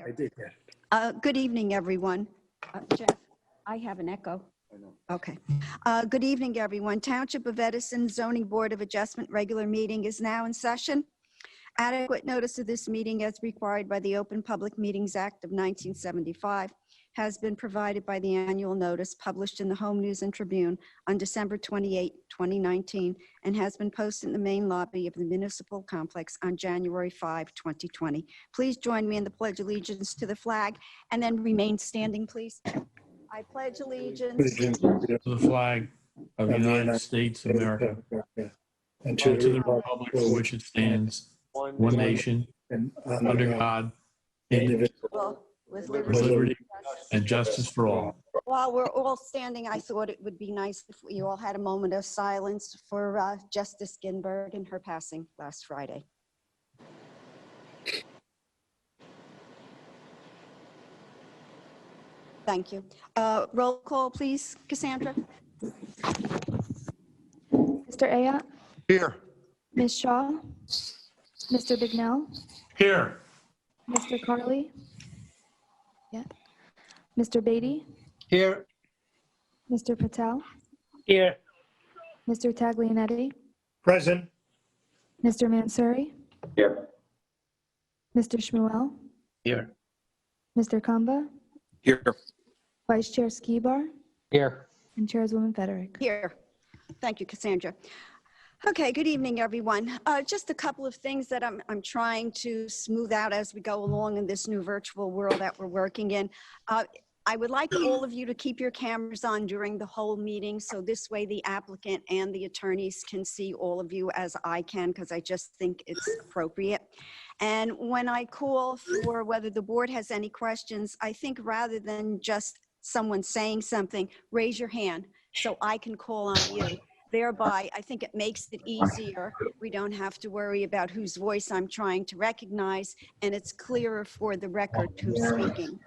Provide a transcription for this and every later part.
I did, yeah. Good evening, everyone. Jeff, I have an echo. I know. Okay. Good evening, everyone. Township of Edison Zoning Board of Adjustment regular meeting is now in session. Adequate notice of this meeting as required by the Open Public Meetings Act of 1975 has been provided by the annual notice published in the Home News and Tribune on December 28, 2019, and has been posted in the main lobby of the municipal complex on January 5, 2020. Please join me in the Pledge of Allegiance to the flag and then remain standing, please. I pledge allegiance to the flag of the United States of America And and to the republic for which it stands, one nation, under God, indivisible, with with liberty. liberty and justice for all. While we're all standing, I thought it would be nice if we all had a moment of silence for Justice Ginsburg and her passing last Friday. Thank you. Roll call, please, Cassandra. Mr. Ayotte? Here. Ms. Shaw? Mr. Bignell? Here. Mr. Carley? Yeah. Mr. Beatty? Here. Mr. Patel? Here. Mr. Taglianetti? Present. Mr. Mansouri? Here. Mr. Shmuel? Here. Mr. Kamba? Here. Vice Chair Skibar? Here. And Chairwoman Federick. Here. Thank you, Cassandra. Okay, good evening, everyone. Just a couple of things that I'm trying to smooth out as we go along in this new virtual world that we're working in. I would like all of you to keep your cameras on during the whole meeting, so this way the applicant and the attorneys can see all of you as I can, because I just think it's appropriate. And when I call for whether the board has any questions, I think rather than just someone saying something, raise your hand so I can call on you. Thereby, I think it makes it easier. We don't have to worry about whose voice I'm trying to recognize, and it's clearer for the record who's speaking.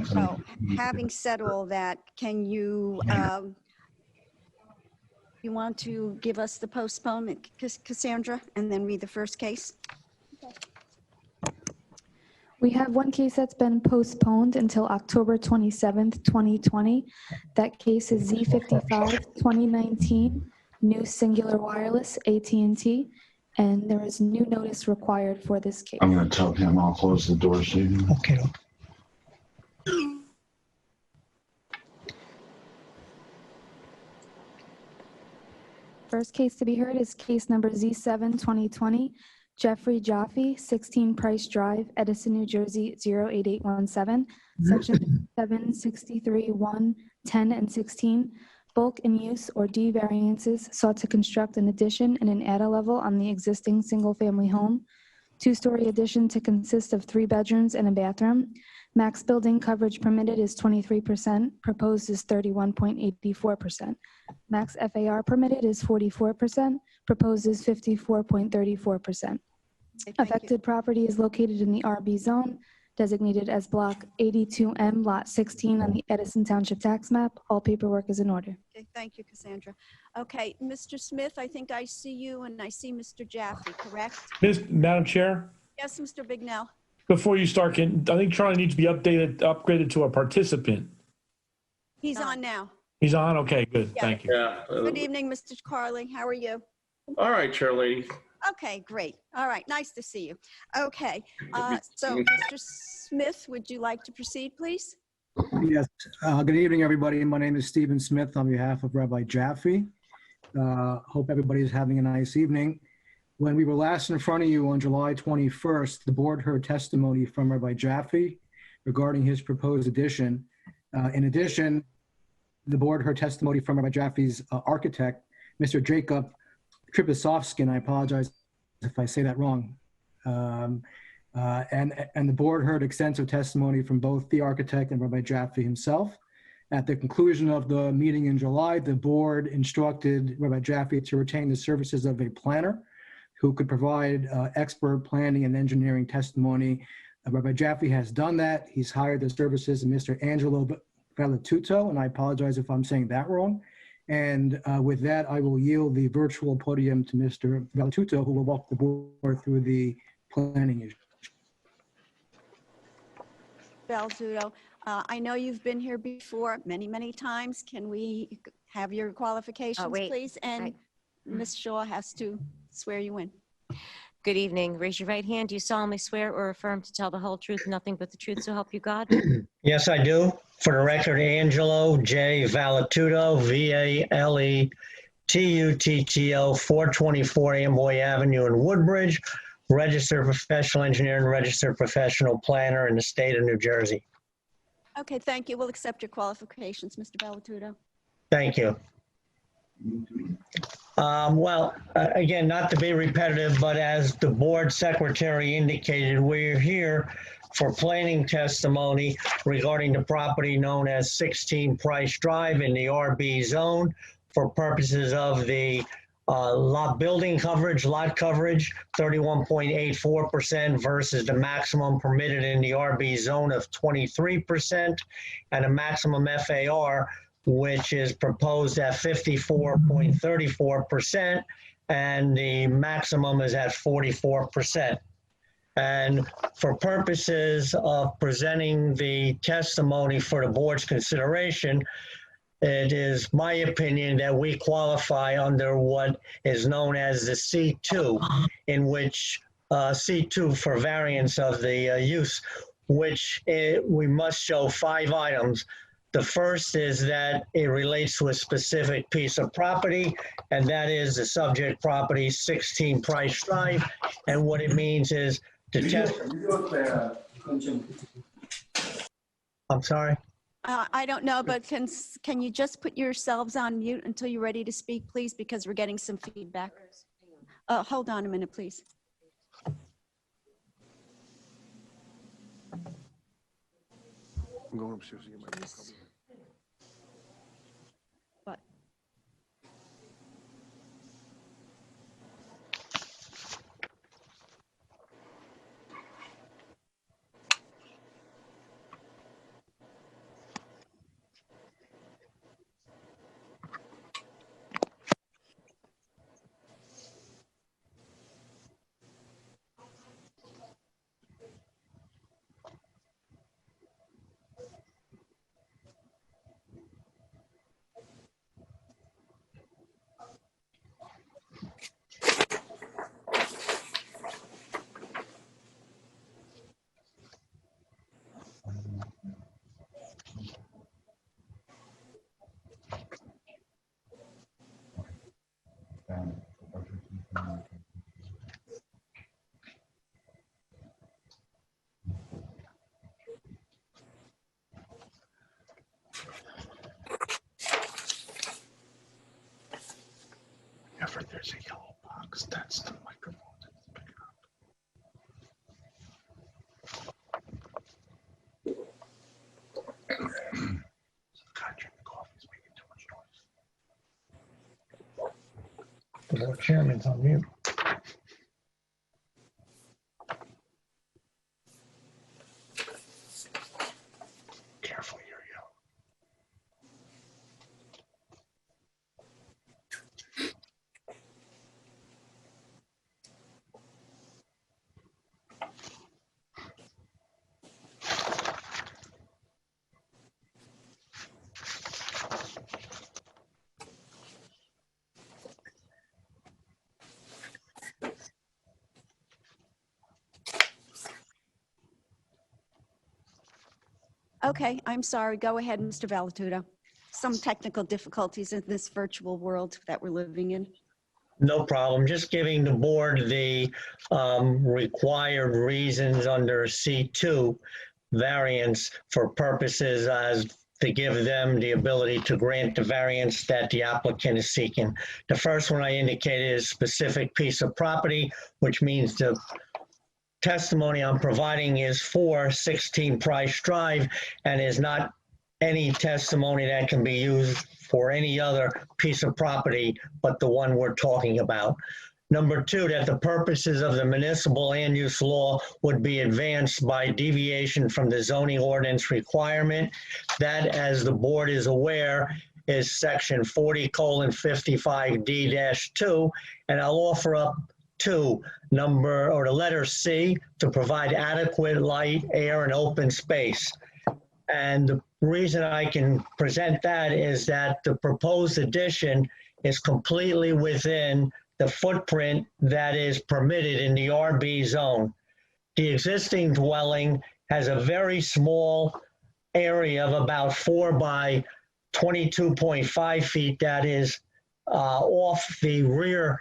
So, having said all that, can you, you want to give us the postponement, Cassandra, and then read the first case? We have one case that's been postponed until October 27th, 2020. That case is Z55 2019, new singular wireless AT&T, and there is new notice required for this case. I'm going to tell him I'll close the door soon. Okay. First case to be heard is case number Z7 2020, Jeffrey Jaffe, 16 Price Drive, Edison, New Jersey, 08817, section 763, 1, 10, and 16, bulk in use or D variances sought to construct an addition and an attic level on the existing single-family home, two-story addition to consist of 3 bedrooms and a bathroom. Max building coverage permitted is 23%, proposed is 31.84%. Max FAR permitted is 44%, proposed is 54.34%. Affected property is located in the RB zone, designated as Block 82M, Lot 16 on the Edison Township Tax Map. All paperwork is in order. Okay, thank you, Cassandra. Okay, Mr. Smith, I think I see you, and I see Mr. Jaffe, correct? Madam Chair, Yes, Mr. Bignell. before you start, I think Charlie needs to be upgraded to a participant. He's on now. He's on? Okay, good. Yeah. Thank you. Yeah. Good evening, Mr. Carley. How are you? All right, Chair Lady. Okay, great. All right, nice to see you. Okay, so Mr. Smith, would you like to proceed, please? Yes. Good evening, everybody. My name is Stephen Smith on behalf of Rabbi Jaffe. Hope everybody is having a nice evening. When we were last in front of you on July 21st, the board heard testimony from Rabbi Jaffe regarding his proposed addition. In addition, the board heard testimony from Rabbi Jaffe's architect, Mr. Jacob Tripasovsky, and I apologize if I say that wrong. And the board heard extensive testimony from both the architect and Rabbi Jaffe himself. At the conclusion of the meeting in July, the board instructed Rabbi Jaffe to retain the services of a planner who could provide expert planning and engineering testimony. Rabbi Jaffe has done that. He's hired the services of Mr. Angelo Valatuto, and I apologize if I'm saying that wrong. And with that, I will yield the virtual podium to Mr. Valatuto, who will walk the board through the planning issue. Valtudo. I know you've been here before many, many times. Can we have your qualifications, wait. please? And Ms. Shaw has to swear you in. Good evening. Raise your right hand. Do you solemnly swear or affirm to tell the whole truth, nothing but the truth, so help you God? Yes, I do. For the record, Angelo J. Valetudo, Valetutto, 424 Amboy Avenue in Woodbridge, registered professional engineer and registered professional planner in the state of New Jersey. Okay, thank you. We'll accept your qualifications, Mr. Valtudo. Thank you. Again, not to be repetitive, but as the board secretary indicated, we're here for planning testimony regarding the property known as 16 Price Drive in the RB zone for purposes of the lot coverage, 31.84% versus the maximum permitted in the RB zone of 23%, and a maximum FAR, which is proposed at 54.34%, and the maximum is at 44%. And for purposes of presenting the testimony for the board's consideration, it is my opinion that we qualify under what is known as the C2, in which C2 for variance of the use, which we must show 5 items. The first is that it relates to a specific piece of property, and that is the subject property, 16 Price Drive. And what it means is to test. I'm sorry? I don't know, but can you just put yourselves on mute until you're ready to speak, please? Because we're getting some feedback. Hold on a minute, please. I'm going upstairs to get my book. What? Whenever there's a yellow box, that's the microphone that's picking up. God, drinking coffee is making too much noise. The board chairman's on mute. Careful, you're yellow. Okay, I'm sorry. Go ahead, Mr. Valtudo. Some technical difficulties in this virtual world that we're living in. No problem. Just giving the board the required reasons under C2 variance for purposes as to give them the ability to grant the variance that the applicant is seeking. The first one I indicated is specific piece of property, which means the testimony I'm providing is for 16 Price Drive and is not any testimony that can be used for any other piece of property but the one we're talking about. Number 2, that the purposes of the municipal land use law would be advanced by deviation from the zoning ordinance requirement. That, as the board is aware, is section 40:55D-2, and I'll offer up 2, number, or the letter C, to provide adequate light, air, and open space. And the reason I can present that is that the proposed addition is completely within the footprint that is permitted in the RB zone. The existing dwelling has a very small area of about 4 by 22.5 feet that is off the rear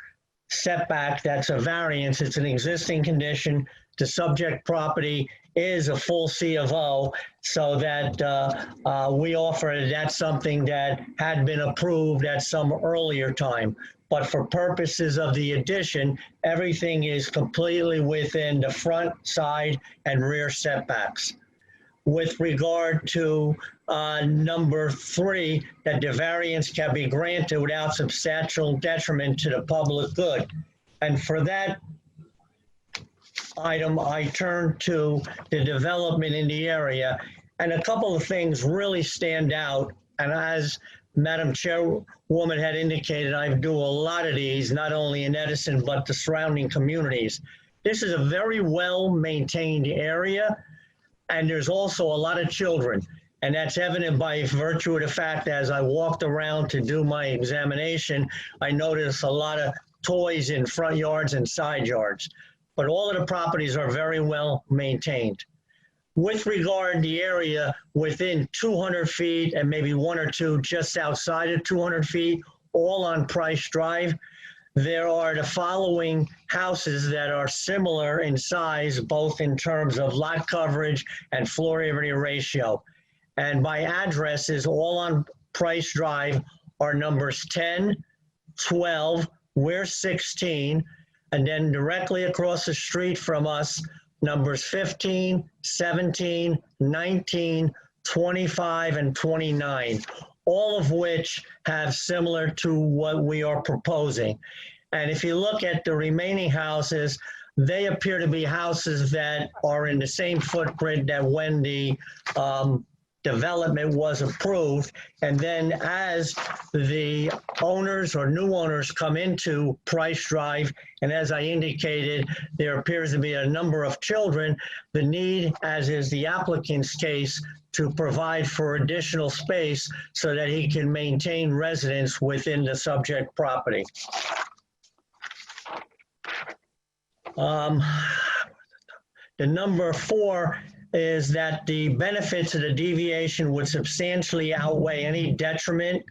setback. That's a variance. It's an existing condition. The subject property is a full C of O, so that we offer that's something that had been approved at some earlier time. But for purposes of the addition, everything is completely within the front, side, and rear setbacks. With regard to number 3, that the variance can be granted without substantial detriment to the public good. And for that item, I turn to the development in the area. And a couple of things really stand out. And as Madam Chairwoman had indicated, I do a lot of these, not only in Edison, but the surrounding communities. This is a very well-maintained area, and there's also a lot of children. And that's evident by virtue of the fact that as I walked around to do my examination, I noticed a lot of toys in front yards and side yards. But all of the properties are very well maintained. With regard to the area within 200 feet and maybe 1 or 2 just outside of 200 feet, all on Price Drive, there are the following houses that are similar in size, both in terms of lot coverage and floor area ratio. And by addresses, all on Price Drive are numbers 10, 12, we're 16, and then directly across the street from us, numbers 15, 17, 19, 25, and 29, all of which have similar to what we are proposing. And if you look at the remaining houses, they appear to be houses that are in the same footprint that when the development was approved. And then as the owners or new owners come into Price Drive, and as I indicated, there appears to be a number of children, the need, as is the applicant's case, to provide for additional space so that he can maintain residence within the subject property. The number 4 is that the benefits of the deviation would substantially outweigh any detriment.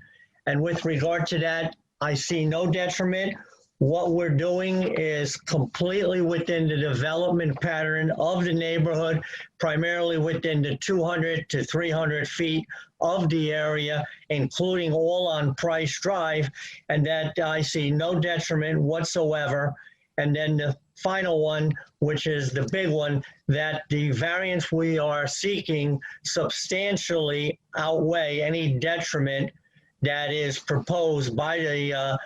And with regard to that, I see no detriment. What we're doing is completely within the development pattern of the neighborhood, primarily within the 200 to 300 feet of the area, including all on Price Drive, and that I see no detriment whatsoever. And then the final one, which is the big one, that the variance we are seeking substantially outweigh any detriment that is proposed by the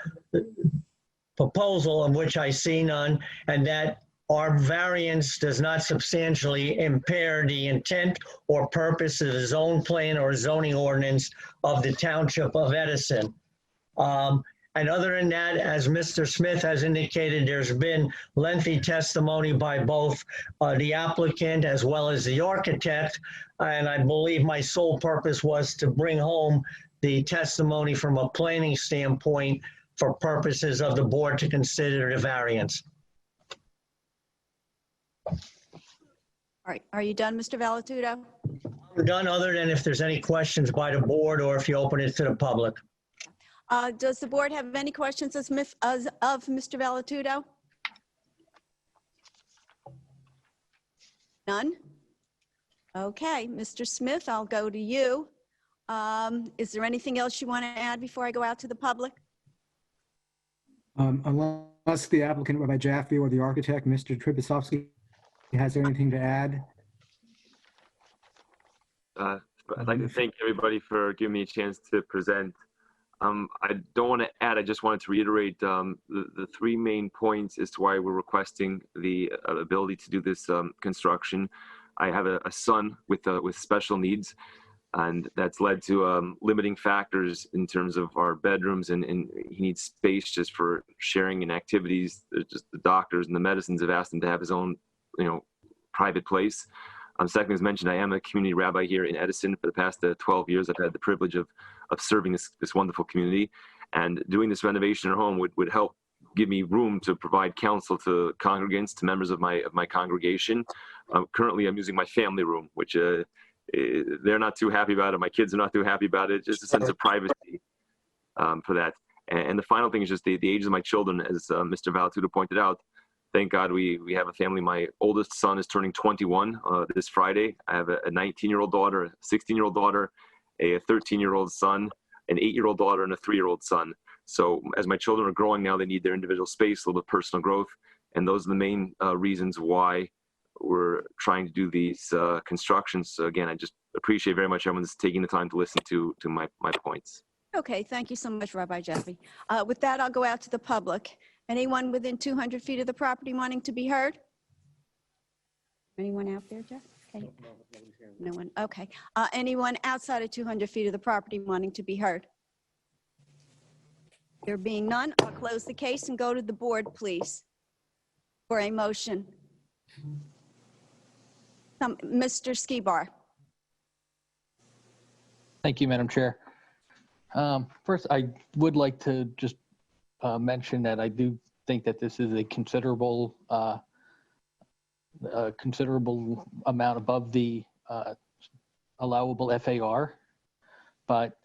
proposal, of which I see none, and that our variance does not substantially impair the intent or purpose of the zone plan or zoning ordinance of the Township of Edison. And other than that, as Mr. Smith has indicated, there's been lengthy testimony by both the applicant as well as the architect. And I believe my sole purpose was to bring home the testimony from a planning standpoint for purposes of the board to consider the variance. All right, are you done, Mr. Valatudo? I'm done, other than if there's any questions by the board or if you open it to the public. Does the board have any questions of Mr. Valatudo? None? Okay, Mr. Smith, I'll go to you. Is there anything else you want to add before I go out to the public? Unless the applicant, Rabbi Jaffe, or the architect, Mr. Trubisovsky, has anything to add? I'd like to thank everybody for giving me a chance to present. I don't want to add, I just wanted to reiterate the 3 main points as to why we're requesting the ability to do this construction. I have a son with special needs. And that's led to limiting factors in terms of our bedrooms, and he needs space just for sharing and activities. Just the doctors and the medicines have asked him to have his own, private place. Second, as mentioned, I am a community rabbi here in Edison. For the past 12 years, I've had the privilege of serving this wonderful community, and doing this renovation at home would help give me room to provide counsel to congregants, to members of my congregation. Currently, I'm using my family room, which they're not too happy about it. My kids are not too happy about it. Just a sense of privacy for that. And the final thing is just the age of my children, as Mr. Valtudo pointed out. Thank God we have a family. My oldest son is turning 21 this Friday. I have a 19-year-old daughter, a 16-year-old daughter, a 13-year-old son, an 8-year-old daughter, and a 3-year-old son. So as my children are growing now, they need their individual space, a little bit of personal growth. And those are the main reasons why we're trying to do these constructions. So again, I just appreciate very much everyone's taking the time to listen to my points. Okay, thank you so much, Rabbi Jaffe. With that, I'll go out to the public. Anyone within 200 feet of the property wanting to be heard? Anyone out there, Jeff? Okay. No one, okay. Anyone outside of 200 feet of the property wanting to be heard? There being none, I'll close the case and go to the board, please, for a motion. Mr. Skibar. Thank you, Madam Chair. First, I would like to just mention that I do think that this is a considerable amount above the allowable FAR, but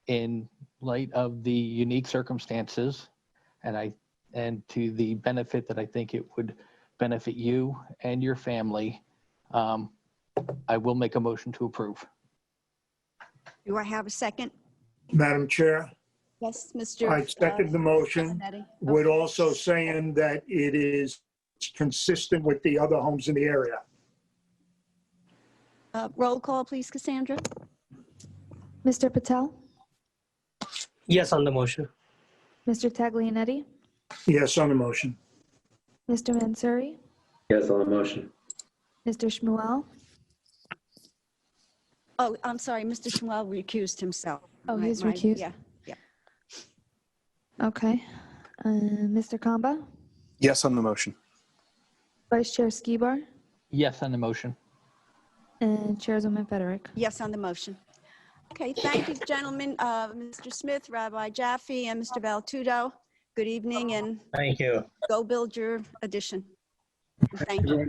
in light of the unique circumstances and to the benefit that I think it would benefit you and your family, I will make a motion to approve. Do I have a second? Madam Chair, Yes, Mr. I second the motion, Panetti. with Okay. also saying that it is consistent with the other homes in the area. Roll call, please, Cassandra. Mr. Patel, Yes on the motion. Mr. Taglianetti, Yes on the motion. Mr. Mansouri, Yes on the motion. Mr. Shmuel. Oh, I'm sorry, Mr. Shmuel recused himself. Oh, he's recused? Yeah. Okay. Mr. Kamba, Yes on the motion. Vice Chair Skibar, Yes on the motion. and Chairwoman Federick. Yes on the motion. Okay, thank you, gentlemen. Mr. Smith, Rabbi Jaffe, and Mr. Valtudo. Good evening, and Thank you. go build your addition. Thank you.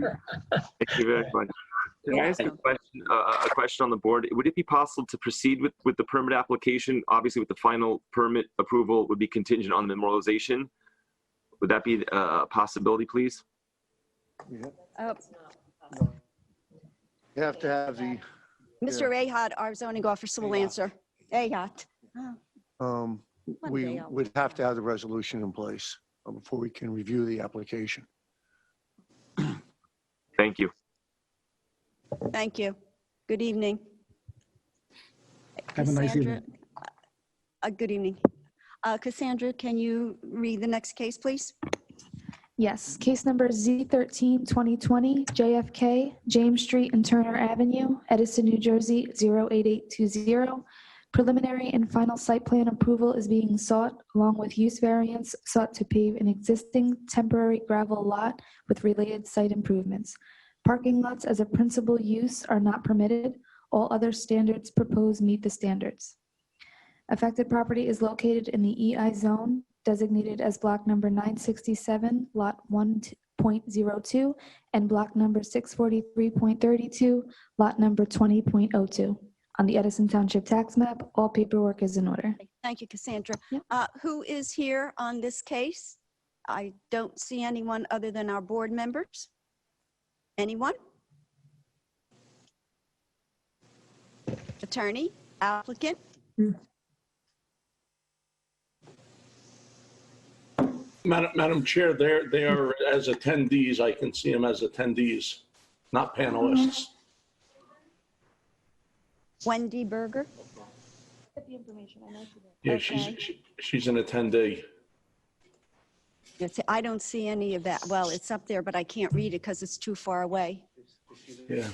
Thank you very much. Can I ask a question on the board? Would it be possible to proceed with the permit application? Obviously, with the final permit approval would be contingent on the memorialization. Would that be a possibility, please? Uh, You have to have the, Mr. Ahad, our zoning officer, will answer. Ahad. we would have to have the resolution in place before we can review the application. Thank you. Thank you. Good evening. Have a nice Cassandra, evening. Good evening. Cassandra, can you read the next case, please? Yes, case number Z13 2020 JFK, James Street and Turner Avenue, Edison, New Jersey 08820. Preliminary and final site plan approval is being sought, along with use variance sought to pave an existing temporary gravel lot with related site improvements. Parking lots as a principal use are not permitted. All other standards proposed meet the standards. Affected property is located in the EI zone, designated as block number 967, lot 1.02, and block number 643.32, lot number 20.02. On the Edison Township tax map, all paperwork is in order. Thank you, Cassandra. Yep. Who is here on this case? I don't see anyone other than our board members. Anyone? Attorney, applicant? Madam Chair, they are as attendees. I can see them as attendees, not panelists. Wendy Berger? Yeah, Okay. she's an attendee. I don't see any of that. Well, it's up there, but I can't read it because it's too far away. Yeah.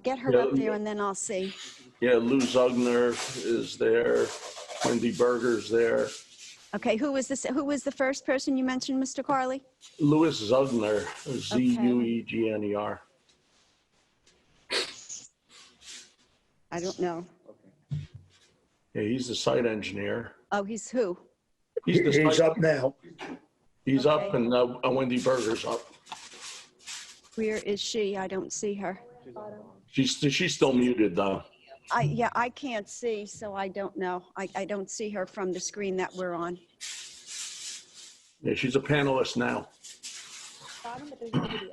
Get her up there and then I'll see. Yeah, Lou Zugner is there. Wendy Berger's there. Okay, who was this? Who was the first person you mentioned, Mr. Carley? Louis Zugner, Zuegner. I don't know. Yeah, he's the site engineer. Oh, he's who? He's up now. He's Okay. up, and Wendy Berger's up. Where is she? I don't see her. She's still muted though. Yeah, I can't see, so I don't know. I don't see her from the screen that we're on. Yeah, she's a panelist now.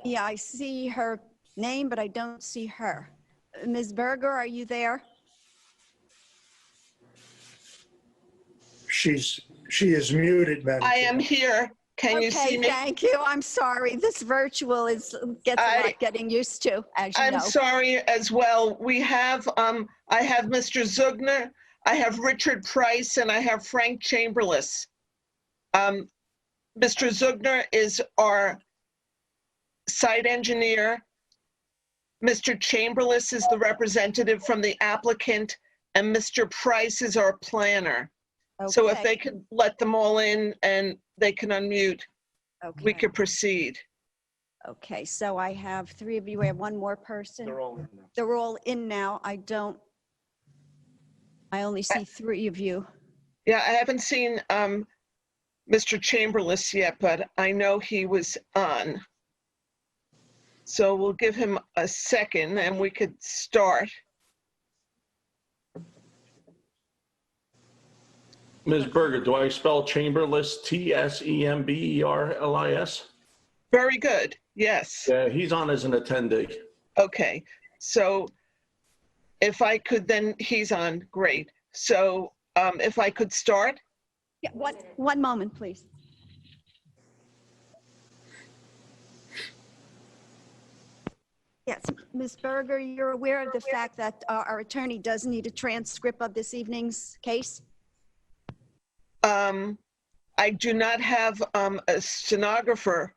Yeah, I see her name, but I don't see her. Ms. Berger, are you there? She is muted, Madam I Chair. am here. Can you see me? Okay, thank you. I'm sorry. This virtual gets a lot getting used to, as you know. I'm sorry as well. We have, I have Mr. Zugner, I have Richard Price, and I have Frank Chamberlain. Mr. Zugner is our site engineer. Mr. Chamberlain is the representative from the applicant, and Mr. Price is our planner. So if they could let them all in and they can unmute, we could proceed. Okay, so I have three of you. We have one more person. They're all in now. They're all in now. I only see three of you. Yeah, I haven't seen Mr. Chamberlain yet, but I know he was on. So we'll give him a second and we could start. Ms. Berger, do I spell Chamberlain Tsemberlis? Very good, yes. Yeah, he's on as an attendee. Okay, so if I could then, he's on, great. So if I could start? Yeah, one moment, please. Yes, Ms. Berger, you're aware of the fact that our attorney does need a transcript of this evening's case? I do not have a stenographer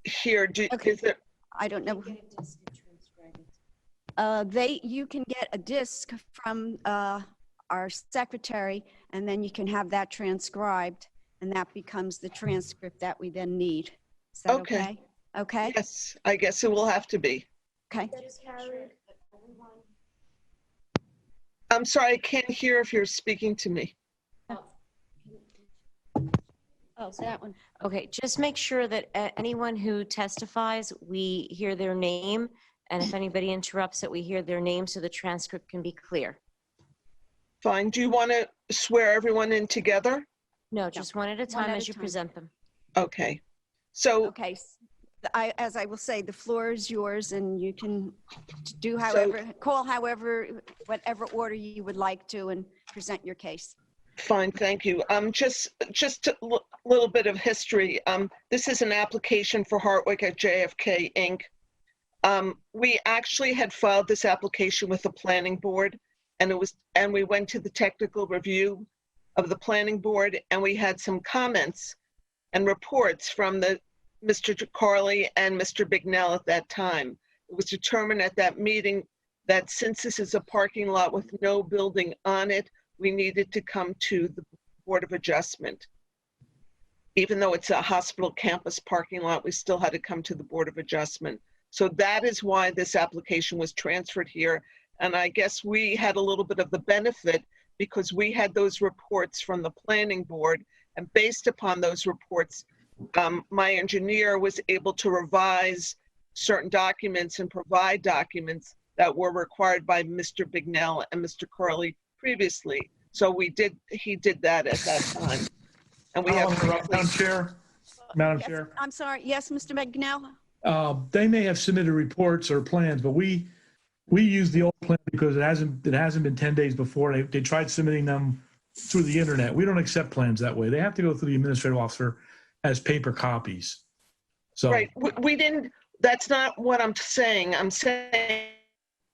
here. Is there? I don't know. You can get a disc from our secretary, and then you can have that transcribed, and that becomes the transcript that we then need. Is that okay? Okay. Yes, I guess it will have to be. Okay. I'm sorry, I can't hear if you're speaking to me. Oh, that one. Okay, just make sure that anyone who testifies, we hear their name, and if anybody interrupts, that we hear their name so the transcript can be clear. Fine. Do you want to swear everyone in together? No, just one at a time as you present them. Okay. So. Okay. As I will say, the floor is yours, and you can do whatever order you would like to, and present your case. Fine, thank you. Just a little bit of history. This is an application for Hartwick at JFK Inc. We actually had filed this application with the planning board, and we went to the technical review of the planning board, and we had some comments and reports from Mr. Carley and Mr. Bignell at that time. It was determined at that meeting that since this is a parking lot with no building on it, we needed to come to the Board of Adjustment. Even though it's a hospital campus parking lot, we still had to come to the Board of Adjustment. So that is why this application was transferred here. And I guess we had a little bit of the benefit because we had those reports from the planning board, and based upon those reports, my engineer was able to revise certain documents and provide documents that were required by Mr. Bignell and Mr. Carley previously. So he did that at that time. And we have. Madam Chair. I'm sorry. Yes, Mr. Bignell? They may have submitted reports or plans, but we use the old plan because it hasn't been 10 days before. They tried submitting them through the internet. We don't accept plans that way. They have to go through the administrative officer as paper copies. So right, we didn't. That's not what I'm saying. I'm saying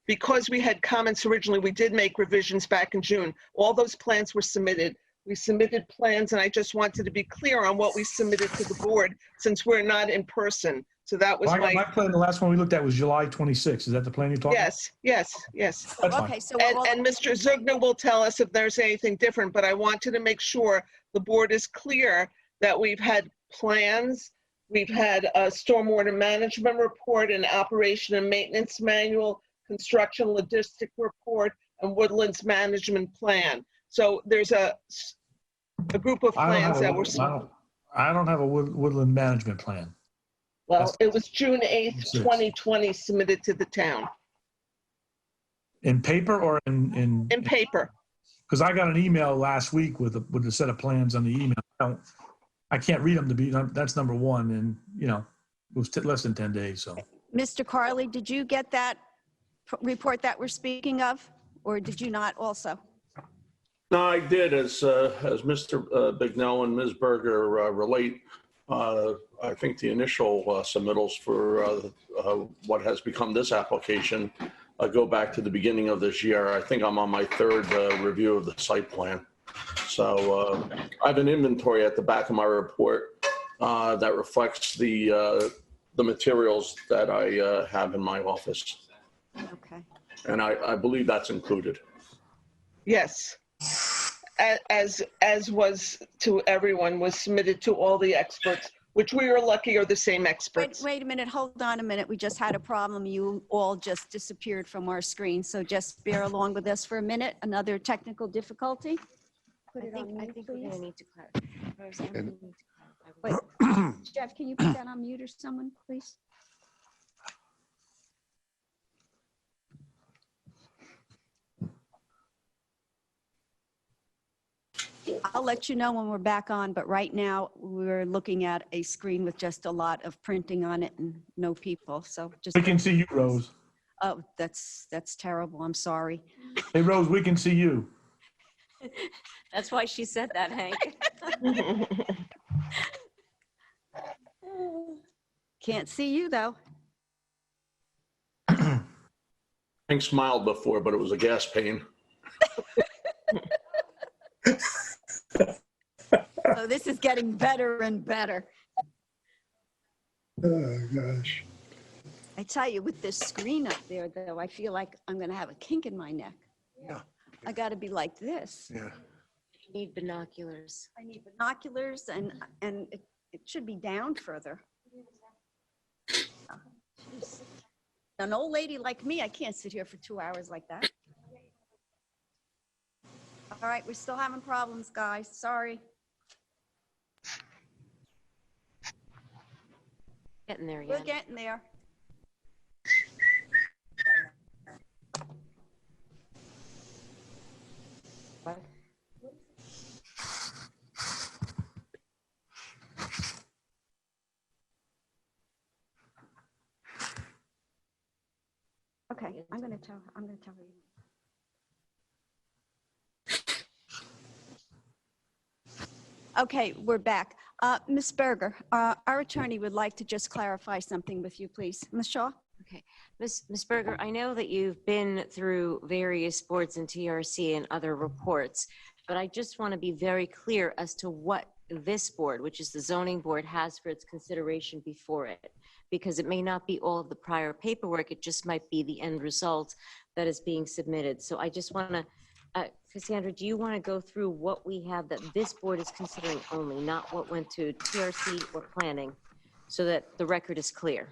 because we had comments originally, we did make revisions back in June. All those plans were submitted. We submitted plans, and I just wanted to be clear on what we submitted to the board since we're not in person. So that was My plan, the last one we looked at was July 26th. Is that the plan you're talking? yes, yes, yes. That's fine. Okay, so And Mr. Zugner will tell us if there's anything different, but I wanted to make sure the board is clear that we've had plans, we've had a stormwater management report, an operation and maintenance manual, construction logistic report, and woodlands management plan. So there's a group of plans that were, I don't have a woodland management plan. well, it was June 8th, 2020 submitted to the town In paper or in? in paper. Because I got an email last week with a set of plans on the email. I can't read them to be, that's number one. And, you know, it was less than 10 days, so. Mr. Carley, did you get that report that we're speaking of, or did you not also? No, I did, as Mr. Bignell and Ms. Berger relate. I think the initial submittals for what has become this application go back to the beginning of this year. I think I'm on my third review of the site plan. So I have an inventory at the back of my report that reflects the materials that I have in my office. Okay. And I believe that's included. Yes. As was to everyone, was submitted to all the experts, which we are lucky are the same experts. Wait a minute, hold on a minute. We just had a problem. You all just disappeared from our screen. So just bear along with us for a minute. Another technical difficulty. Put it on I mute, think we're please. gonna need to clarify. Roseanne, we need to Wait, clarify. Jeff, can you put that on mute or someone, please? I'll let you know when we're back on, but right now we're looking at a screen with just a lot of printing on it and no people. So just. We can see you, Rose. Oh, that's terrible. I'm sorry. Hey, Rose, we can see you. That's why she said that, Hank. Can't see you though. Hank smiled before, but it was a gas pain. Oh, this is getting better and better. Oh, gosh. I tell you, with this screen up there, though, I feel like I'm going to have a kink in my neck. Yeah. I got to be like this. Yeah. You need binoculars. I need binoculars, and it should be down further. Jeez. An old lady like me, I can't sit here for 2 hours like that. All right, we're still having problems, guys. Sorry. Getting there We're yet. getting there. What? Okay, I'm going to tell you. Okay, we're back. Ms. Berger, our attorney would like to just clarify something with you, please. Ms. Shaw? Okay. Ms. Berger, I know that you've been through various boards and TRC and other reports, but I just want to be very clear as to what this board, which is the zoning board, has for its consideration before it, because it may not be all of the prior paperwork, it just might be the end result that is being submitted. So I just want to, Cassandra, do you want to go through what we have that this board is considering only, not what went to TRC or planning, so that the record is clear?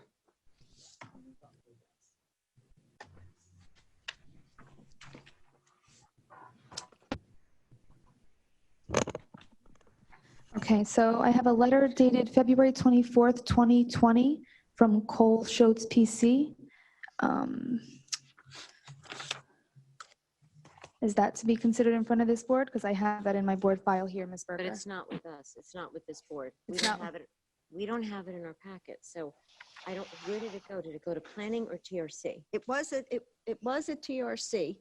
Okay, so I have a letter dated February 24th, 2020 from Cole Schultz PC. Is that to be considered in front of this board? Because I have that in my board file here, Ms. Berger. But it's not with us. It's not with this board. We It's don't not- have it. We don't have it in our packet. So I don't, where did it go? Did it go to planning or TRC? It was a TRC,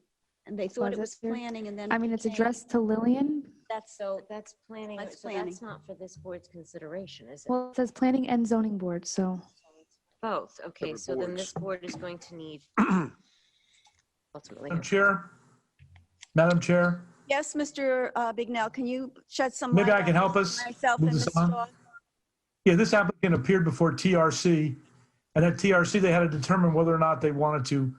and they thought Was it was it here? planning, and then. I mean, it's became- addressed to Lillian. That's So that's planning. That's So planning. that's not for this board's consideration, is it? Well, it says planning and zoning board, so. Both. Okay, Separate so then boards. this board is going to need ultimately. Madam Chair, Yes, Mr. Bignell, can you shed some maybe light? I can on help us Myself move and this Ms. on. Shaw? Yeah, this applicant appeared before TRC And at TRC, they had to determine whether or not they wanted to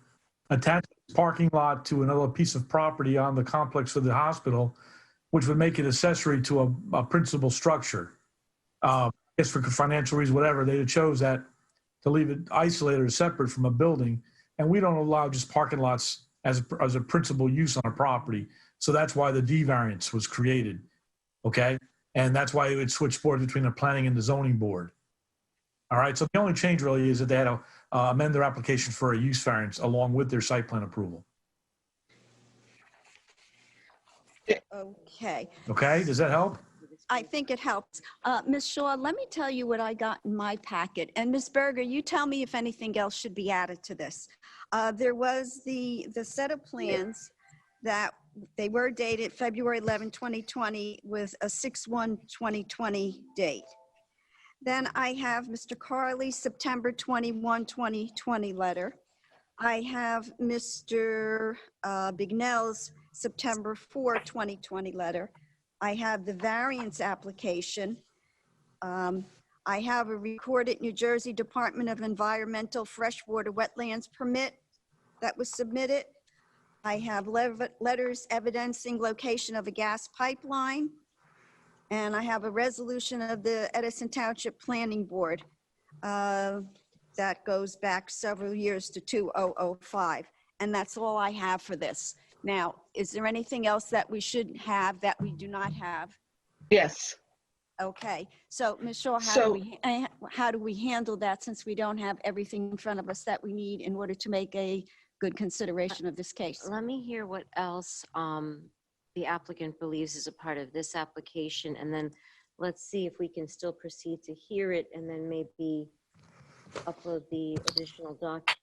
attach the parking lot to another piece of property on the complex of the hospital, which would make it accessory to a principal structure. I guess for financial reasons, whatever, they chose that to leave it isolated or separate from a building. And we don't allow just parking lots as a principal use on a property. So that's why the D variance was created, okay? And that's why it would switch boards between the planning and the zoning board. All right, so the only change really is that they had to amend their application for a use variance along with their site plan approval. Okay. Okay, does that help? I think it helps. Ms. Shaw, let me tell you what I got in my packet. And Ms. Berger, you tell me if anything else should be added to this. There was the set of plans that they were dated February 11, 2020 with a 6/1/2020 date. Then I have Mr. Carley's September 21, 2020 letter. I have Mr. Bignell's September 4, 2020 letter. I have the variance application. I have a recorded New Jersey Department of Environmental Freshwater Wetlands permit that was submitted. I have letters evidencing location of a gas pipeline. And I have a resolution of the Edison Township Planning Board that goes back several years to 2005. And that's all I have for this. Now, is there anything else that we should have that we do not have? Yes. Okay, so Ms. Shaw, how do we handle that since we don't have everything in front of us that we need in order to make a good consideration of this case? Let me hear what else the applicant believes is a part of this application, and then let's see if we can still proceed to hear it and then maybe upload the additional doc to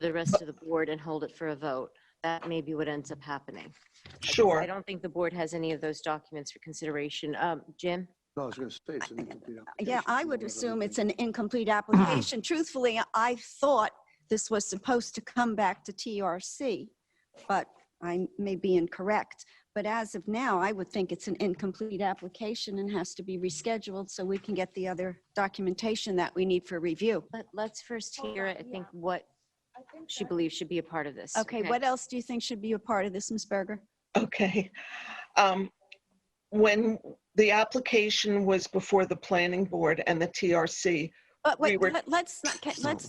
the rest of the board and hold it for a vote. That may be what ends up happening. Sure. I don't think the board has any of those documents for consideration. Jim? No, I was going to say it's an incomplete application. Yeah, I would assume it's an incomplete application. Truthfully, I thought this was supposed to come back to TRC, but I may be incorrect. But as of now, I would think it's an incomplete application and has to be rescheduled so we can get the other documentation that we need for review. Let's first hear, I think, what she believes should be a part of this. Okay, what else do you think should be a part of this, Ms. Berger? Okay. When the application was before the planning board and the TRC, But wait, we were, let's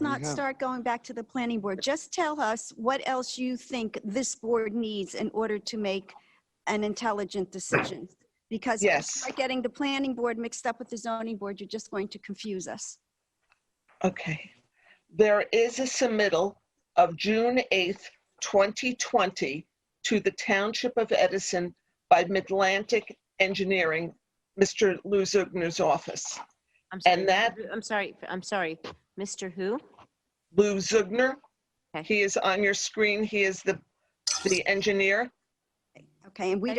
not start going back to the planning board. Just tell us what else you think this board needs in order to make an intelligent decision. Because if you start getting the planning board mixed up with the zoning board, you're just going to confuse us. Okay. There is a submittal of June 8th, 2020 to the Township of Edison by Midlantic Engineering, Mr. Lou Zugner's office. I'm sorry, And that, I'm sorry, Mr. Who? Lou Zugner, Okay. he is on your screen. He is the engineer. Okay, and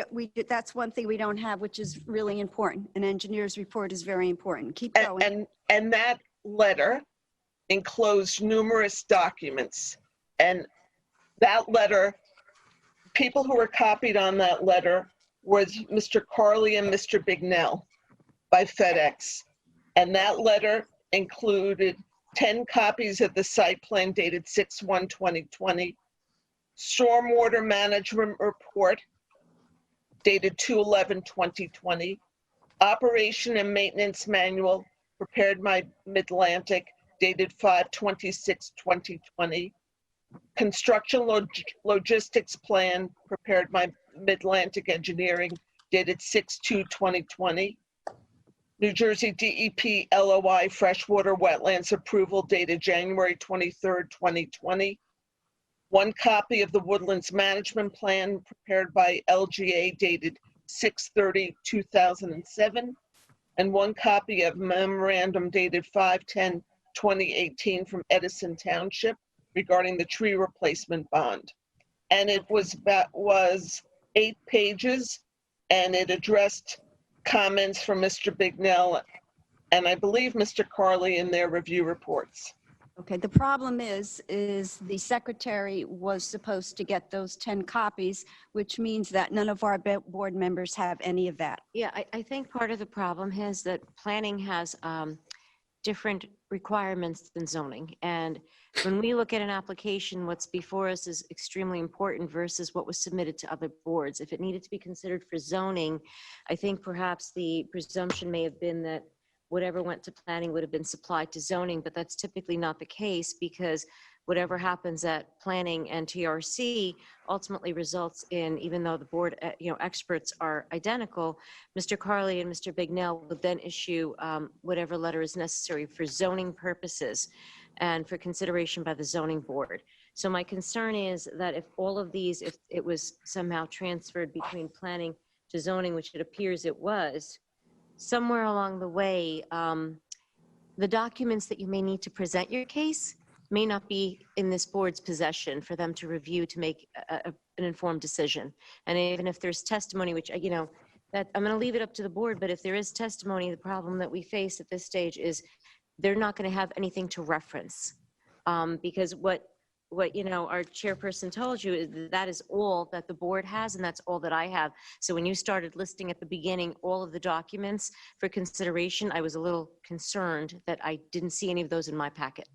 that's one thing we don't have, which is really important. An engineer's report is very important. Keep going. And that letter enclosed numerous documents. And that letter, people who were copied on that letter was Mr. Carley and Mr. Bignell by FedEx. And that letter included 10 copies of the site plan dated 6/1/2020, stormwater management report dated 2/11/2020, operation and maintenance manual prepared by Midlantic dated 5/26/2020, construction logistics plan prepared by Midlantic Engineering dated 6/2/2020, New Jersey DEP LOI freshwater wetlands approval dated January 23rd, 2020. One copy of the woodlands management plan prepared by LGA dated 6/30/2007. And one copy of memorandum dated 5/10/2018 from Edison Township regarding the tree replacement bond. And it was 8 pages, and it addressed comments from Mr. Bignell and I believe Mr. Carley in their review reports. Okay, the problem is the secretary was supposed to get those 10 copies, which means that none of our board members have any of that. Yeah, I think part of the problem is that planning has different requirements than zoning. And when we look at an application, what's before us is extremely important versus what was submitted to other boards. If it needed to be considered for zoning, I think perhaps the presumption may have been that whatever went to planning would have been supplied to zoning, but that's typically not the case because whatever happens at planning and TRC ultimately results in, even though the board, experts are identical, Mr. Carley and Mr. Bignell would then issue whatever letter is necessary for zoning purposes and for consideration by the zoning board. So my concern is that if all of these, if it was somehow transferred between planning to zoning, which it appears it was, somewhere along the way, the documents that you may need to present your case may not be in this board's possession for them to review to make an informed decision. And even if there's testimony, which, that I'm going to leave it up to the board, but if there is testimony, the problem that we face at this stage is they're not going to have anything to reference. Because what our chairperson told you is that is all that the board has, and that's all that I have. So when you started listing at the beginning all of the documents for consideration, I was a little concerned that I didn't see any of those in my packet.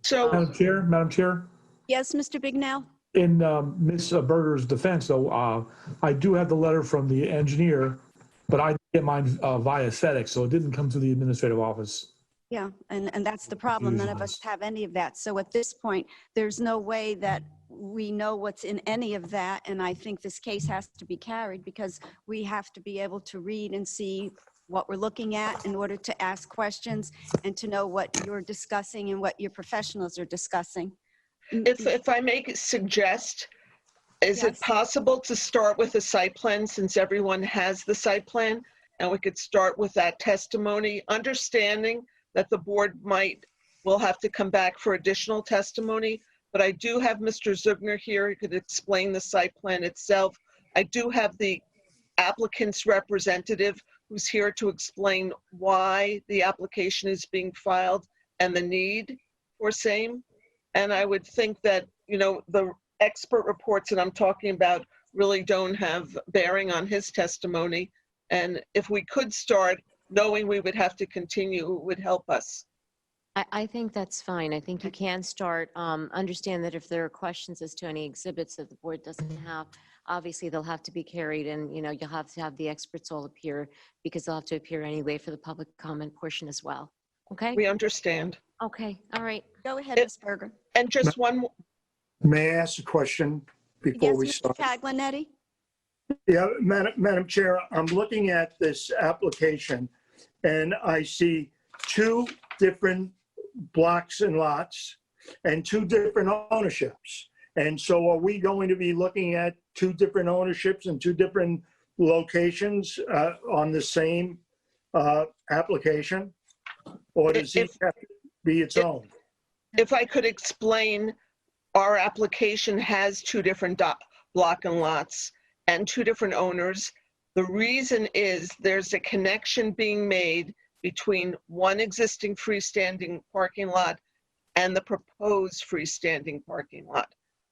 So, Madam Chair, Yes, Mr. Bignell? in Ms. Berger's defense, though, I do have the letter from the engineer, but I did get mine via FedEx, so it didn't come to the administrative office. Yeah, and that's the problem. None of us have any of that. So at this point, there's no way that we know what's in any of that. And I think this case has to be carried because we have to be able to read and see what we're looking at in order to ask questions and to know what you're discussing and what your professionals are discussing. if I may suggest, is it possible to start with the site plan since everyone has the site plan? And we could start with that testimony, understanding that the board will have to come back for additional testimony. But I do have Mr. Zugner here. He could explain the site plan itself. I do have the applicant's representative who's here to explain why the application is being filed and the need for same. And I would think that, the expert reports that I'm talking about really don't have bearing on his testimony. And if we could start knowing we would have to continue, it would help us. I think that's fine. I think you can start, understand that if there are questions as to any exhibits that the board doesn't have, obviously they'll have to be carried and, you'll have to have the experts all appear because they'll have to appear anyway for the public comment portion as well. Okay? We understand. Okay, all right. Go ahead, Ms. Berger. And just one more. May I ask a question before Yes, we Mr. start? Taglinetti? Yeah, Madam Chair, I'm looking at this application and I see two different blocks and lots and two different ownerships. And so are we going to be looking at two different ownerships and two different locations on the same application? Or does each have to be its own? If I could explain, our application has two different block and lots and two different owners. The reason is there's a connection being made between one existing freestanding parking lot and the proposed freestanding parking lot.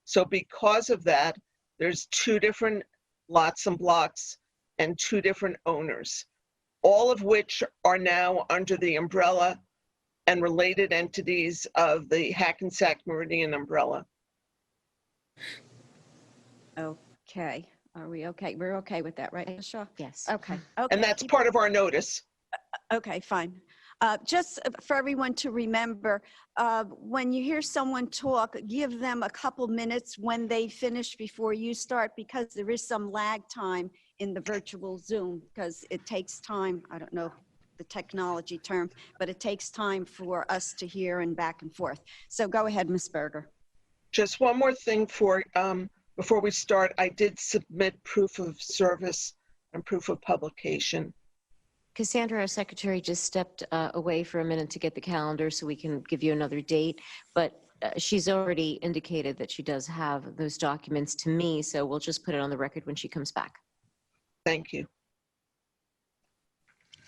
So because of that, there's two different lots and blocks and two different owners, all of which are now under the umbrella and related entities of the Hackensack Meridian umbrella. Okay. Are we okay? We're okay with that, right, Ms. Shaw? Yes. Okay. And that's part of our notice. Okay, fine. Just for everyone to remember, when you hear someone talk, give them a couple minutes when they finish before you start, because there is some lag time in the virtual Zoom, because it takes time. I don't know the technology term, but it takes time for us to hear and back and forth. So go ahead, Ms. Berger. Just one more thing before we start, I did submit proof of service and proof of publication. Cassandra, our secretary, just stepped away for a minute to get the calendar so we can give you another date, but she's already indicated that she does have those documents to me, so we'll just put it on the record when she comes back. Thank you.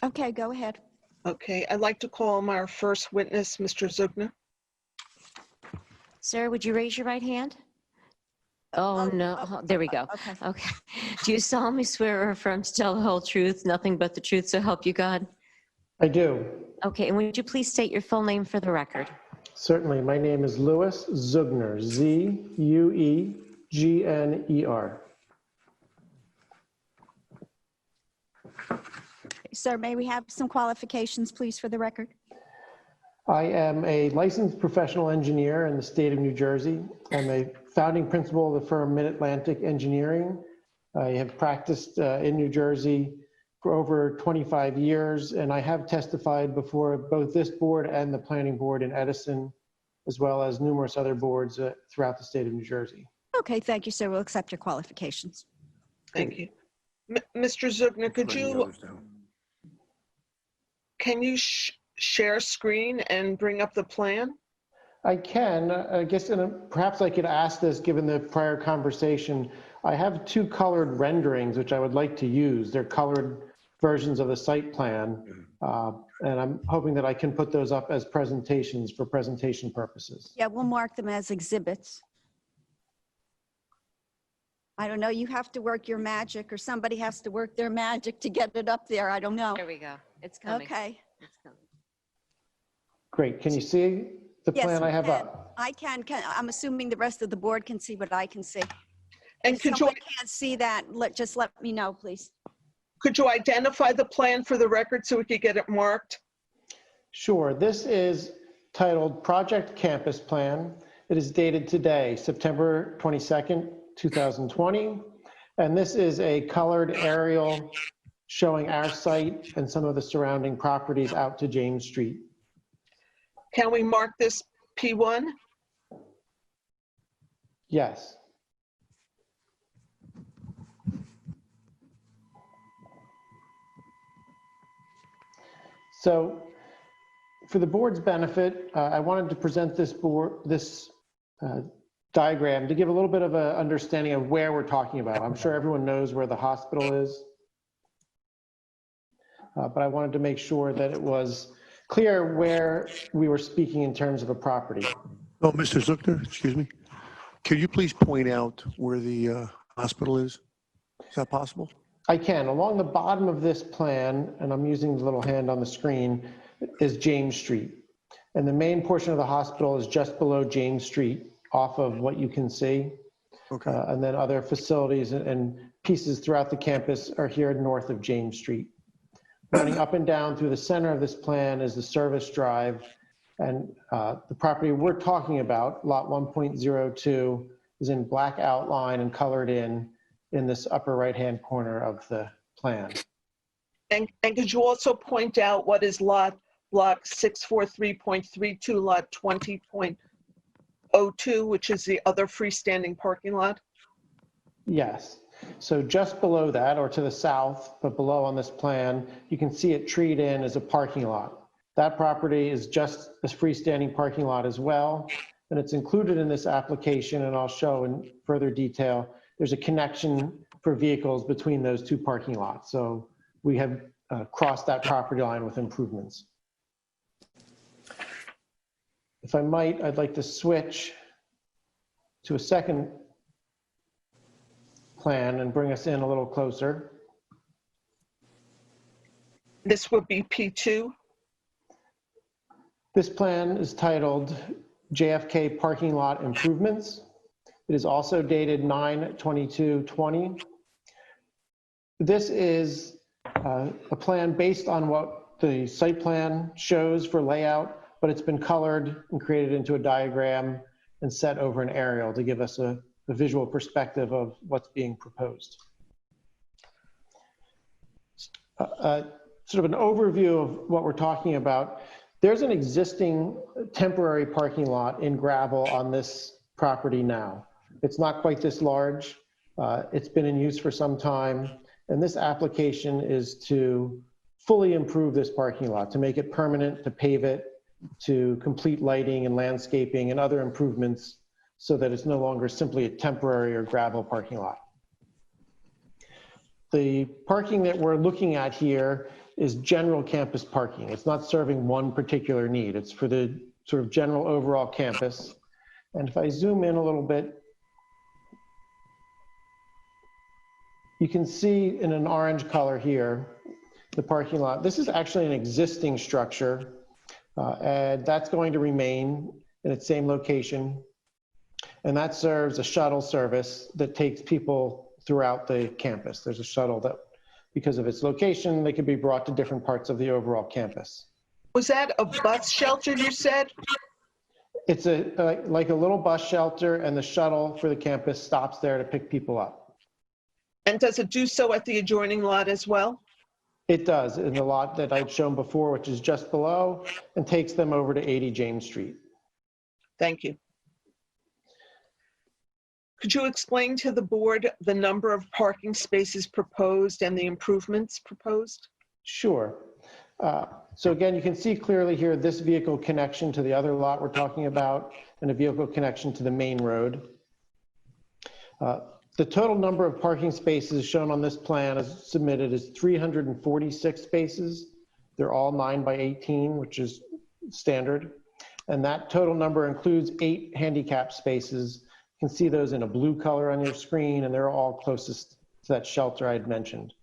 Okay, go ahead. Okay, I'd like to call our first witness, Mr. Zugner. Sir, would you raise your right hand? Oh, no. There we go. Okay. Do you solemnly swear or affirm to tell the whole truth, nothing but the truth, so help you God? I do. Okay, and would you please state your full name for the record? Certainly. My name is Louis Zugner, Z-U-E-G-N-E-R. Sir, may we have some qualifications, please, for the record? I am a licensed professional engineer in the state of New Jersey. I'm a founding principal of the firm Mid-Atlantic Engineering. I have practiced in New Jersey for over 25 years, and I have testified before both this board and the planning board in Edison, as well as numerous other boards throughout the state of New Jersey. Okay, thank you, sir. We'll accept your qualifications. Thank you. Mr. Zugner, can you share screen and bring up the plan? I can. I guess perhaps I could ask this given the prior conversation. I have two colored renderings, which I would like to use. They're colored versions of the site plan. And I'm hoping that I can put those up as presentations for presentation purposes. Yeah, we'll mark them as exhibits. I don't know, you have to work your magic, or somebody has to work their magic to get it up there. I don't know. There we go. It's coming. Okay. It's coming. Great. Can you see the Yes, plan I have we up? I can. I'm assuming the rest of the board can see what I can see. And If could you, someone can't see that, just let me know, please. could you identify the plan for the record so we could get it marked? Sure. This is titled Project Campus Plan. It is dated today, September 22nd, 2020. And this is a colored aerial showing our site and some of the surrounding properties out to James Street. Can we mark this P1? Yes. So for the board's benefit, I wanted to present this diagram to give a little bit of an understanding of where we're talking about. I'm sure everyone knows where the hospital is, but I wanted to make sure that it was clear where we were speaking in terms of a property. Oh, Mr. Zuckner, excuse me. Could you please point out where the hospital is? Is that possible? I can. Along the bottom of this plan, and I'm using the little hand on the screen, is James Street. And the main portion of the hospital is just below James Street, off of what you can see. Okay. And then other facilities and pieces throughout the campus are here north of James Street. Running up and down through the center of this plan is the service drive. And the property we're talking about, lot 1.02, is in black outline and colored in this upper right-hand corner of the plan. And could you also point out what is block 643.32, lot 20.02, which is the other freestanding parking lot? Yes. So just below that, or to the south, but below on this plan, you can see it treed in as a parking lot. That property is just a freestanding parking lot as well, and it's included in this application, and I'll show in further detail. There's a connection for vehicles between those two parking lots. So we have crossed that property line with improvements. If I might, I'd like to switch to a second plan and bring us in a little closer. This would be P2. This plan is titled JFK Parking Lot Improvements. It is also dated 9/22/20. This is a plan based on what the site plan shows for layout, but it's been colored and created into a diagram and set over an aerial to give us a visual perspective of what's being proposed. Sort of an overview of what we're talking about. There's an existing temporary parking lot in gravel on this property now. It's not quite this large. It's been in use for some time. And this application is to fully improve this parking lot, to make it permanent, to pave it, to complete lighting and landscaping and other improvements so that it's no longer simply a temporary or gravel parking lot. The parking that we're looking at here is general campus parking. It's not serving one particular need. It's for the sort of general overall campus. And if I zoom in a little bit, you can see in an orange color here, the parking lot. This is actually an existing structure, and that's going to remain in its same location. And that serves a shuttle service that takes people throughout the campus. There's a shuttle that, because of its location, they could be brought to different parts of the overall campus. Was that a bus shelter you said? It's like a little bus shelter, and the shuttle for the campus stops there to pick people up. And does it do so at the adjoining lot as well? It does, in the lot that I'd shown before, which is just below, and takes them over to 80 James Street. Thank you. Could you explain to the board the number of parking spaces proposed and the improvements proposed? Sure. So again, you can see clearly here this vehicle connection to the other lot we're talking about, and a vehicle connection to the main road. The total number of parking spaces shown on this plan as submitted is 346 spaces. They're all 9 by 18, which is standard. And that total number includes 8 handicap spaces. You can see those in a blue color on your screen, and they're all closest to that shelter I had mentioned.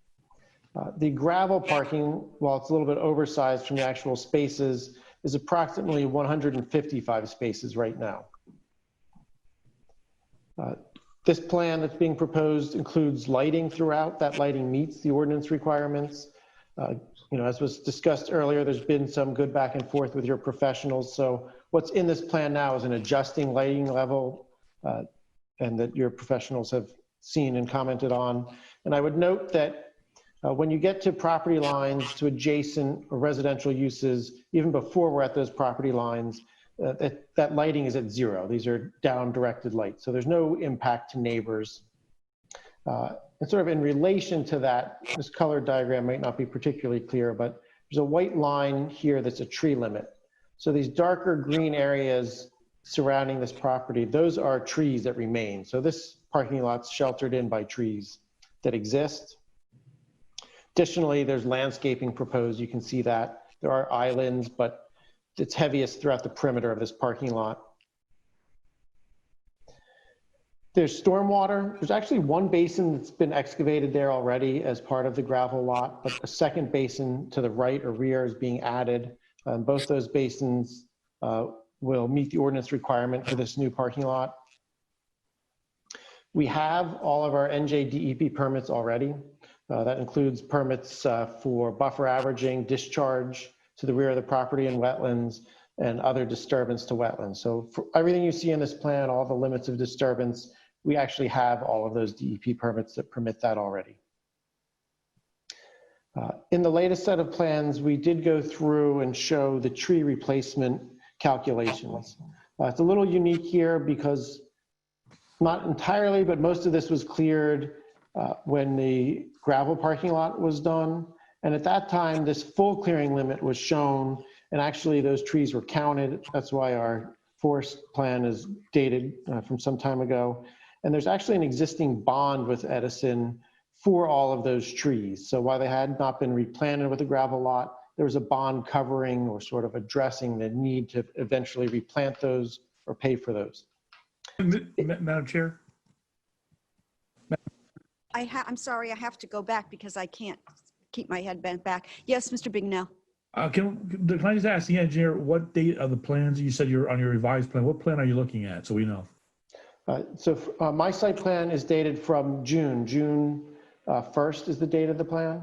The gravel parking, while it's a little bit oversized from the actual spaces, is approximately 155 spaces right now. This plan that's being proposed includes lighting throughout. That lighting meets the ordinance requirements. As was discussed earlier, there's been some good back and forth with your professionals. So what's in this plan now is an adjusting lighting level, and that your professionals have seen and commented on. And I would note that when you get to property lines to adjacent or residential uses, even before we're at those property lines, that lighting is at 0. These are down directed lights. So there's no impact to neighbors. And sort of in relation to that, this color diagram might not be particularly clear, but there's a white line here that's a tree limit. So these darker green areas surrounding this property, those are trees that remain. So this parking lot's sheltered in by trees that exist. Additionally, there's landscaping proposed. You can see that. There are islands, but it's heaviest throughout the perimeter of this parking lot. There's stormwater. There's actually one basin that's been excavated there already as part of the gravel lot, but a second basin to the right or rear is being added. Both those basins will meet the ordinance requirement for this new parking lot. We have all of our NJDEP permits already. That includes permits for buffer averaging, discharge to the rear of the property and wetlands, and other disturbance to wetlands. So for everything you see in this plan, all the limits of disturbance, we actually have all of those DEP permits that permit that already. In the latest set of plans, we did go through and show the tree replacement calculations. It's a little unique here because not entirely, but most of this was cleared when the gravel parking lot was done. And at that time, this full clearing limit was shown, and actually those trees were counted. That's why our forest plan is dated from some time ago. And there's actually an existing bond with Edison for all of those trees. So while they had not been replanted with a gravel lot, there was a bond covering or sort of addressing the need to eventually replant those or pay for those. Madam Chair? I'm sorry, I have to go back because I can't keep my head bent back. Yes, Mr. Bignell. Can I just ask the engineer, what date of the plans, you said you're on your revised plan, what plan are you looking at, so we know? My site plan is dated from June 1st is the date of the plan.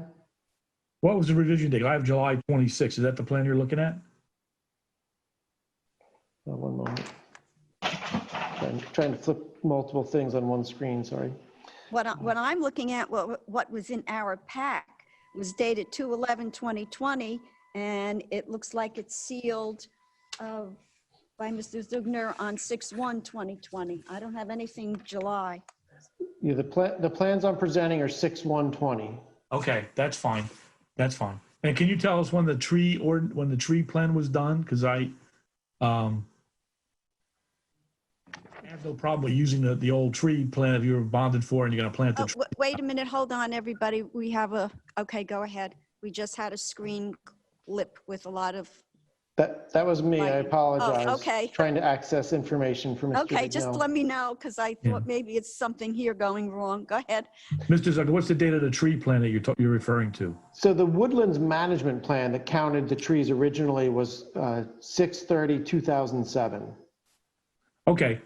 What was the revision date? I have July 26th. Is that the plan you're looking at? One moment. Trying to flip multiple things on one screen, sorry. What I'm looking at, what was in our pack was dated 2/11/2020, and it looks like it's sealed by Mr. Zugner on 6/1/2020. I don't have anything July. Yeah, the plans I'm presenting are 6/1/20. Okay, that's fine. That's fine. And can you tell us when the tree plan was done? Because I have no problem with using the old tree plan if you were bonded for and you're going to plant the tree. Wait a minute, hold on, everybody. We have okay, go ahead. We just had a screen clip with a lot of That was me. I apologize. Oh, okay. Trying to access information from Mr. Okay, just Vignell. let me know, because I Yeah. thought maybe it's something here going wrong. Go ahead. Mr. Zucker, what's the date of the tree plan that you're referring to? So the Woodlands Management Plan that counted the trees originally was 6/30/2007. Okay,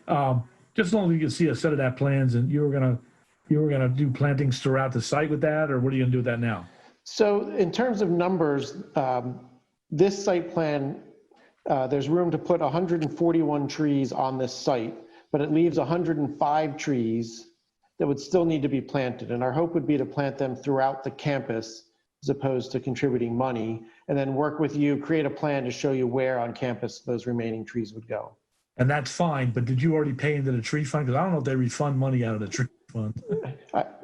just as long as you can see a set of that plans, and you were gonna do plantings throughout the site with that, or what are you gonna do with that now? So in terms of numbers, this site plan, there's room to put 141 trees on this site, but it leaves 105 trees that would still need to be planted. And our hope would be to plant them throughout the campus as opposed to contributing money, and then work with you, create a plan to show you where on campus those remaining trees would go. And that's fine, but did you already pay into the tree fund? Because I don't know if they refund money out of the tree fund.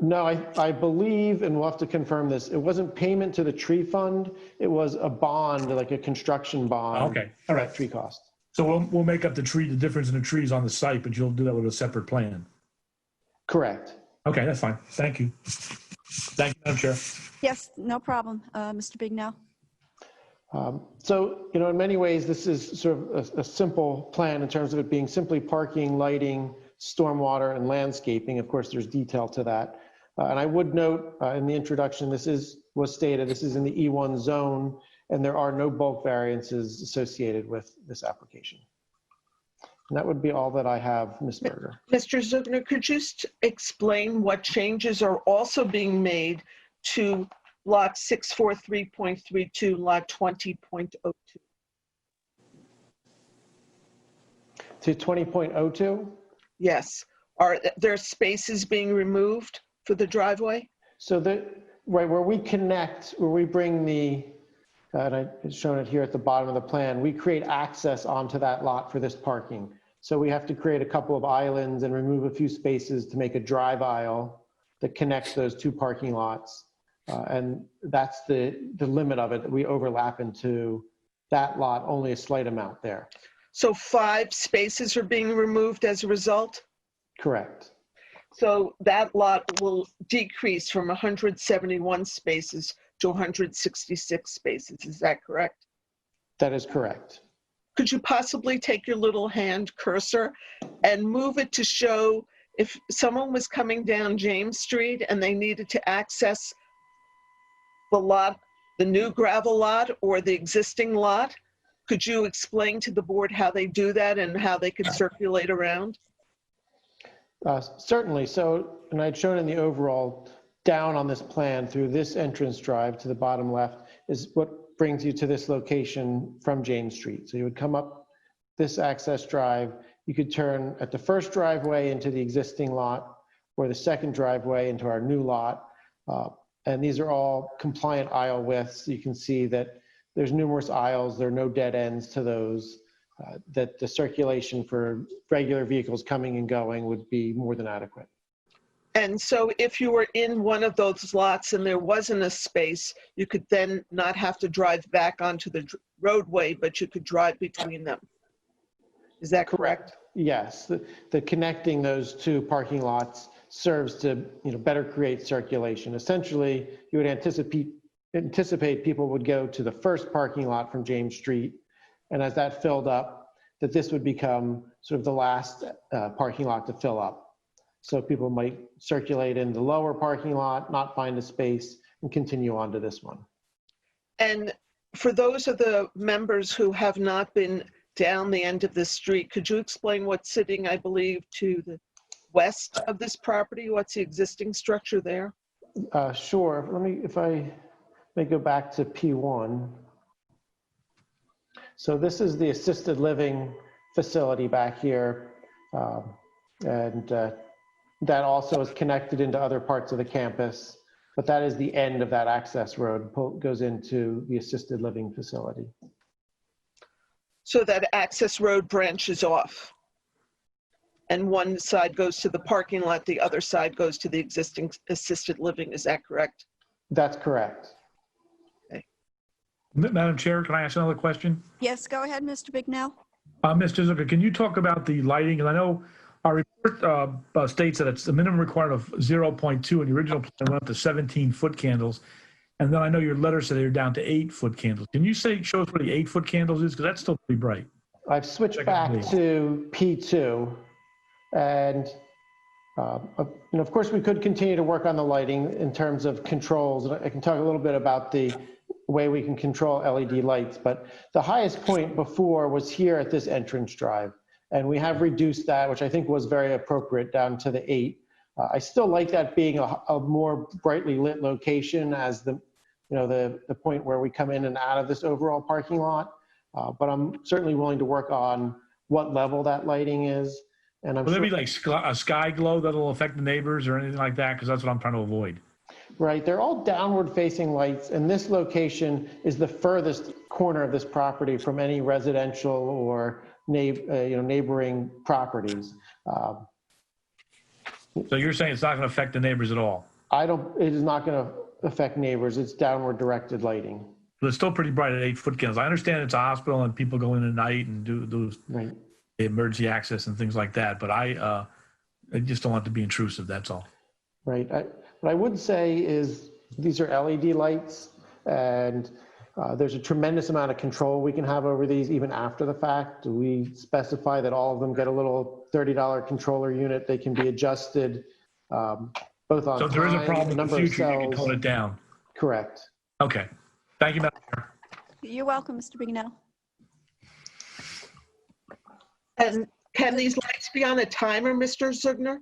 No, I believe, and we'll have to confirm this, it wasn't payment to the tree fund, it was a bond, like a construction bond. Okay, all right. For that tree cost. So we'll make up the difference in the trees on the site, but you'll do that with a separate plan. Correct. Okay, that's fine. Thank you. Thank you, Madam Chair. Yes, no problem. Mr. Bignell? So, in many ways, this is sort of a simple plan in terms of it being simply parking, lighting, stormwater, and landscaping. Of course, there's detail to that. And I would note in the introduction, this was stated, this is in the E1 zone, and there are no bulk variances associated with this application. And that would be all that I have, Ms. Berger. Mr. Zuckner, could you explain what changes are also being made to lot 643.32, lot 20.02? To 20.02? Yes. Are there spaces being removed for the driveway? So right where we connect, where we bring the, and I've shown it here at the bottom of the plan, we create access onto that lot for this parking. So we have to create a couple of islands and remove a few spaces to make a drive aisle that connects those two parking lots. And that's the limit of it. We overlap into that lot, only a slight amount there. So 5 spaces are being removed as a result? Correct. So that lot will decrease from 171 spaces to 166 spaces. Is that correct? That is correct. Could you possibly take your little hand cursor and move it to show if someone was coming down James Street and they needed to access the lot, the new gravel lot or the existing lot? Could you explain to the board how they do that and how they could circulate around? Certainly. So, and I'd shown in the overall down on this plan through this entrance drive to the bottom left is what brings you to this location from James Street. So you would come up this access drive. You could turn at the first driveway into the existing lot or the second driveway into our new lot. And these are all compliant aisle widths. You can see that there's numerous aisles. There are no dead ends to those. That the circulation for regular vehicles coming and going would be more than adequate. And so if you were in one of those lots and there wasn't a space, you could then not have to drive back onto the roadway, but you could drive between them. Is that correct? Yes, the connecting those two parking lots serves to better create circulation. Essentially, you would anticipate people would go to the first parking lot from James Street, and as that filled up, that this would become sort of the last parking lot to fill up. So people might circulate in the lower parking lot, not find a space, and continue on to this one. And for those of the members who have not been down the end of this street, could you explain what's sitting, I believe, to the west of this property? What's the existing structure there? Sure. If I may go back to P1. So this is the assisted living facility back here. That also is connected into other parts of the campus, but that is the end of that access road, goes into the assisted living facility. So that access road branches off, and one side goes to the parking lot, the other side goes to the existing assisted living, is that correct? That's correct. Okay. Madam Chair, can I ask another question? Yes, go ahead, Mr. Bignell. Mr. Zucker, can you talk about the lighting? And I know our report states that it's the minimum requirement of 0.2, and the original plan went up to 17-foot candles. And then I know your letter said they're down to 8-foot candles. Can you show us what the 8-foot candles is? Because that's still pretty bright. I've switched Check back out the- to P2, and of course, we could continue to work on the lighting in terms of controls. And I can talk a little bit about the way we can control LED lights, but the highest point before was here at this entrance drive, and we have reduced that, which I think was very appropriate, down to the 8. I still like that being a more brightly lit location as the point where we come in and out of this overall parking lot. But I'm certainly willing to work on what level that lighting is. And I'm Will there sure, be like a sky glow that'll affect the neighbors or anything like that? Because that's what I'm trying to avoid. right, they're all downward facing lights, and this location is the furthest corner of this property from any residential or neighboring properties. So you're saying it's not going to affect the neighbors at all? It is not going to affect neighbors. It's downward directed lighting. But it's still pretty bright at 8-foot candles. I understand it's a hospital and people go in at night and do those Right. emergency access and things like that. But I just don't want it to be intrusive. That's all. Right. What I would say is these are LED lights, and there's a tremendous amount of control we can have over these even after the fact. We specify that all of them get a little $30 controller unit. They can be adjusted both on So if there is a time, problem in the number of future, you can cells. tone it down. Correct. Okay. Thank you, Madam Chair. You're welcome, Mr. Bignell. And can these lights be on a timer, Mr. Zugner?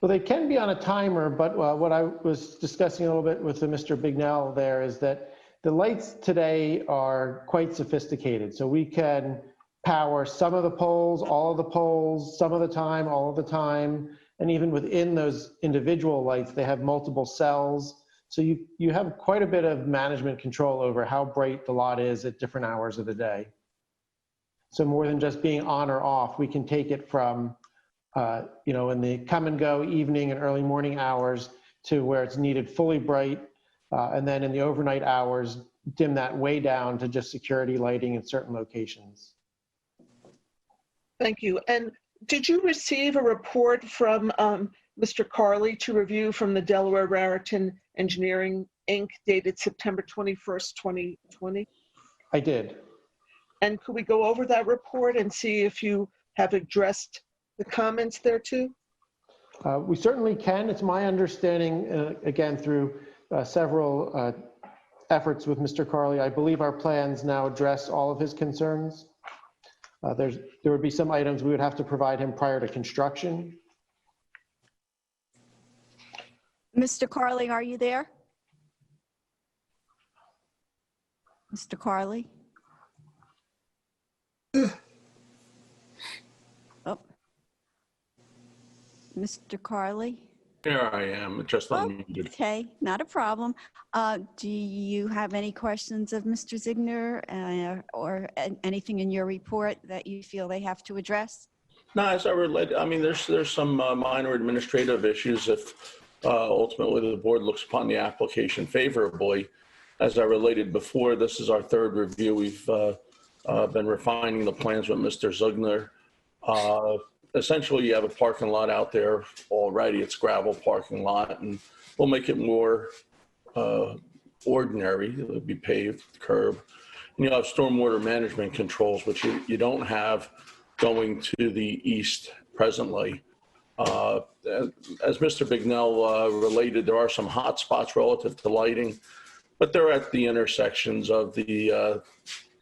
Well, they can be on a timer, but what I was discussing a little bit with Mr. Bignell there is that the lights today are quite sophisticated. So we can power some of the poles, all of the poles, some of the time, all of the time. And even within those individual lights, they have multiple cells. So you have quite a bit of management control over how bright the lot is at different hours of the day. So more than just being on or off, we can take it from in the come and go evening and early morning hours to where it's needed fully bright. And then in the overnight hours, dim that way down to just security lighting in certain locations. Thank you. And did you receive a report from Mr. Carley to review from the Delaware Raritan Engineering, Inc., dated September 21st, 2020? I did. And could we go over that report and see if you have addressed the comments there too? We certainly can. It's my understanding, again, through several efforts with Mr. Carley, I believe our plans now address all of his concerns. There would be some items we would have to provide him prior to construction. Mr. Carley, are you there? Mr. Carley? Oh. Mr. Carley? Here I am, just unmuted. Okay, not a problem. Do you have any questions of Mr. Zigner or anything in your report that you feel they have to address? No, as I relate, I mean, there's some minor administrative issues if ultimately the board looks upon the application favorably. As I related before, this is our third review. We've been refining the plans with Mr. Zugner. Essentially, you have a parking lot out there already. It's gravel parking lot, and we'll make it more ordinary. It'll be paved, curb. And you'll have stormwater management controls, which you don't have going to the east presently. As Mr. Bignell related, there are some hot spots relative to lighting, but they're at the intersections of the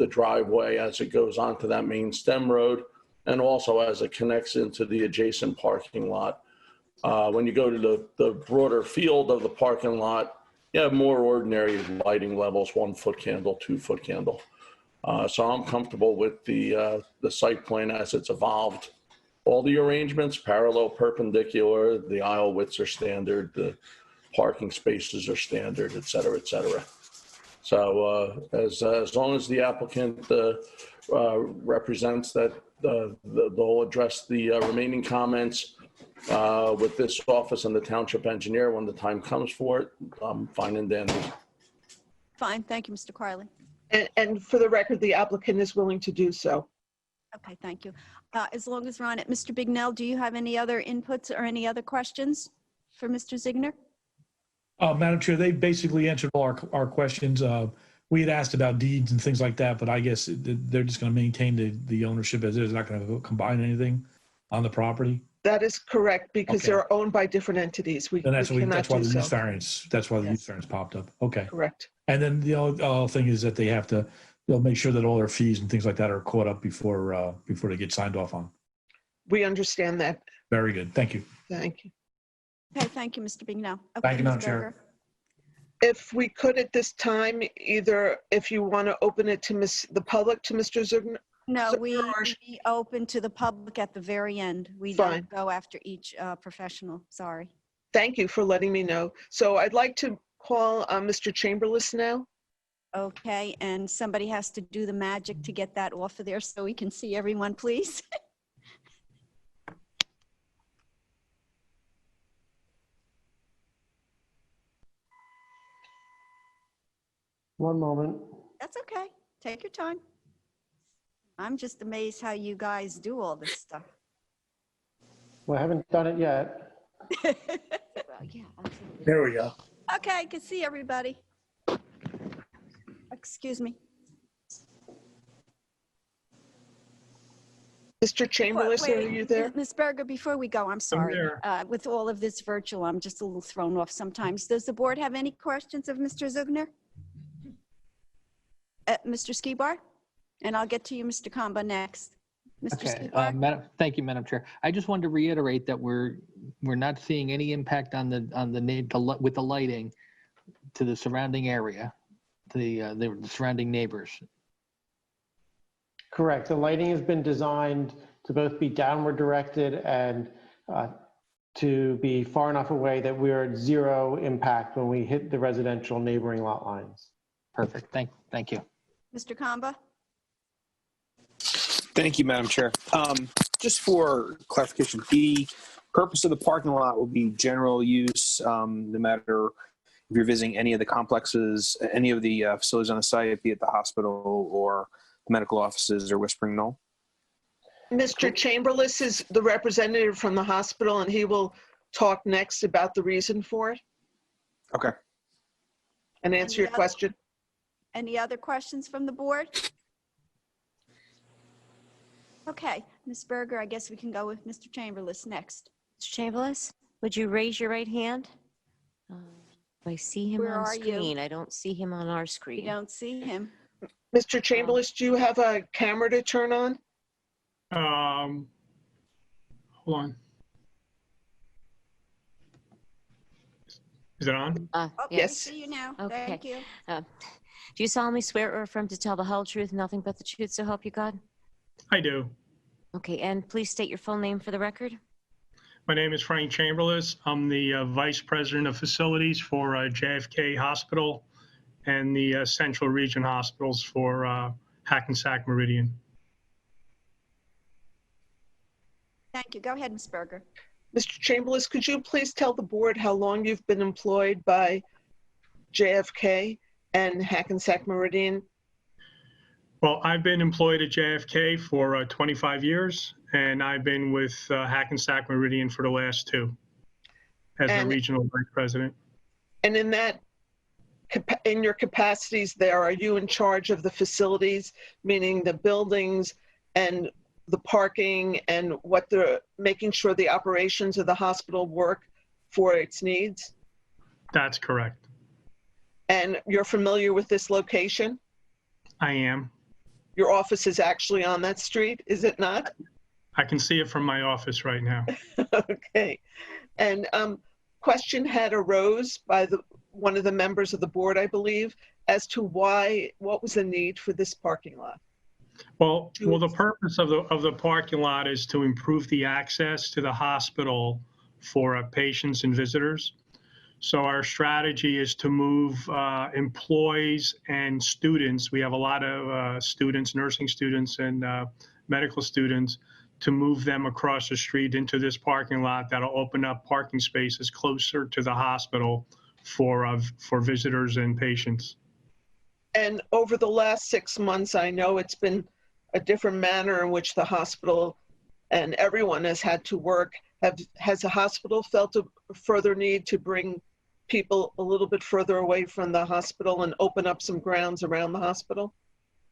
driveway as it goes onto that main stem road, and also as it connects into the adjacent parking lot. When you go to the broader field of the parking lot, you have more ordinary lighting levels, 1-foot candle, 2-foot candle. So I'm comfortable with the site plan as it's evolved. All the arrangements, parallel, perpendicular, the aisle widths are standard, the parking spaces are standard, et cetera, et cetera. So as long as the applicant represents that they'll address the remaining comments with this office and the township engineer when the time comes for it, I'm fine and dandy. Fine, thank you, Mr. Carley. And for the record, the applicant is willing to do so. Okay, thank you. As long as we're on it, Mr. Bignell, do you have any other inputs or any other questions for Mr. Zigner? Madam Chair, they basically answered all our questions. We had asked about deeds and things like that, but I guess they're just going to maintain the ownership as is. They're not going to combine anything on the property. That is correct, because Okay. they're owned by different entities. We And cannot that's why do the so. use variance, that's why the use Yes. variance popped up. Okay. Correct. And then the other thing is that they'll make sure that all their fees and things like that are caught up before they get signed off on. We understand that. Very good. Thank you. Thank you. Okay, thank you, Mr. Bignell. Thank you, Ms. Madam Chair. Berger. If we could at this time, either if you want to open it to the public, to Mr. Zugner. No, So- we open to the public at the very end. We Fine. don't go after each professional. Sorry. Thank you for letting me know. So I'd like to call Mr. Chamberlain now. Okay, and somebody has to do the magic to get that off of there so we can see everyone, please. One moment. That's okay. Take your time. I'm just amazed how you guys do all this stuff. Well, I haven't done it yet. Well, yeah, absolutely. There we go. Okay, I can see everybody. Excuse me. Mr. Chamberlain, are you there? Ms. Berger, before we go, I'm sorry. there. With all of this virtual, I'm just a little thrown off sometimes. Does the board have any questions of Mr. Zugner? Mr. Skibar? And I'll get to you, Mr. Kamba, next. Mr. Okay, Skibar? thank you, Madam Chair. I just wanted to reiterate that we're not seeing any impact on with the lighting to the surrounding area, to the surrounding neighbors. Correct. The lighting has been designed to both be downward directed and to be far enough away that we're at zero impact when we hit the residential neighboring lot lines. Perfect. Thank you. Mr. Kamba? Thank you, Madam Chair. Just for clarification, the purpose of the parking lot will be general use, no matter if you're visiting any of the complexes, any of the facilities on the site, be it the hospital or the medical offices or Whispering Knoll? Mr. Chamberlain is the representative from the hospital, and he will talk next about the reason for it Okay. and answer your question. Any other questions from the board? Okay, Ms. Berger, I guess we can go with Mr. Chamberlain next. Mr. Chamberlain, would you raise your right hand? I see him Where on are you? screen. I don't see him on our We screen. don't see him. Mr. Chamberlain, do you have a camera to turn on? Hold on. Is it on? Okay, Yes. see you now. Okay. Thank you. Do you solemnly swear or affirm to tell the whole truth, nothing but the truth, so help you God? I do. Okay, and please state your full name for the record. My name is Frank Chamberlain. I'm the Vice President of Facilities for JFK Hospital and the Central Region Hospitals for Hackensack Meridian. Thank you. Go ahead, Ms. Berger. Mr. Chamberlain, could you please tell the board how long you've been employed by JFK and Hackensack Meridian? Well, I've been employed at JFK for 25 years, and I've been with Hackensack Meridian for the last 2 as the regional vice president. And in your capacities there, are you in charge of the facilities, meaning the buildings and the parking and making sure the operations of the hospital work for its needs? That's correct. And you're familiar with this location? I am. Your office is actually on that street, is it not? I can see it from my office right now. Okay. And question had arose by one of the members of the board, I believe, as to what was the need for this parking lot? Well, the purpose of the parking lot is to improve the access to the hospital for patients and visitors. So our strategy is to move employees and students. We have a lot of students, nursing students and medical students, to move them across the street into this parking lot that'll open up parking spaces closer to the hospital for visitors and patients. And over the last 6 months, I know it's been a different manner in which the hospital and everyone has had to work. Has the hospital felt a further need to bring people a little bit further away from the hospital and open up some grounds around the hospital?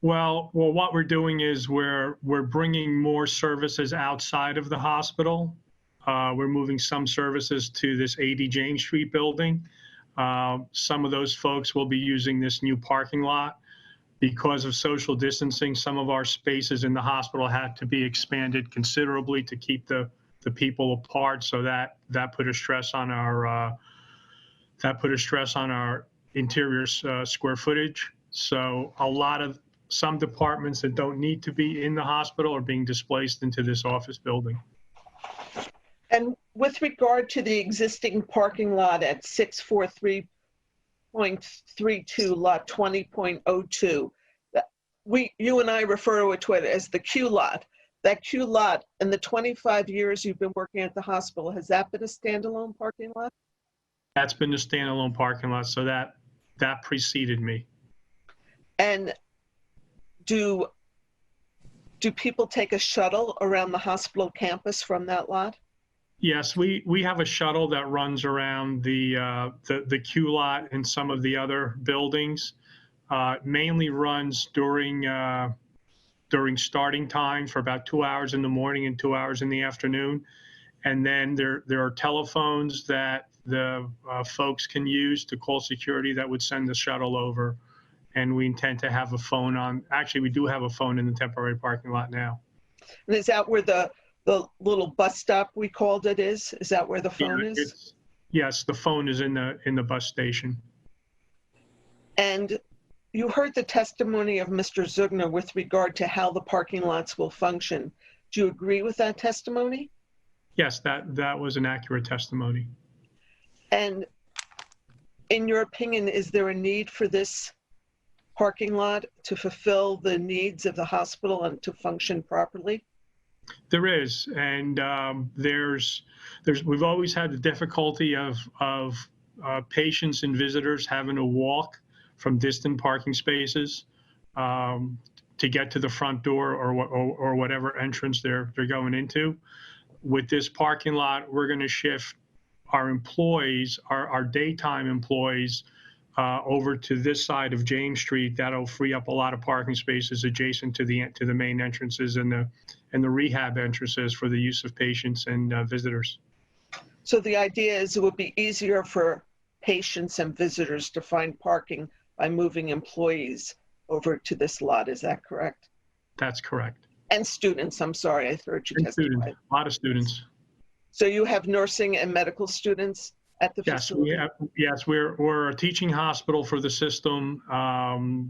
Well, what we're doing is we're bringing more services outside of the hospital. We're moving some services to this 80 James Street building. Some of those folks will be using this new parking lot. Because of social distancing, some of our spaces in the hospital had to be expanded considerably to keep the people apart. So that put a stress on our interior square footage. So some departments that don't need to be in the hospital are being displaced into this office building. And with regard to the existing parking lot at 643.32 lot 20.02, you and I refer to it as the Q lot. That Q lot, in the 25 years you've been working at the hospital, has that been a standalone parking lot? That's been a standalone parking lot, so that preceded me. And do people take a shuttle around the hospital campus from that lot? Yes, we have a shuttle that runs around the Q lot and some of the other buildings. Mainly runs during starting time for about 2 hours in the morning and 2 hours in the afternoon. And then there are telephones that the folks can use to call security that would send the shuttle over. And we intend to have a phone on. Actually, we do have a phone in the temporary parking lot now. And is that where the little bus stop we called it is? Is that where the phone is? Yes, the phone is in the bus station. And you heard the testimony of Mr. Zugner with regard to how the parking lots will function. Do you agree with that testimony? Yes, that was an accurate testimony. And in your opinion, is there a need for this parking lot to fulfill the needs of the hospital and to function properly? There is, and we've always had the difficulty of patients and visitors having to walk from distant parking spaces to get to the front door or whatever entrance they're going into. With this parking lot, we're going to shift our employees, our daytime employees, over to this side of James Street. That'll free up a lot of parking spaces adjacent to the main entrances and the rehab entrances for the use of patients and visitors. So the idea is it would be easier for patients and visitors to find parking by moving employees over to this lot. Is that correct? That's correct. And students. I'm sorry, I heard you testify. Students, a lot of students. So you have nursing and medical students at the facility? Yes, we're a teaching hospital for the system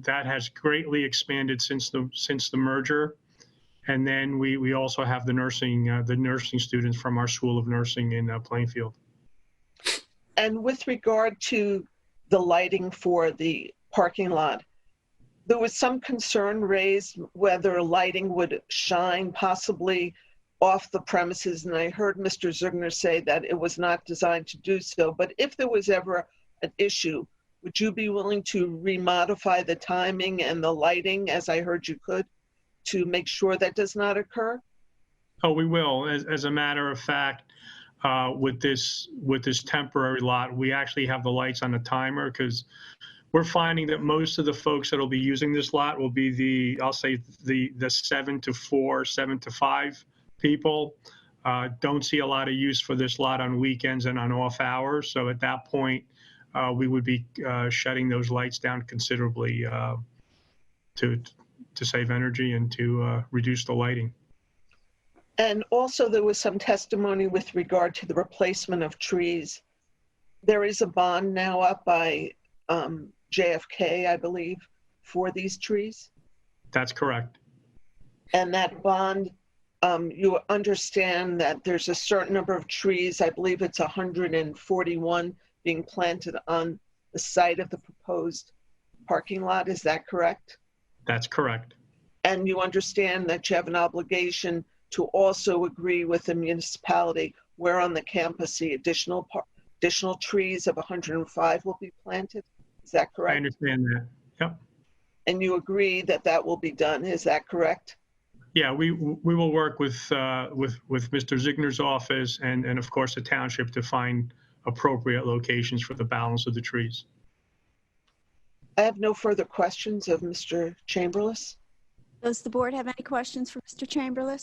that has greatly expanded since the merger. And then we also have the nursing students from our School of Nursing in Plainfield. And with regard to the lighting for the parking lot, there was some concern raised whether lighting would shine possibly off the premises. And I heard Mr. Zugner say that it was not designed to do so. But if there was ever an issue, would you be willing to remodify the timing and the lighting, as I heard you could, to make sure that does not occur? Oh, we will. As a matter of fact, with this temporary lot, we actually have the lights on a timer because we're finding that most of the folks that will be using this lot will be the 7 to 4, 7 to 5 people. Don't see a lot of use for this lot on weekends and on off hours. So at that point, we would be shutting those lights down considerably to save energy and to reduce the lighting. And also there was some testimony with regard to the replacement of trees. There is a bond now up by JFK, I believe, for these trees. That's correct. And that bond, you understand that there's a certain number of trees, I believe it's 141 being planted on the site of the proposed parking lot. Is that correct? That's correct. And you understand that you have an obligation to also agree with the municipality where on the campus the additional trees of 105 will be planted. Is that correct? I understand that. Yep. And you agree that that will be done. Is that correct? Yeah, we will work with Mr. Zigner's office and of course the township to find appropriate locations for the balance of the trees. I have no further questions of Mr. Chamberlain. Does the board have any questions for Mr. Chamberlain?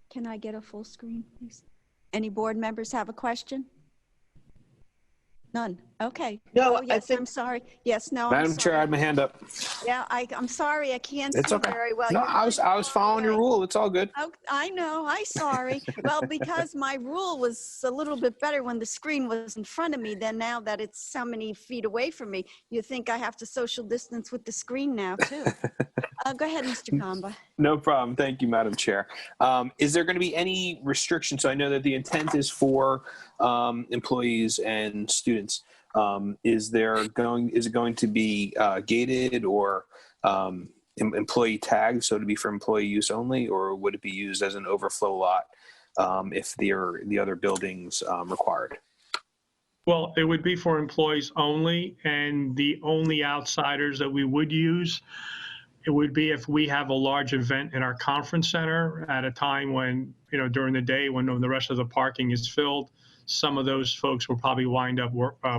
Can I get a full screen, please? Any board members have a question? None. Okay. No, Oh, yes, I think. I'm sorry. Yes, no, I'm Madam Chair, I sorry. had my hand up. Yeah, I'm sorry. I can't It's see okay. very well. No, You're I was following your rule. It's all good. Oh, I know. I'm sorry. Well, because my rule was a little bit better when the screen was in front of me than now that it's so many feet away from me. You think I have to social distance with the screen now, too. Go ahead, Mr. Kamba. No problem. Thank you, Madam Chair. Is there going to be any restrictions? So I know that the intent is for employees and students. Is it going to be gated or employee tagged, so to be for employee use only, or would it be used as an overflow lot if the other buildings required? Well, it would be for employees only, and the only outsiders that we would use, it would be if we have a large event in our conference center at a time when, during the day when the rest of the parking is filled. Some of those folks will probably wind up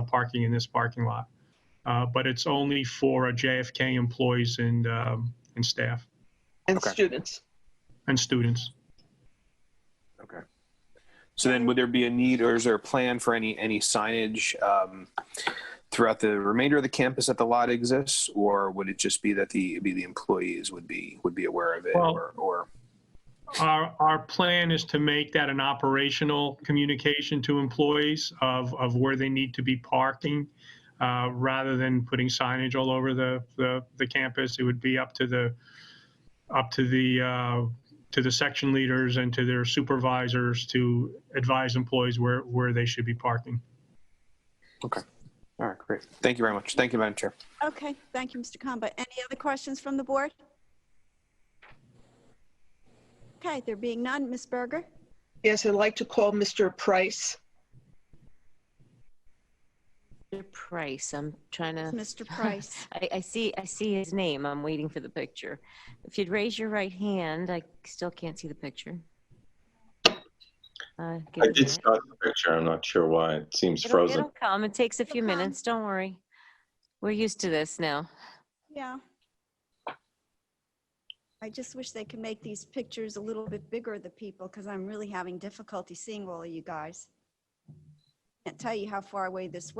parking in this parking lot. But it's only for JFK employees and staff. And students. And students. Okay. So then would there be a need, or is there a plan for any signage throughout the remainder of the campus that the lot exists, or would it just be that the employees would be aware of it? Well, or Our plan is to make that an operational communication to employees of where they need to be parking, rather than putting signage all over the campus. It would be up to the section leaders and to their supervisors to advise employees where they should be parking. Okay. All right, great. Thank you very much. Thank you, Madam Chair. Okay, thank you, Mr. Kamba. Any other questions from the board? Okay, there being none, Ms. Berger? Yes, I'd like to call Mr. Price. Mr. Price, I'm trying to. Mr. Price. I see his name. I'm waiting for the picture. If you'd raise your right hand, I still can't see the picture. I did start the picture. I'm not sure why. It seems frozen. It'll come. It takes a few minutes. Don't worry. We're used to this now. Yeah. I just wish they could make these pictures a little bit bigger of the people, because I'm really having difficulty seeing all of you guys. Can't tell you how far away this,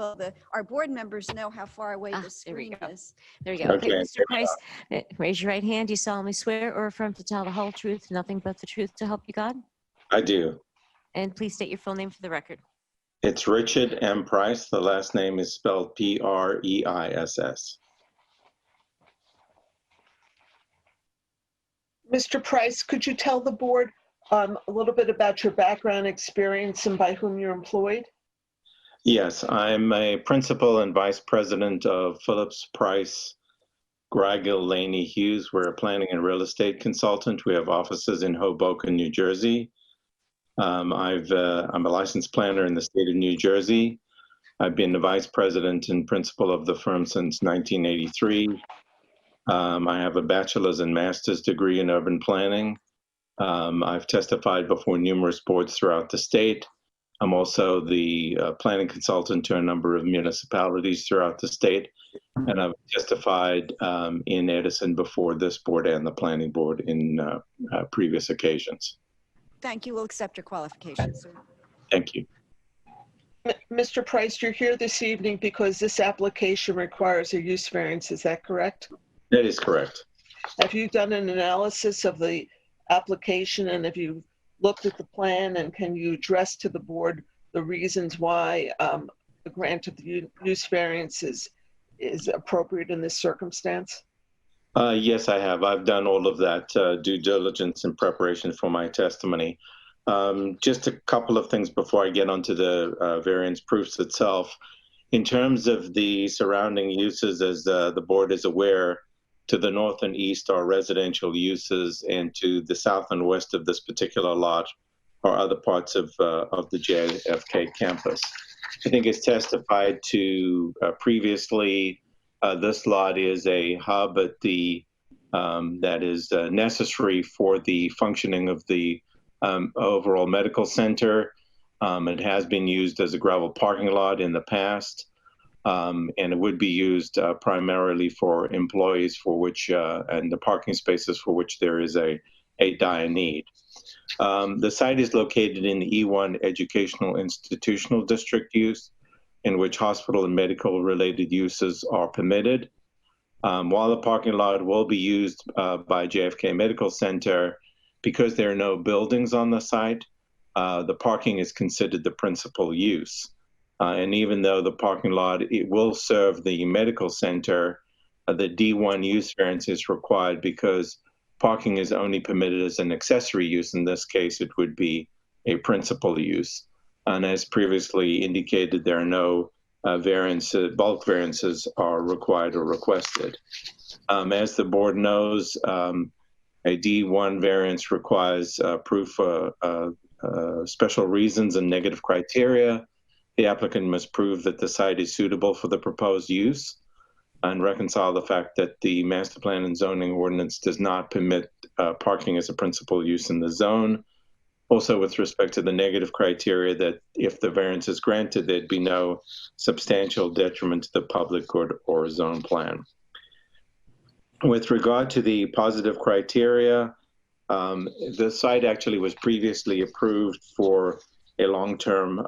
our board members know how far away the screen is. There you go. Okay, Mr. Price, raise your right hand. Do you solemnly swear or affirm to tell the whole truth, nothing but the truth, to help you God? I do. And please state your full name for the record. It's Richard M. Price. The last name is spelled Preiss. Mr. Price, could you tell the board a little bit about your background experience and by whom you're employed? Yes, I'm a principal and vice president of Phillips Price, Gragill, Laney, Hughes. We're a planning and real estate consultant. We have offices in Hoboken, New Jersey. I'm a licensed planner in the state of New Jersey. I've been the vice president and principal of the firm since 1983. I have a bachelor's and master's degree in urban planning. I've testified before numerous boards throughout the state. I'm also the planning consultant to a number of municipalities throughout the state, and I've testified in Edison before this board and the planning board in previous occasions. Thank you. We'll accept your qualifications, sir. Thank you. Mr. Price, you're here this evening because this application requires a use variance. Is that correct? That is correct. Have you done an analysis of the application, and have you looked at the plan, and can you address to the board the reasons why the grant of the use variance is appropriate in this circumstance? Yes, I have. I've done all of that due diligence in preparation for my testimony. Just a couple of things before I get onto the variance proofs itself. In terms of the surrounding uses, as the board is aware, to the north and east are residential uses, and to the south and west of this particular lot are other parts of the JFK campus. I think it's testified to previously, this lot is a hub at that is necessary for the functioning of the overall medical center. It has been used as a gravel parking lot in the past, and it would be used primarily for employees for which, and the parking spaces for which there is a dire need. The site is located in the E1 Educational Institutional District use, in which hospital and medical related uses are permitted. While the parking lot will be used by JFK Medical Center, because there are no buildings on the site, the parking is considered the principal use. And even though the parking lot, it will serve the medical center, the D1 use variance is required because parking is only permitted as an accessory use. In this case, it would be a principal use. And as previously indicated, there are no bulk variances are required or requested. As the board knows, a D1 variance requires proof of special reasons and negative criteria. The applicant must prove that the site is suitable for the proposed use and reconcile the fact that the master plan and zoning ordinance does not permit parking as a principal use in the zone. Also, with respect to the negative criteria, that if the variance is granted, there'd be no substantial detriment to the public good or zone plan. With regard to the positive criteria, the site actually was previously approved for a long-term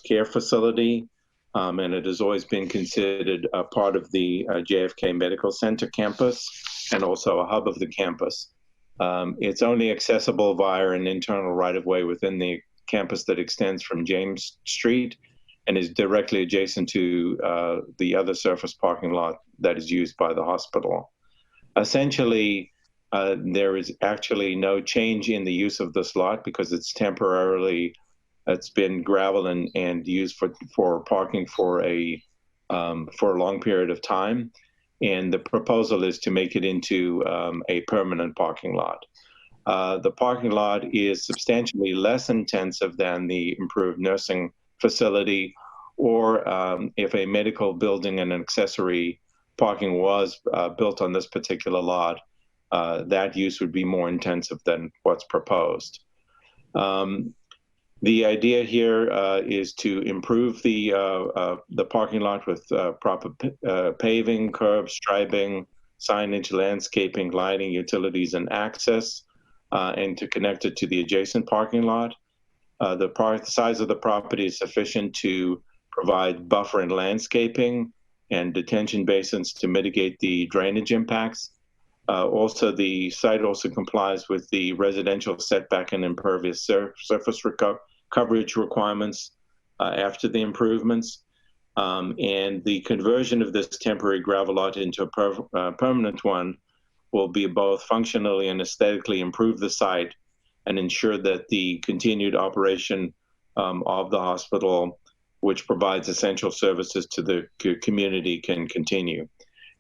care facility, and it has always been considered a part of the JFK Medical Center campus and also a hub of the campus. It's only accessible via an internal right-of-way within the campus that extends from James Street and is directly adjacent to the other surface parking lot that is used by the hospital. Essentially, there is actually no change in the use of this lot because it's been gravel and used for parking for a long period of time. And the proposal is to make it into a permanent parking lot. The parking lot is substantially less intensive than the improved nursing facility, or if a medical building and accessory parking was built on this particular lot, that use would be more intensive than what's proposed. The idea here is to improve the parking lot with proper paving, curb, striping, signage, landscaping, lighting, utilities, and access, and to connect it to the adjacent parking lot. The size of the property is sufficient to provide buffer and landscaping and detention basins to mitigate the drainage impacts. Also, the site also complies with the residential setback and impervious surface coverage requirements after the improvements. And the conversion of this temporary gravel lot into a permanent one will be both functionally and aesthetically improve the site and ensure that the continued operation of the hospital, which provides essential services to the community, can continue.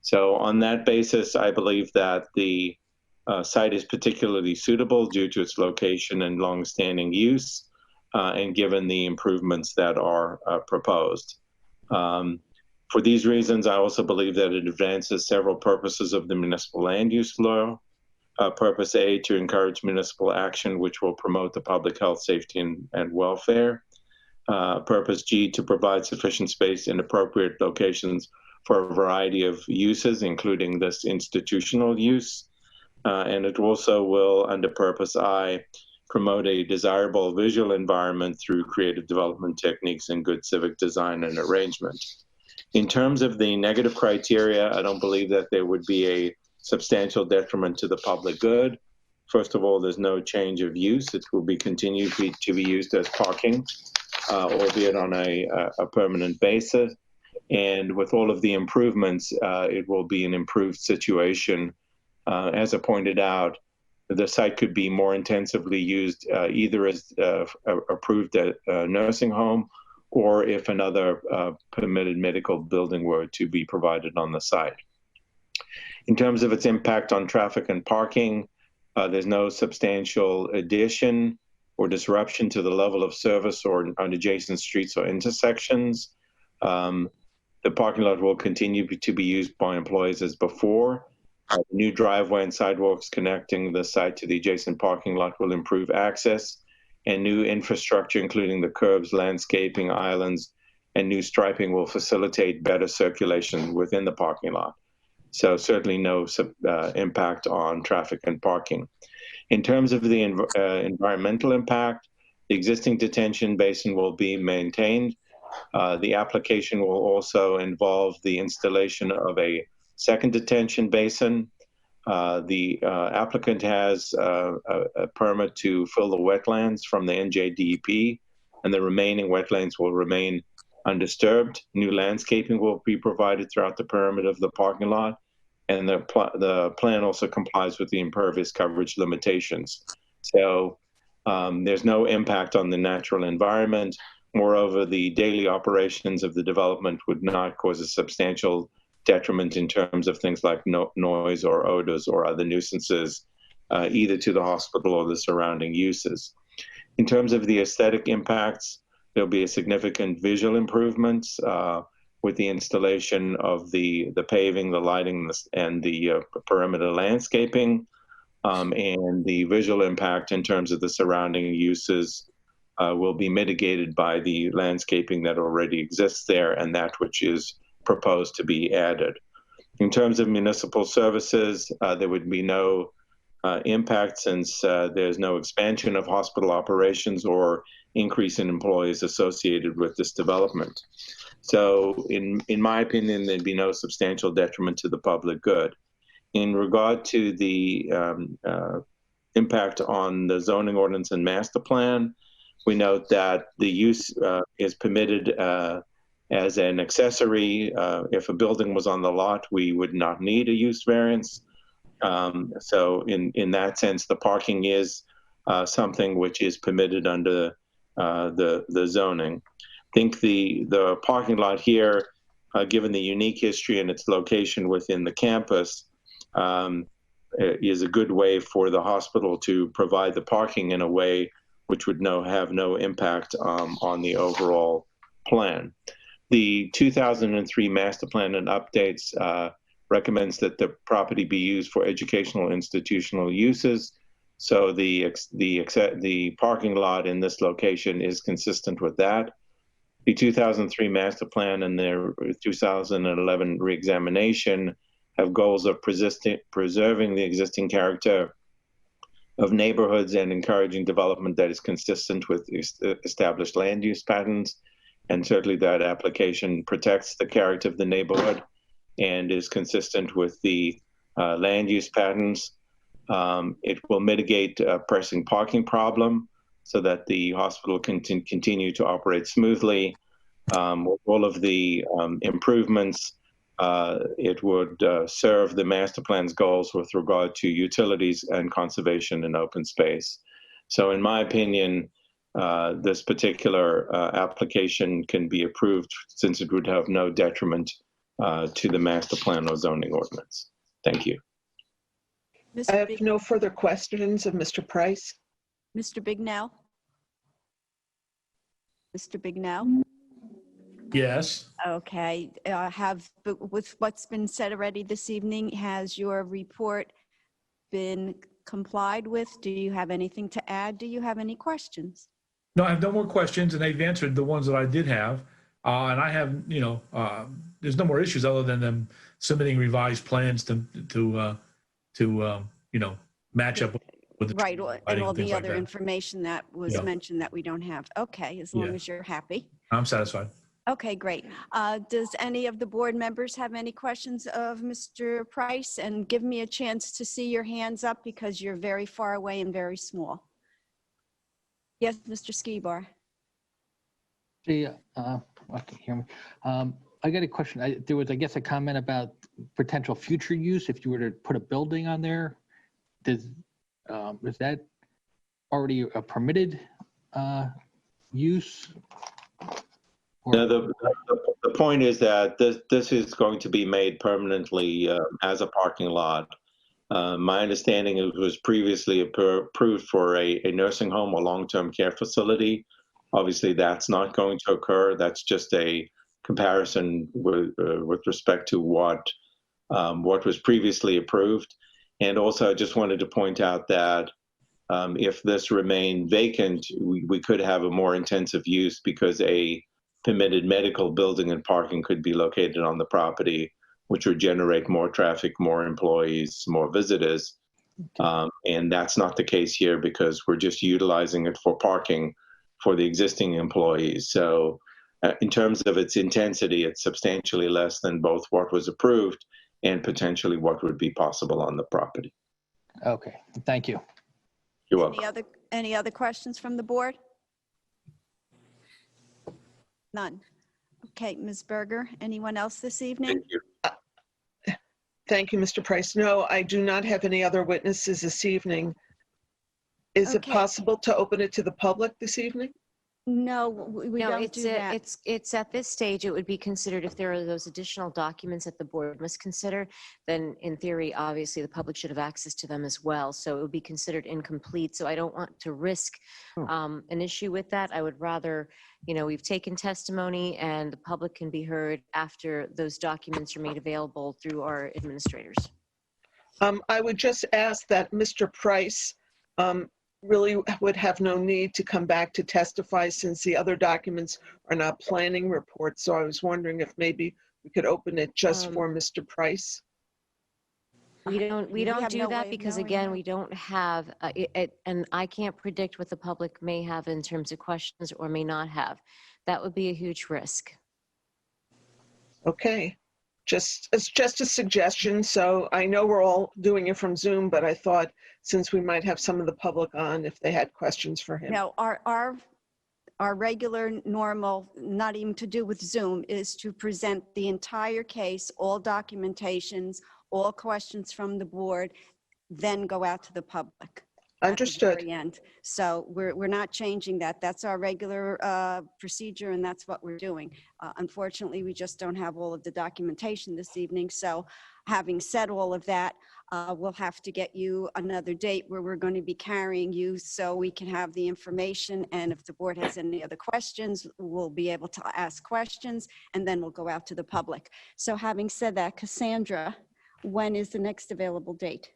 So on that basis, I believe that the site is particularly suitable due to its location and long-standing use, and given the improvements that are proposed. For these reasons, I also believe that it advances several purposes of the municipal land use law. Purpose A, to encourage municipal action, which will promote the public health, safety, and welfare. Purpose G, to provide sufficient space in appropriate locations for a variety of uses, including this institutional use. And it also will, under Purpose I, promote a desirable visual environment through creative development techniques and good civic design and arrangement. In terms of the negative criteria, I don't believe that there would be a substantial detriment to the public good. First of all, there's no change of use. It will be continued to be used as parking, albeit on a permanent basis. And with all of the improvements, it will be an improved situation. As I pointed out, the site could be more intensively used either as approved nursing home, or if another permitted medical building were to be provided on the site. In terms of its impact on traffic and parking, there's no substantial addition or disruption to the level of service or on adjacent streets or intersections. The parking lot will continue to be used by employees as before. New driveway and sidewalks connecting the site to the adjacent parking lot will improve access and new infrastructure, including the curbs, landscaping, islands, and new striping will facilitate better circulation within the parking lot. So certainly no impact on traffic and parking. In terms of the environmental impact, the existing detention basin will be maintained. The application will also involve the installation of a second detention basin. The applicant has a permit to fill the wetlands from the NJDEP, and the remaining wetlands will remain undisturbed. New landscaping will be provided throughout the perimeter of the parking lot, and the plan also complies with the impervious coverage limitations. So there's no impact on the natural environment. Moreover, the daily operations of the development would not cause a substantial detriment in terms of things like noise or odors or other nuisances, either to the hospital or the surrounding uses. In terms of the aesthetic impacts, there'll be a significant visual improvements with the installation of the paving, the lighting, and the perimeter landscaping, and the visual impact in terms of the surrounding uses will be mitigated by the landscaping that already exists there and that which is proposed to be added. In terms of municipal services, there would be no impact since there's no expansion of hospital operations or increase in employees associated with this development. So in my opinion, there'd be no substantial detriment to the public good. In regard to the impact on the zoning ordinance and master plan, we note that the use is permitted as an accessory. If a building was on the lot, we would not need a use variance. So in that sense, the parking is something which is permitted under the zoning. I think the parking lot here, given the unique history and its location within the campus, is a good way for the hospital to provide the parking in a way which would have no impact on the overall plan. The 2003 master plan and updates recommends that the property be used for educational institutional uses. So the parking lot in this location is consistent with that. The 2003 master plan and their 2011 reexamination have goals of preserving the existing character of neighborhoods and encouraging development that is consistent with established land use patterns. And certainly that application protects the character of the neighborhood and is consistent with the land use patterns. It will mitigate a pressing parking problem so that the hospital can continue to operate smoothly. With all of the improvements, it would serve the master plan's goals with regard to utilities and conservation and open space. So in my opinion, this particular application can be approved since it would have no detriment to the master plan or zoning ordinance. Thank you. I have no further questions of Mr. Price. Mr. Bignell? Mr. Bignell? Yes. Okay. With what's been said already this evening, has your report been complied with? Do you have anything to add? Do you have any questions? No, I have no more questions, and they've answered the ones that I did have. And I have, there's no more issues other than them submitting revised plans to match up with the right, and all the other like information that was mentioned that we don't have. Okay, as long as you're happy. I'm satisfied. Okay, great. Does any of the board members have any questions of Mr. Price? And give me a chance to see your hands up because you're very far away and very small. Yes, Mr. Skibar. See, I can hear me. I got a question. There was, I guess, a comment about potential future use if you were to put a building on there. Is that already a permitted use? No, the point is that this is going to be made permanently as a parking lot. My understanding is it was previously approved for a nursing home or long-term care facility. Obviously, that's not going to occur. That's just a comparison with respect to what was previously approved. And also, I just wanted to point out that If this remained vacant, we could have a more intensive use because a permitted medical building and parking could be located on the property, which would generate more traffic, more employees, more visitors. And that's not the case here because we're just utilizing it for parking for the existing employees. So in terms of its intensity, it's substantially less than both what was approved and potentially what would be possible on the property. Okay, thank you. You're welcome. Any other questions from the board? None. Okay, Ms. Berger, anyone else this evening? Thank you. Thank you, Mr. Price. No, I do not have any other witnesses this evening. Is it Okay. possible to open it to the public this evening? No, we No, don't do that. it's at this stage, it would be considered if there are those additional documents that the board must consider, then in theory, obviously, the public should have access to them as well. So it would be considered incomplete. So I don't want to risk an issue with that. I would rather, we've taken testimony and the public can be heard after those documents are made available through our administrators. I would just ask that Mr. Price really would have no need to come back to testify since the other documents are not planning reports. So I was wondering if maybe we could open it just for Mr. Price. We don't have do no way that of because knowing again, that. we don't have, and I can't predict what the public may have in terms of questions or may not have. That would be a huge risk. Okay, it's just a suggestion. So I know we're all doing it from Zoom, but I thought since we might have some of the public on, if they had questions for him. No, our regular, normal, not even to do with Zoom, is to present the entire case, all documentations, all questions from the board, then go out to the public. Understood. At the very end. So we're not changing that. That's our regular procedure, and that's what we're doing. Unfortunately, we just don't have all of the documentation this evening. So having said all of that, we'll have to get you another date where we're going to be carrying you so we can have the information. And if the board has any other questions, we'll be able to ask questions, and then we'll go out to the public. So having said that, Cassandra, when is the next available date?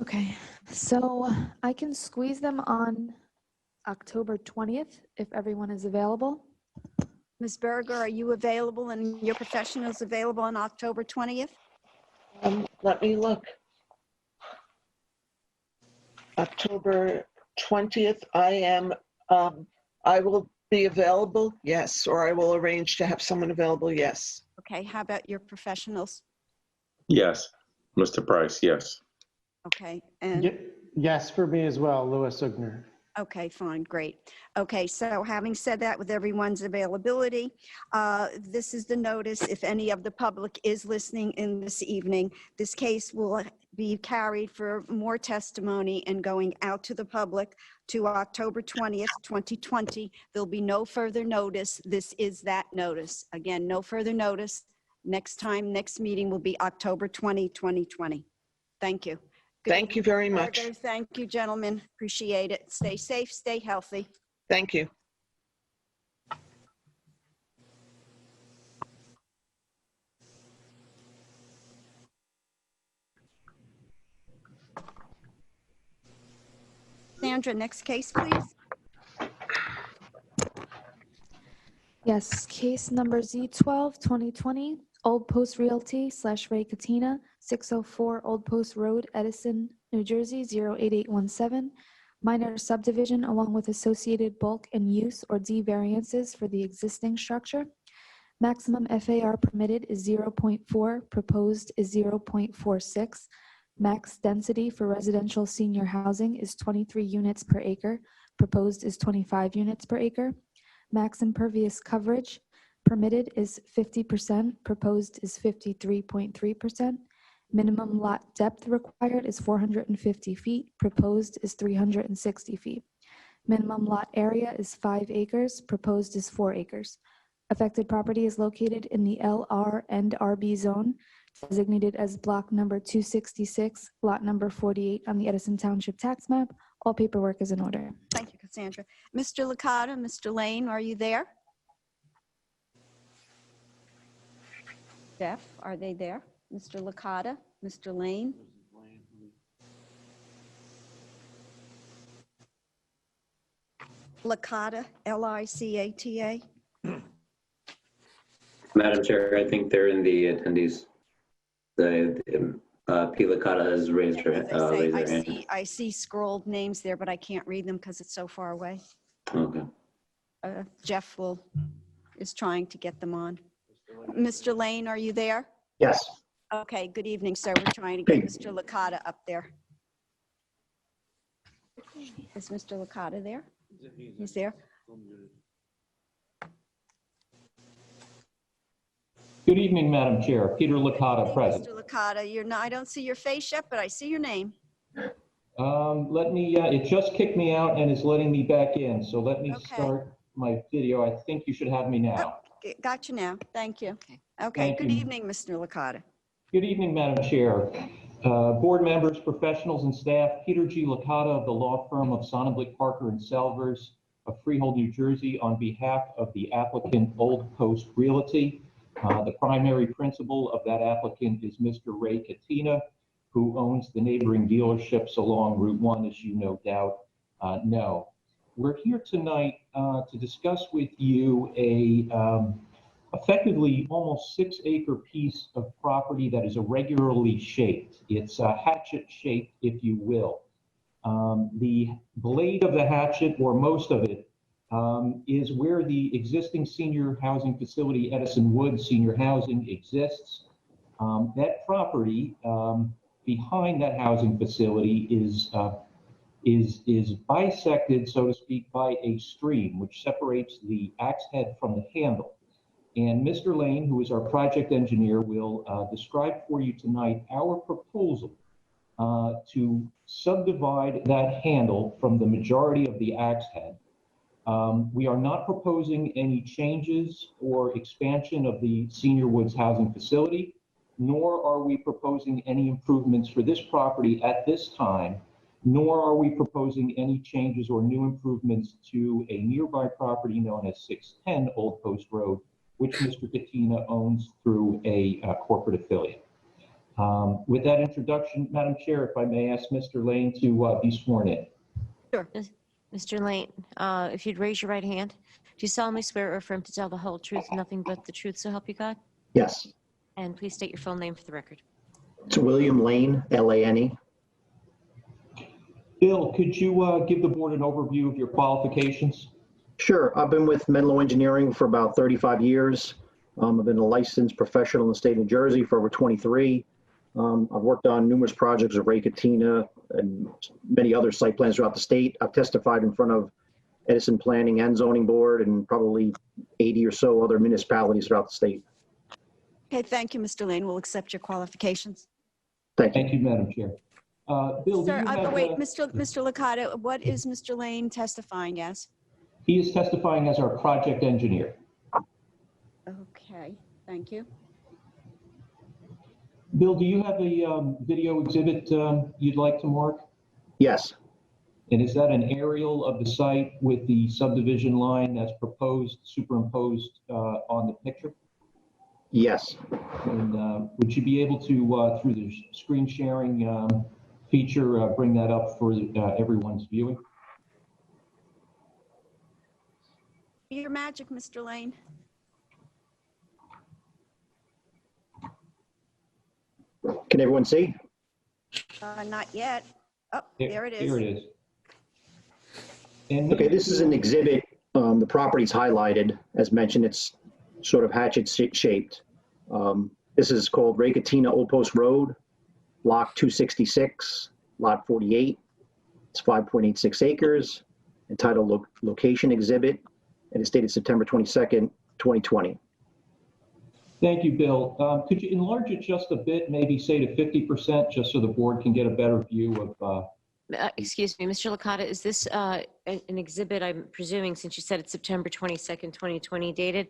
Okay, so I can squeeze them on October 20th if everyone is available. Ms. Berger, are you available and your professionals available on October 20th? Let me look. October 20th, I will be available, yes, or I will arrange to have someone available, yes. Okay, how about your professionals? Yes, Mr. Price, yes. Okay, and, Yes, for me as well, Louis Ugner. okay, fine, great. Okay, so having said that, with everyone's availability, this is the notice. If any of the public is listening in this evening, this case will be carried for more testimony and going out to the public to October 20th, 2020. There'll be no further notice. This is that notice. Again, no further notice. Next meeting will be October 20, 2020. Thank you. Good Thank you very evening, much. Berger. Thank you, gentlemen. Appreciate it. Stay safe, stay healthy. Thank you. Sandra, next case, please. Yes, case number Z12, 2020, Old Post Realty / Ray Katina, 604 Old Post Road, Edison, New Jersey, 08817. Minor subdivision along with associated bulk and use or D variances for the existing structure. Maximum FAR permitted is 0.4, proposed is 0.46. Max density for residential senior housing is 23 units per acre, proposed is 25 units per acre. Max impervious coverage permitted is 50%, proposed is 53.3%. Minimum lot depth required is 450 feet, proposed is 360 feet. Minimum lot area is 5 acres, proposed is 4 acres. Affected property is located in the LR and RB zone, designated as block number 266, lot number 48 on the Edison Township tax map. All paperwork is in order. Thank you, Cassandra. Mr. Licata, Mr. Lane, are you there? Jeff, are they there? Mr. Licata, Mr. Lane? Licata, L-I-C-A-T-A. Madam Chair, I think they're in the attendees. The P. Licata has raised her As I say, raised their hand. I see scrolled names there, but I can't read them because it's so far away. Okay. Jeff is trying to get them on. Mr. Lane, are you there? Yes. Okay, good evening, sir. We're trying to get Mr. Licata up there. Is Mr. Licata there? He's there? Good evening, Madam Chair. Peter Licata, present. Mr. Licata, I don't see your face yet, but I see your name. It just kicked me out and is letting me back in. So let me start my video. I think you should have me now. Got you now. Thank you. Okay, Thank good you. evening, Mr. Licata. Good evening, Madam Chair. Board members, professionals, and staff, Peter G. Licata of the law firm of Sonnenblick, Parker, and Selvers of Freehold, New Jersey, on behalf of the applicant Old Post Realty. The primary principal of that applicant is Mr. Ray Katina, who owns the neighboring dealerships along Route 1, as you no doubt know. We're here tonight to discuss with you effectively almost 6-acre piece of property that is irregularly shaped. It's hatchet shaped, if you will. The blade of the hatchet, or most of it, is where the existing senior housing facility, Edison Woods Senior Housing, exists. That property behind that housing facility is bisected, so to speak, by a stream which separates the axe head from the handle. And Mr. Lane, who is our project engineer, will describe for you tonight our proposal to subdivide that handle from the majority of the axe head. We are not proposing any changes or expansion of the Senior Woods housing facility, nor are we proposing any improvements for this property at this time, nor are we proposing any changes or new improvements to a nearby property known as 610 Old Post Road, which Mr. Katina owns through a corporate affiliate. With that introduction, Madam Chair, if I may ask Mr. Lane to be sworn in. Sure. Mr. Lane, if you'd raise your right hand. Do you solemnly swear or affirm to tell the whole truth, nothing but the truth, so help you God? Yes. And please state your full name for the record. It's William Lane, L-A-N-E. Bill, could you give the board an overview of your qualifications? Sure. I've been with Menlo Engineering for about 35 years. I've been a licensed professional in the state of New Jersey for over 23. I've worked on numerous projects with Ray Katina and many other site plans throughout the state. I've testified in front of Edison Planning and Zoning Board and probably 80 or so other municipalities throughout the state. Okay, thank you, Mr. Lane. We'll accept your qualifications. Thank you. Thank you, Madam Chair. Bill, Sir, do you have, wait, Mr. Licata, what is Mr. Lane testifying as? he is testifying as our project engineer. Okay, thank you. Bill, do you have a video exhibit you'd like to mark? Yes. And is that an aerial of the site with the subdivision line that's proposed, superimposed on the picture? Yes. And would you be able to, through the screen sharing feature, bring that up for everyone's viewing? Your magic, Mr. Lane. Can everyone see? Not yet. Oh, there it is. Here it is. And okay, this is an exhibit. The property's highlighted. As mentioned, it's sort of hatchet shaped. This is called Ray Katina Old Post Road, Block 266, Lot 48. It's 5.86 acres, entitled Location Exhibit, and it's dated September 22nd, 2020. Thank you, Bill. Could you enlarge it just a bit, maybe say to 50%, just so the board can get a better view of... Excuse me, Mr. Licata, is this an exhibit, I'm presuming, since you said it's September 22nd, 2020 dated,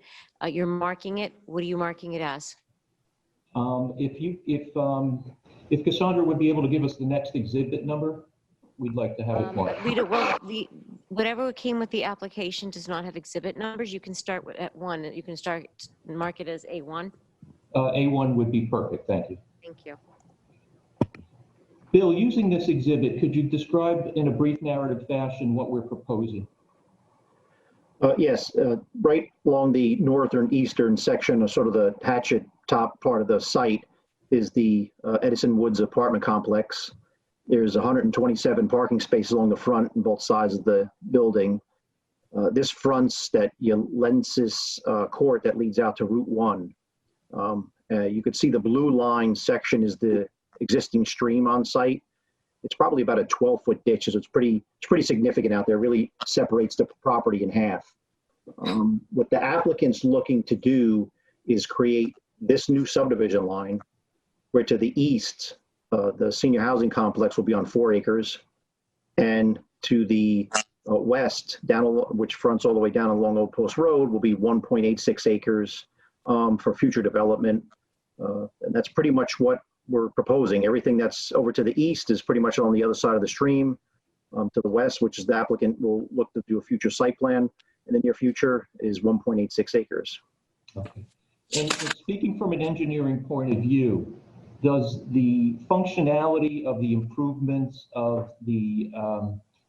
you're marking it? What are you marking it as? If Cassandra would be able to give us the next exhibit number. we'd like to have it marked. Well, whatever came with the application does not have exhibit numbers. You can start at 1. You can mark it as A1. A1 would be perfect, thank you. Thank you. Bill, using this exhibit, could you describe in a brief narrative fashion what we're proposing? Yes, right along the northern eastern section of sort of the hatchet top part of the site is the Edison Woods apartment complex. There's 127 parking spaces along the front and both sides of the building. This fronts that Ulensis court that leads out to Route 1. You could see the blue line section is the existing stream on site. It's probably about a 12-foot ditch, so it's pretty significant out there. It really separates the property in half. What the applicant's looking to do is create this new subdivision line, where to the east, the senior housing complex will be on 4 acres, and to the west, which fronts all the way down along Old Post Road, will be 1.86 acres for future development. And that's pretty much what we're proposing. Everything that's over to the east is pretty much on the other side of the stream. To the west, which is the applicant will look to do a future site plan in the near future, is 1.86 acres. Okay. And speaking from an engineering point of view, does the functionality of the improvements of the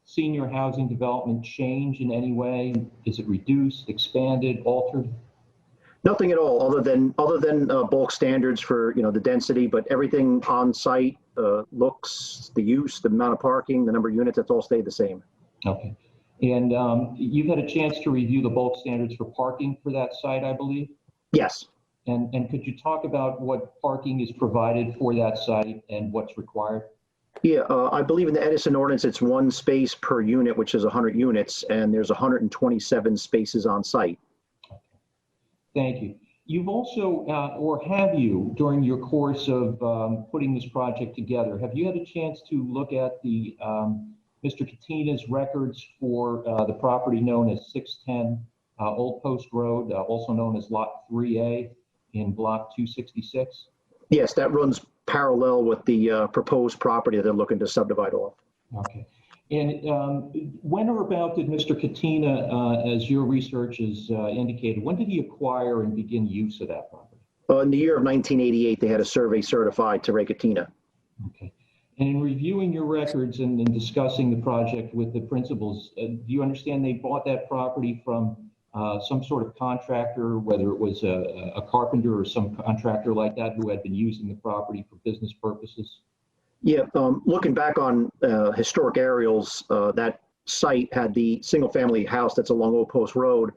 senior housing development change in any way? Is it reduced, expanded, altered? Nothing at all, other than bulk standards for the density, but everything on site, looks, the use, the amount of parking, the number of units, that's all stayed the same. Okay. And you've had a chance to review the bulk standards for parking for that site, I believe? Yes. And could you talk about what parking is provided for that site and what's required? Yeah, I believe in the Edison ordinance, it's 1 space per unit, which is 100 units, and there's 127 spaces on site. Thank you. You've also, or have you, during your course of putting this project together, have you had a chance to look at the Mr. Catina's records for the property known as 610 Old Post Road, also known as Lot 3A in Block 266? Yes, that runs parallel with the proposed property that they're looking to subdivide off. Okay. And when or about did Mr. Catina, as your research has indicated, when did he acquire and begin use of that property? In the year of 1988, they had a survey certified to Ray Catina. Okay. And in reviewing your records and in discussing the project with the principals, do you understand they bought that property from some sort of contractor, whether it was a carpenter or some contractor like that who had been using the property for business purposes? Yeah, looking back on historic aerials, that site had the single-family house that's along Old Post Road.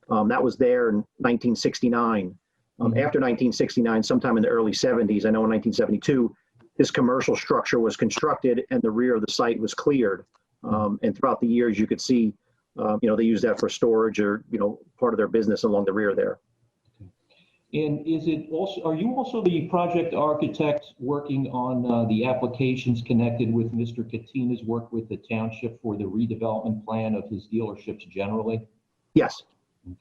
That was there in 1969. After 1969, sometime in the early 70s, I know in 1972, this commercial structure was constructed and the rear of the site was cleared. And throughout the years, you could see, they use that for storage or, part of their business along the rear there. And is it also, are you also the project architect working on the applications connected with Mr. Catina's work with the township for the redevelopment plan of his dealerships generally? Yes. Okay.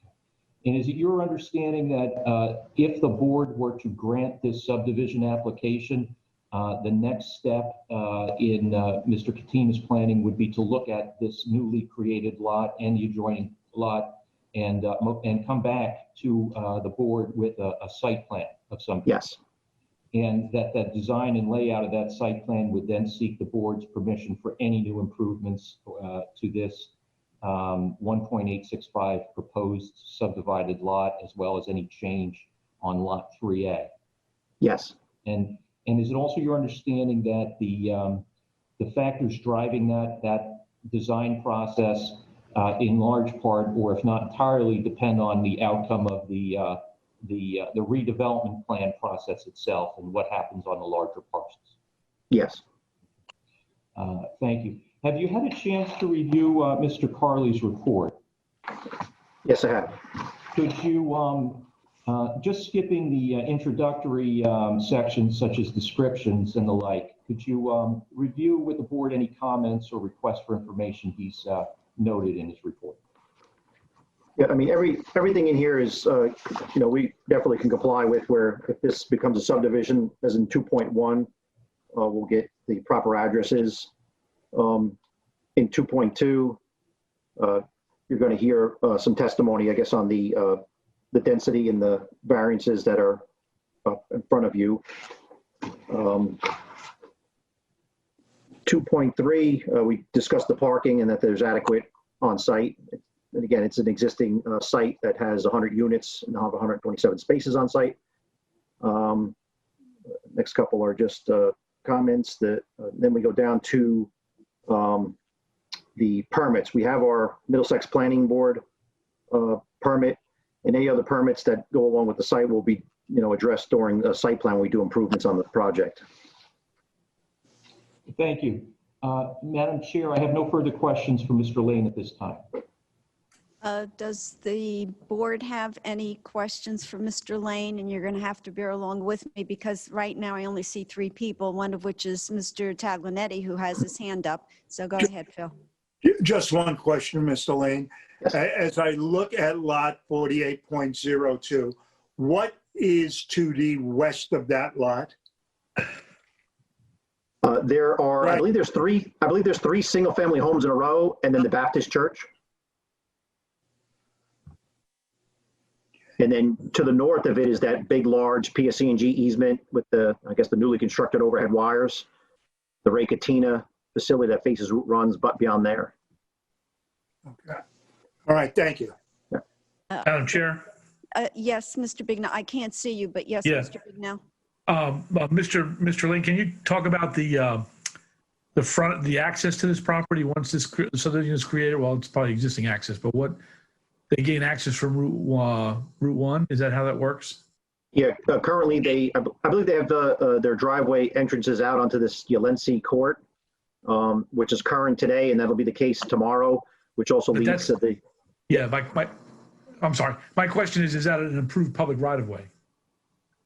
And is it your understanding that if the board were to grant this subdivision application, the next step in Mr. Catina's planning would be to look at this newly created lot and the adjoining lot and come back to the board with a site plan of some kind? Yes. And that design and layout of that site plan would then seek the board's permission for any new improvements to this 1.865 proposed subdivided lot, as well as any change on lot 3A. Yes. And is it also your understanding that the factors driving that design process in large part, or if not entirely, depend on the outcome of the redevelopment plan process itself and what happens on the larger parcels? Yes. Thank you. Have you had a chance to review Mr. Carley's report? Yes, I have. Could you, just skipping the introductory sections such as descriptions and the like, could you review with the board any comments or requests for information he's noted in his report? Yeah, I mean, everything in here is, we definitely can comply with, where if this becomes a subdivision, as in 2.1, we'll get the proper addresses. In 2.2, you're going to hear some testimony, I guess, on the density and the variances that are up in front of you. 2.3, we discussed the parking and that there's adequate on site. And again, it's an existing site that has 100 units and have 127 spaces on site. Next couple are just comments. Then we go down to the permits. We have our Middlesex Planning Board permit, and any other permits that go along with the site will be, addressed during the site plan when we do improvements on the project. Thank you. Madam Chair, I have no further questions for Mr. Lane at this time. Does the board have any questions for Mr. Lane? And you're going to have to bear along with me because right now I only see 3 people, one of which is Mr. Taglinetti, who has his hand up. So go ahead, Phil. Just one question, Mr. Lane. As I look at lot 48.02, what is to the west of that lot? There are, I believe there's 3 single-family homes in a row, and then the Baptist church. And then to the north of it is that big, large PSE&G easement with the, I guess, the newly constructed overhead wires, the Raketina facility that faces Route Runs, but beyond there. Okay. All right. Thank you. Madam Chair? Yes, Mr. Bignell. I can't see you, but yes, Yeah. Mr. Bignell. Mr. Lane, can you talk about the access to this property once this subdivision is created? Well, it's probably existing access, but what they gain access from Route 1? Is that how that works? Yeah, currently I believe they have their driveway entrances out onto this Yalensi court, which is current today, and that'll be the case tomorrow, which also leads to the. Yeah, I'm sorry. My question is that an improved public right-of-way?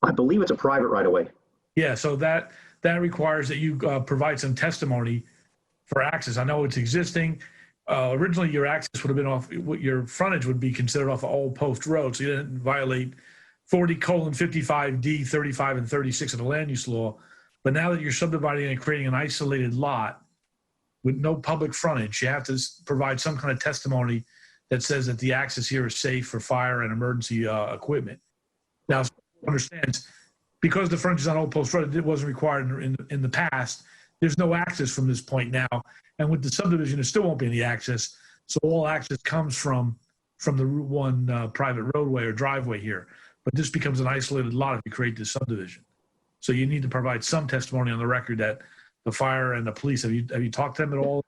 I believe it's a private right-of-way. Yeah, so that requires that you provide some testimony for access. I know it's existing. Originally, your access would have been your frontage would be considered off of Old Post Road, so you didn't violate 40:55D, 35, and 36 of the land use law. But now that you're subdividing and creating an isolated lot with no public frontage, you have to provide some kind of testimony that says that the access here is safe for fire and emergency equipment. Now, understands because the frontage is on Old Post Road, it wasn't required in the past. There's no access from this point now, and with the subdivision, there still won't be any access. So all access comes from the Route 1 private roadway or driveway here. But this becomes an isolated lot if you create this subdivision. So you need to provide some testimony on the record that the fire and the police have you talked to them at all?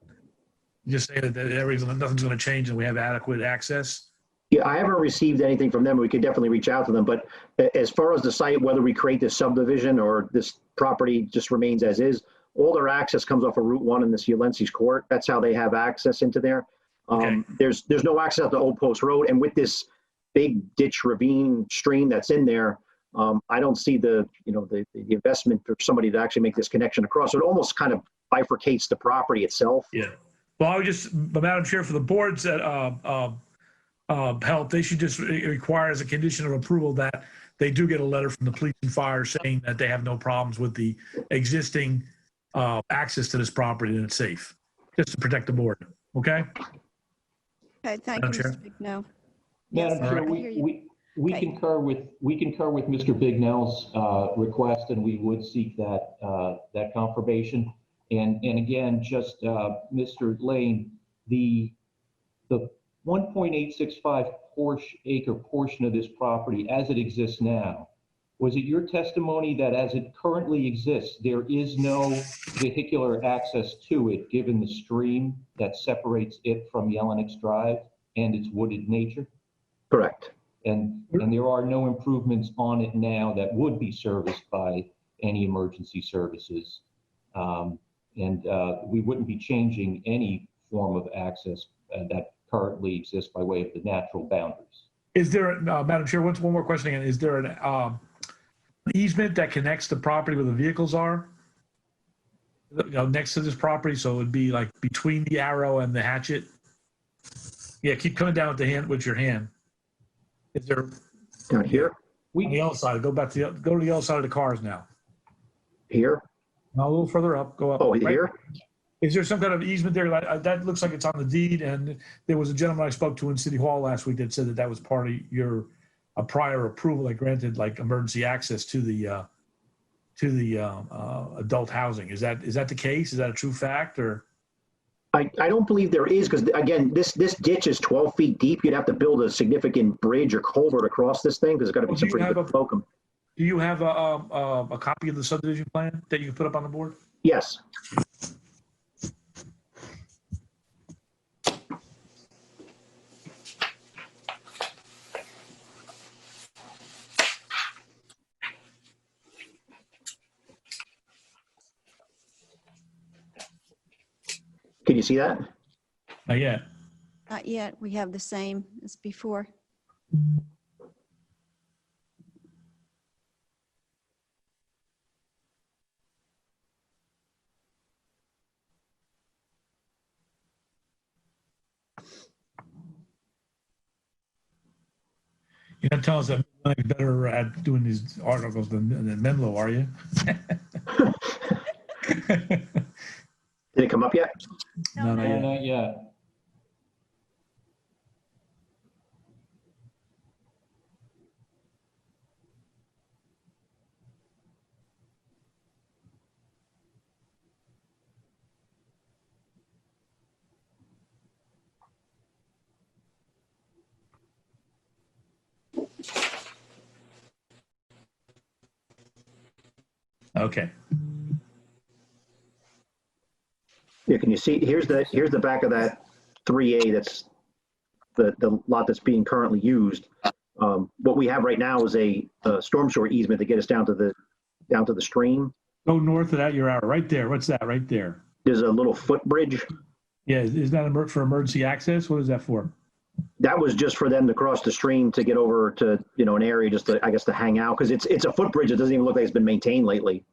You just say that nothing's going to change and we have adequate access. Yeah, I haven't received anything from them. We could definitely reach out to them. But as far as the site, whether we create this subdivision or this property just remains as is, all their access comes off of Route 1 in this Yalensi's court. That's how they have access into there. Okay. There's no access to Old Post Road. And with this big ditch ravine stream that's in there, I don't see the investment for somebody to actually make this connection across. So it almost kind of bifurcates the property itself. Yeah. Well, Madam Chair, for the boards that help, they should just require as a condition of approval that they do get a letter from the police and fire saying that they have no problems with the existing access to this property and it's safe, just to protect the board. Okay? Okay, thank Madam you, Chair? Mr. Bignell. Madam Yes, Chair, I hear you. we Okay. concur with Mr. Bignell's request, and we would seek that confirmation. And again, just Mr. Lane, the 1.865 acre portion of this property as it exists now, was it your testimony that as it currently exists, there is no vehicular access to it given the stream that separates it from Yellenix Drive and its wooded nature? Correct. And there are no improvements on it now that would be serviced by any emergency services. We wouldn't be changing any form of access that currently exists by way of the natural boundaries. Is there, Madam Chair, one more question again. Is there an easement that connects the property where the vehicles are? Next to this property, so it would be like between the arrow and the hatchet? Yeah, keep coming down with your hand. Is there down here? On the other side. Go to the other side of the cars now. Here? No, a little further up. Go up. Oh, right? here? Is there some kind of easement there? That looks like it's on the deed, and there was a gentleman I spoke to in City Hall last week that said that that was part of a prior approval that granted like emergency access to the adult housing. Is that the case? Is that a true fact, or? I don't believe there is, because again, this ditch is 12 feet deep. You'd have to build a significant bridge or culvert across this thing, because it's got to be some pretty good slocum. Do you have a copy of the subdivision plan that you can put up on the board? Yes. Can you see that? Not yet. Not yet. We have the same as before. You're not telling us that Menlo's better at doing these articles than Menlo, are you? Did it come up yet? No, not yet. Not yet. Okay. Yeah, can you see, here's the back of that 3A, that's the lot that's being currently used. What we have right now is a storm sewer easement to get us down to the stream. Go north of that, you're out right there. What's that right there? There's a little footbridge. Yeah, is that for emergency access? What is that for? That was just for them to cross the stream to get over to, an area just to, I guess, to hang out, because it's a footbridge. It doesn't even look like it's been maintained lately.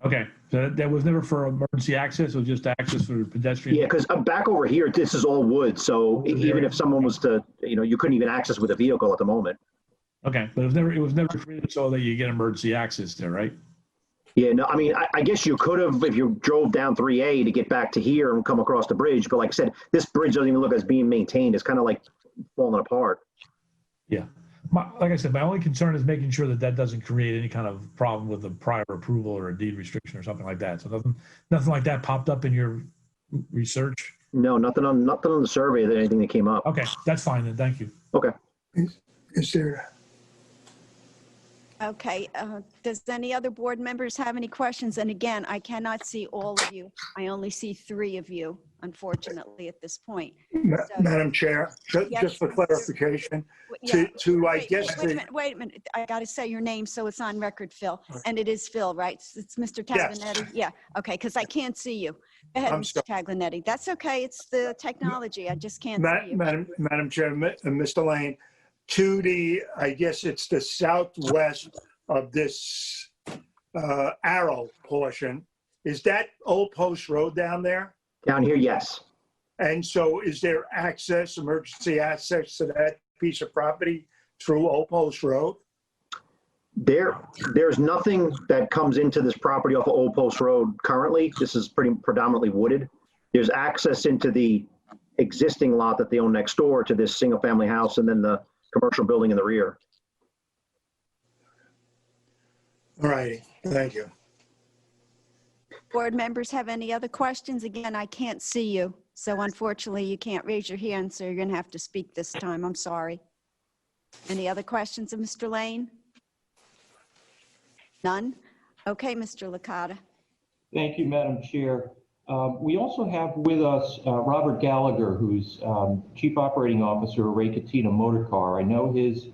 Okay, so that was never for emergency access, or just access for pedestrians? Yeah, because back over here, this is all wood, so even if someone was to, you couldn't even access with a vehicle at the moment. Okay, but it was never created so that you get emergency access there, right? Yeah, no, I mean, I guess you could have if you drove down 3A to get back to here and come across the bridge. But like I said, this bridge doesn't even look as being maintained. It's kind of like falling apart. Yeah. Like I said, my only concern is making sure that doesn't create any kind of problem with a prior approval or a deed restriction or something like that. So nothing like that popped up in your research? No, nothing on the survey that anything that came up. Okay, that's fine then. Thank you. Okay. Is there? Okay, does any other board members have any questions? And again, I cannot see all of you. I only see 3 of you, unfortunately, at this point. Madam Chair, just for clarification, Yeah. I guess. Wait a minute. I got to say your name so it's on record, Phil. And it is Phil, right? It's Mr. Taglinetti? Yeah, okay, because I can't see you. Go ahead, Mr. Taglinetti. That's okay. It's the technology. I just can't see you. Madam Chair, Mr. Lane, to the, I guess it's the southwest of this arrow portion, is that Old Post Road down there? Down here, yes. And so is there access, emergency access to that piece of property through Old Post Road? There's nothing that comes into this property off of Old Post Road currently. This is pretty predominantly wooded. There's access into the existing lot that they own next door to this single family house, and then the commercial building in the rear. All righty, thank you. Board members have any other questions? Again, I can't see you. So unfortunately, you can't raise your hand, so you're going to have to speak this time. I'm sorry. Any other questions of Mr. Lane? None? Okay, Mr. Licata. Thank you, Madam Chair. We also have with us Robert Gallagher, who's Chief Operating Officer of Ray Cattina Motor Car. I know his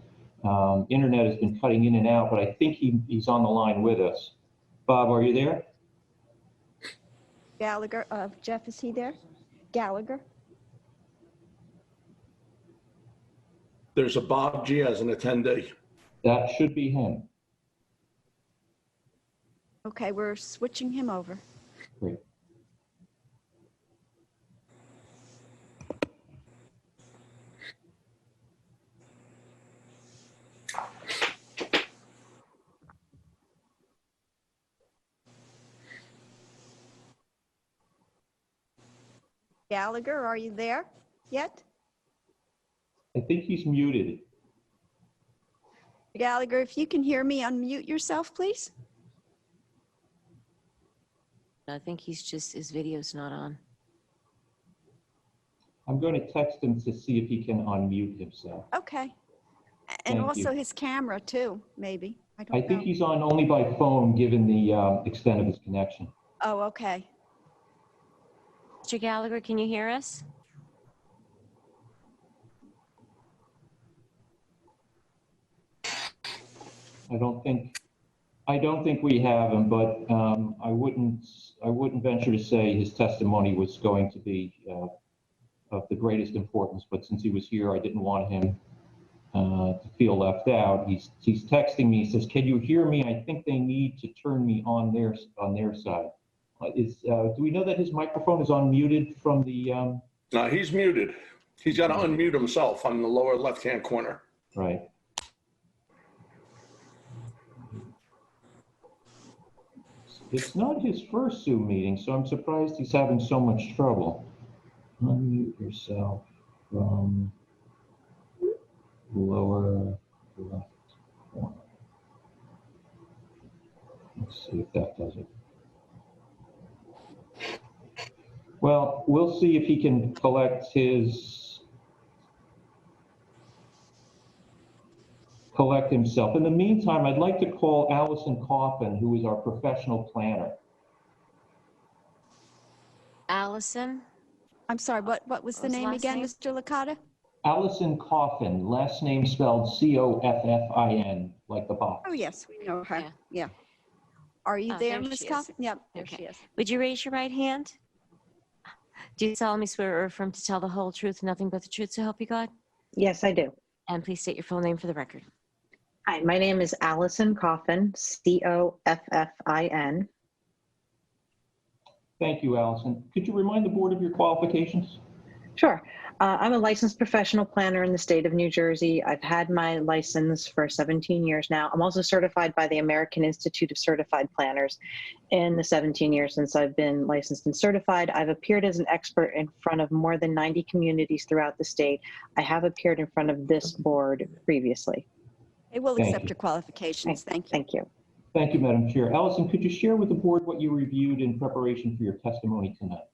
internet has been cutting in and out, but I think he's on the line with us. Bob, are you there? Gallagher, Jeff, is he there? Gallagher? There's a Bob G as an attendee. That should be him. Okay, we're switching him over. Great. Gallagher, are you there yet? I think he's muted. Gallagher, if you can hear me, unmute yourself, please. I think his video's not on. I'm going to text him to see if he can unmute himself. Okay. And Thank also you. his camera too, maybe. I don't I know. think he's on only by phone, given the extent of his connection. Oh, okay. Mr. Gallagher, can you hear us? I don't think we have him, but I wouldn't venture to say his testimony was going to be of the greatest importance. But since he was here, I didn't want him to feel left out. He's texting me. He says, "Can you hear me? I think they need to turn me on their side." Do we know that his microphone is unmuted from the? No, he's muted. He's got to unmute himself on the lower left-hand corner. Right. It's not his first Zoom meeting, so I'm surprised he's having so much trouble. Unmute yourself from lower left corner. Let's see if that does it. Well, we'll see if he can collect himself. In the meantime, I'd like to call Allison Coffin, who is our professional planner. Allison? I'm sorry, what was the name again, Mr. Licata? Allison Coffin, last name spelled Coffin, like the box. Oh, yes, we know her. Yeah. Are you there, Ms. Coffin? Yep, there she is. Would you raise your right hand? Do you solemnly swear or affirm to tell the whole truth, nothing but the truth, so help you God? Yes, I do. And please state your full name for the record. Hi, my name is Allison Coffin, Coffin. Thank you, Allison. Could you remind the board of your qualifications? Sure. I'm a licensed professional planner in the state of New Jersey. I've had my license for 17 years now. I'm also certified by the American Institute of Certified Planners. In the 17 years since I've been licensed and certified, I've appeared as an expert in front of more than 90 communities throughout the state. I have appeared in front of this board previously. It will Thank accept you. your qualifications. Thank you. Thank you. Thank you, Madam Chair. Allison, could you share with the board what you reviewed in preparation for your testimony tonight?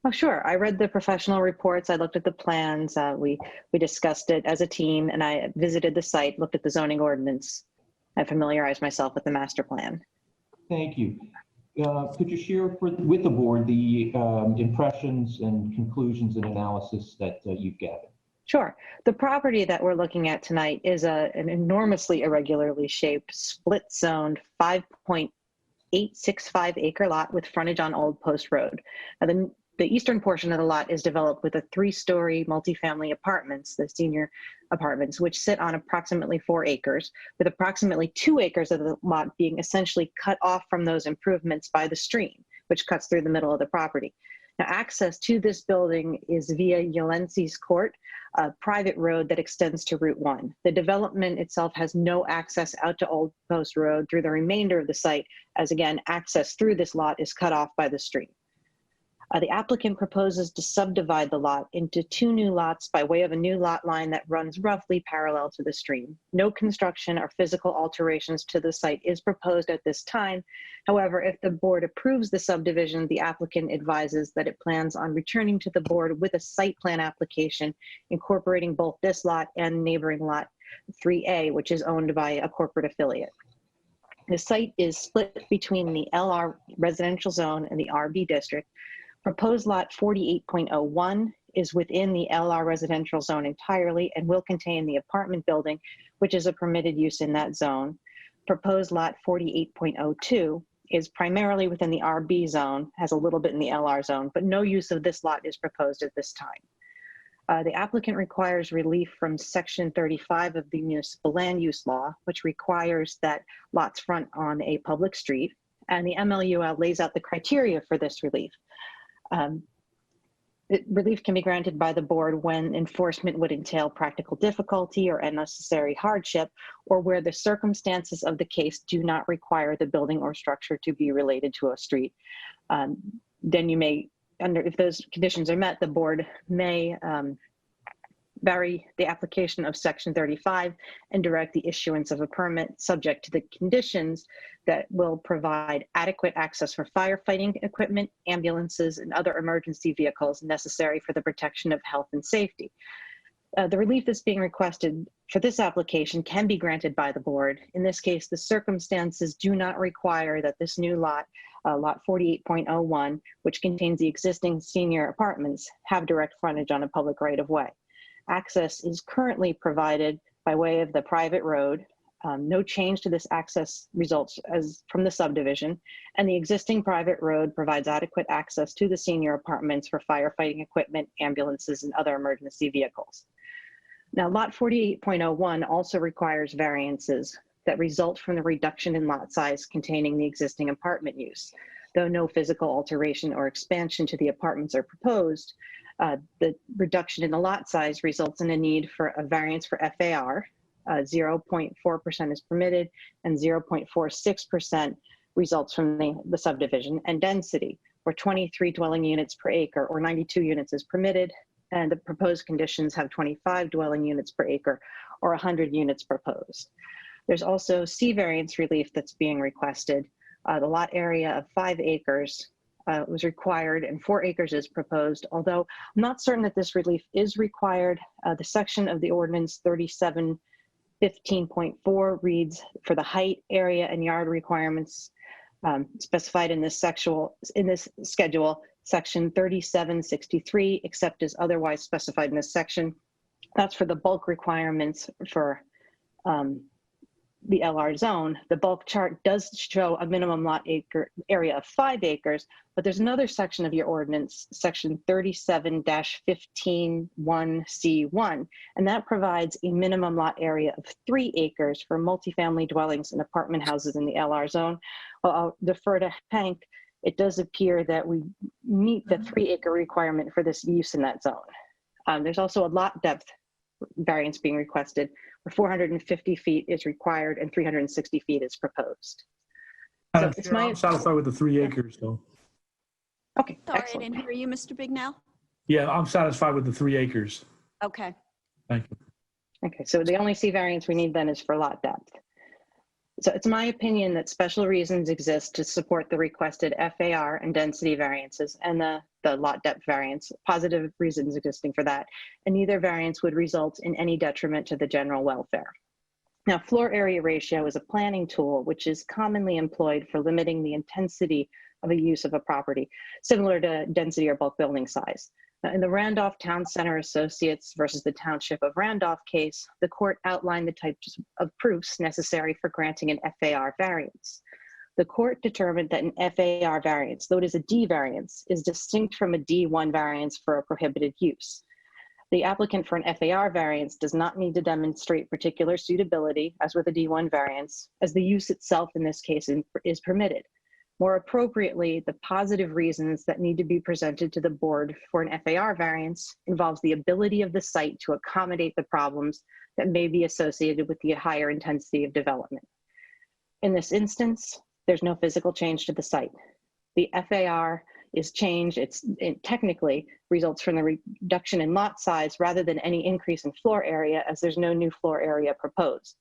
Oh, sure. I read the professional reports. I looked at the plans. We discussed it as a team, and I visited the site, looked at the zoning ordinance. I familiarized myself with the master plan. Thank you. Could you share with the board the impressions and conclusions and analysis that you've gathered? Sure. The property that we're looking at tonight is an enormously irregularly shaped, split-zoned 5.865 acre lot with frontage on Old Post Road. Now, the eastern portion of the lot is developed with a 3-story multifamily apartments, the senior apartments, which sit on approximately 4 acres, with approximately 2 acres of the lot being essentially cut off from those improvements by the stream, which cuts through the middle of the property. Now, access to this building is via Yalensi's Court, a private road that extends to Route 1. The development itself has no access out to Old Post Road through the remainder of the site, as again, access through this lot is cut off by the stream. The applicant proposes to subdivide the lot into 2 new lots by way of a new lot line that runs roughly parallel to the stream. No construction or physical alterations to the site is proposed at this time. However, if the board approves the subdivision, the applicant advises that it plans on returning to the board with a site plan application incorporating both this lot and neighboring lot 3A, which is owned by a corporate affiliate. The site is split between the LR residential zone and the RB district. Proposed lot 48.01 is within the LR residential zone entirely and will contain the apartment building, which is a permitted use in that zone. Proposed lot 48.02 is primarily within the RB zone, has a little bit in the LR zone, but no use of this lot is proposed at this time. The applicant requires relief from Section 35 of the Municipal Land Use Law, which requires that lots front on a public street, and the MLUL lays out the criteria for this relief. Relief can be granted by the board when enforcement would entail practical difficulty or unnecessary hardship, or where the circumstances of the case do not require the building or structure to be related to a street. Then you may if those conditions are met, the board may vary the application of section 35 and direct the issuance of a permit subject to the conditions that will provide adequate access for firefighting equipment, ambulances, and other emergency vehicles necessary for the protection of health and safety. The relief that's being requested for this application can be granted by the board. In this case, the circumstances do not require that this new lot, lot 48.01, which contains the existing senior apartments, have direct frontage on a public right-of-way. Access is currently provided by way of the private road. No change to this access results as from the subdivision, and the existing private road provides adequate access to the senior apartments for firefighting equipment, ambulances, and other emergency vehicles. Now, lot 48.01 also requires variances that result from the reduction in lot size containing the existing apartment use. Though no physical alteration or expansion to the apartments are proposed, the reduction in the lot size results in a need for a variance for FAR. 0.4% is permitted, and 0.46% results from the subdivision, and density, where 23 dwelling units per acre or 92 units is permitted, and the proposed conditions have 25 dwelling units per acre or 100 units proposed. There's also C variance relief that's being requested. The lot area of 5 acres was required and 4 acres is proposed, although I'm not certain that this relief is required. The section of the ordinance 3715.4 reads, for the height, area, and yard requirements specified in this schedule, section 3763, except as otherwise specified in this section. That's for the bulk requirements for the LR zone. The bulk chart does show a minimum lot area of 5 acres, but there's another section of your ordinance, section 37-151C1, and that provides a minimum lot area of 3 acres for multifamily dwellings and apartment houses in the LR zone. Well, I'll defer to Hank. It does appear that we meet the 3-acre requirement for this use in that zone. There's also a lot depth variance being requested, where 450 feet is required and 360 feet is proposed. So it's I'm satisfied with the 3 acres, though. Okay, Sorry, excellent. I didn't hear you, Mr. Bignell. Yeah, I'm satisfied with the 3 acres. Okay. Thank you. Okay, so the only C variance we need then is for lot depth. So it's my opinion that special reasons exist to support the requested FAR and density variances and the lot depth variance, positive reasons existing for that, and neither variance would result in any detriment to the general welfare. Now, floor area ratio is a planning tool which is commonly employed for limiting the intensity of a use of a property, similar to density or bulk building size. In the Randolph Town Center Associates versus the Township of Randolph case, the court outlined the types of proofs necessary for granting an FAR variance. The court determined that an FAR variance, though it is a D variance, is distinct from a D1 variance for a prohibited use. The applicant for an FAR variance does not need to demonstrate particular suitability, as with a D1 variance, as the use itself in this case is permitted. More appropriately, the positive reasons that need to be presented to the board for an FAR variance involves the ability of the site to accommodate the problems that may be associated with the higher intensity of development. In this instance, there's no physical change to the site. The FAR is changed, it technically results from the reduction in lot size rather than any increase in floor area, as there's no new floor area proposed.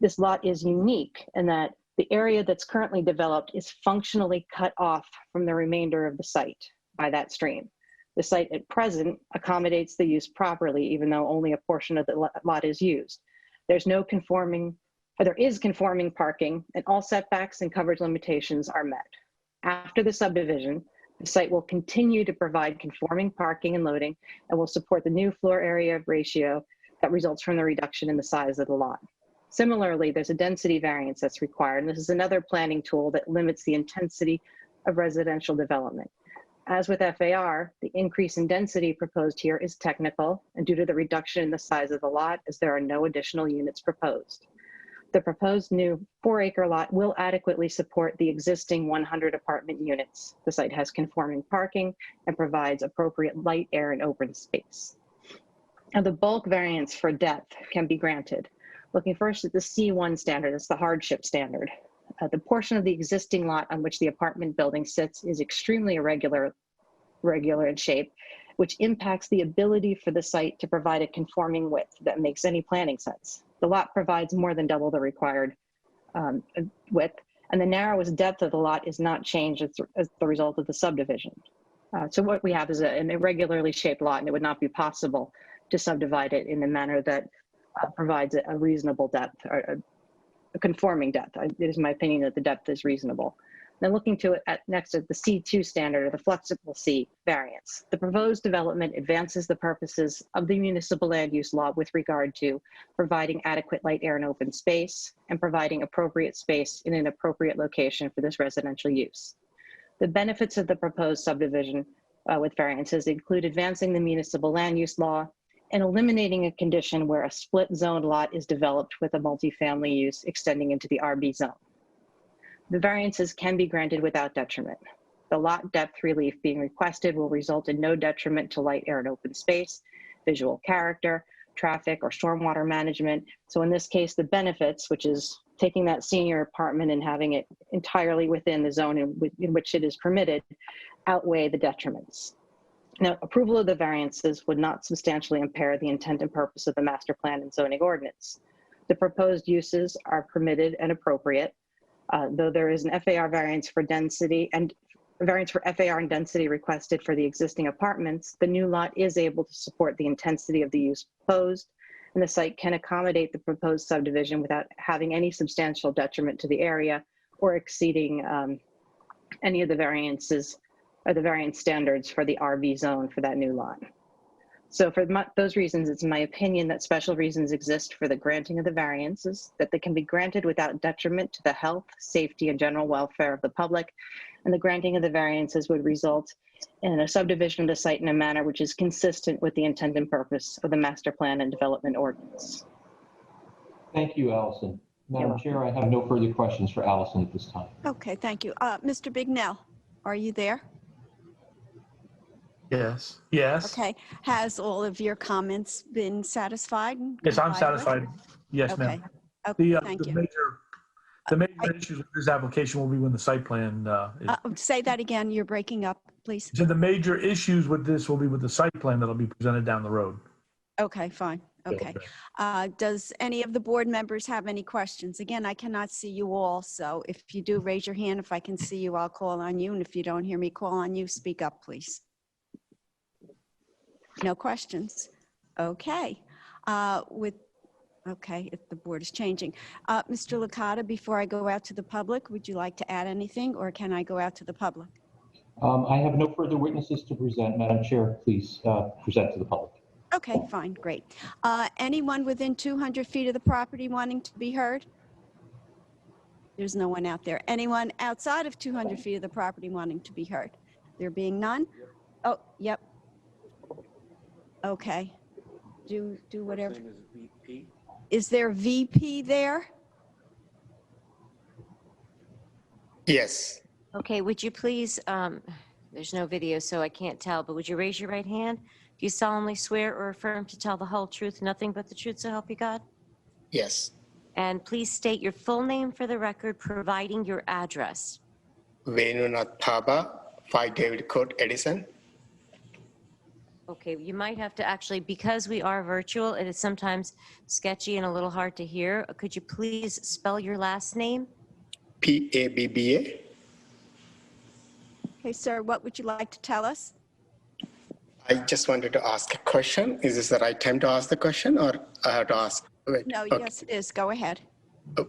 This lot is unique in that the area that's currently developed is functionally cut off from the remainder of the site by that stream. The site at present accommodates the use properly, even though only a portion of the lot is used. There is conforming parking, and all setbacks and coverage limitations are met. After the subdivision, the site will continue to provide conforming parking and loading and will support the new floor area ratio that results from the reduction in the size of the lot. Similarly, there's a density variance that's required, and this is another planning tool that limits the intensity of residential development. As with FAR, the increase in density proposed here is technical and due to the reduction in the size of the lot, as there are no additional units proposed. The proposed new 4-acre lot will adequately support the existing 100 apartment units. The site has conforming parking and provides appropriate light, air, and open space. Now, the bulk variance for depth can be granted. Looking first at the C1 standard, it's the hardship standard. The portion of the existing lot on which the apartment building sits is extremely irregular irregular in shape, which impacts the ability for the site to provide a conforming width that makes any planning sense. The lot provides more than double the required width, and the narrowest depth of the lot is not changed as the result of the subdivision. So what we have is an irregularly shaped lot, and it would not be possible to subdivide it in a manner that provides a reasonable depth, or a conforming depth. It is my opinion that the depth is reasonable. Then looking to it next at the C2 standard, or the flexible C variance. The proposed development advances the purposes of the municipal land use law with regard to providing adequate light, air, and open space, and providing appropriate space in an appropriate location for this residential use. The benefits of the proposed subdivision with variances include advancing the municipal land use law and eliminating a condition where a split zone lot is developed with a multifamily use extending into the RB zone. The variances can be granted without detriment. The lot depth relief being requested will result in no detriment to light, air, and open space, visual character, traffic, or stormwater management. So in this case, the benefits, which is taking that senior apartment and having it entirely within the zone in which it is permitted, outweigh the detriments. Now, approval of the variances would not substantially impair the intent and purpose of the master plan and zoning ordinance. The proposed uses are permitted and appropriate, though there is an FAR variance for density and variance for FAR and density requested for the existing apartments. The new lot is able to support the intensity of the use proposed, and the site can accommodate the proposed subdivision without having any substantial detriment to the area or exceeding any of the variances or the variance standards for the RB zone for that new lot. So for those reasons, it's my opinion that special reasons exist for the granting of the variances, that they can be granted without detriment to the health, safety, and general welfare of the public, and the granting of the variances would result in a subdivision of the site in a manner which is consistent with the intent and purpose of the master plan and development ordinance. Thank you, Allison. Madam Chair, I have no further questions for Allison at this time. Okay, thank you. Mr. Bignell, are you there? Yes. Yes. Okay. Has all of your comments been satisfied? Yes, I'm complied with? satisfied. Yes, ma'am. Okay, thank you. The major issues with this application will be when the site plan is. Say that again. You're breaking up, please. So the major issues with this will be with the site plan that'll be presented down the road. Okay, fine. Okay. Does any of the board members have any questions? Again, I cannot see you all, so if you do, raise your hand. If I can see you, I'll call on you. And if you don't hear me call on you, speak up, please. No questions. Okay. Okay, if the board is changing. Mr. Licata, before I go out to the public, would you like to add anything, or can I go out to the public? I have no further witnesses to present. Madam Chair, please present to the public. Okay, fine, great. Anyone within 200 feet of the property wanting to be heard? There's no one out there. Anyone outside of 200 feet of the property wanting to be heard? There being none? Oh, yep. Okay. Do whatever. Is there VP there? Yes. Okay, would you please, there's no video, so I can't tell, but would you raise your right hand? Do you solemnly swear or affirm to tell the whole truth, nothing but the truth, so help you God? Yes. And please state your full name for the record, providing your address. Venunath Thaba, 5 David Court, Edison. Okay, you might have to actually, because we are virtual, it is sometimes sketchy and a little hard to hear. Could you please spell your last name? Pabba. Okay, sir, what would you like to tell us? I just wanted to ask a question. Is this the right time to ask the question, or I have to ask? Wait, No, okay. yes, it is. Go ahead.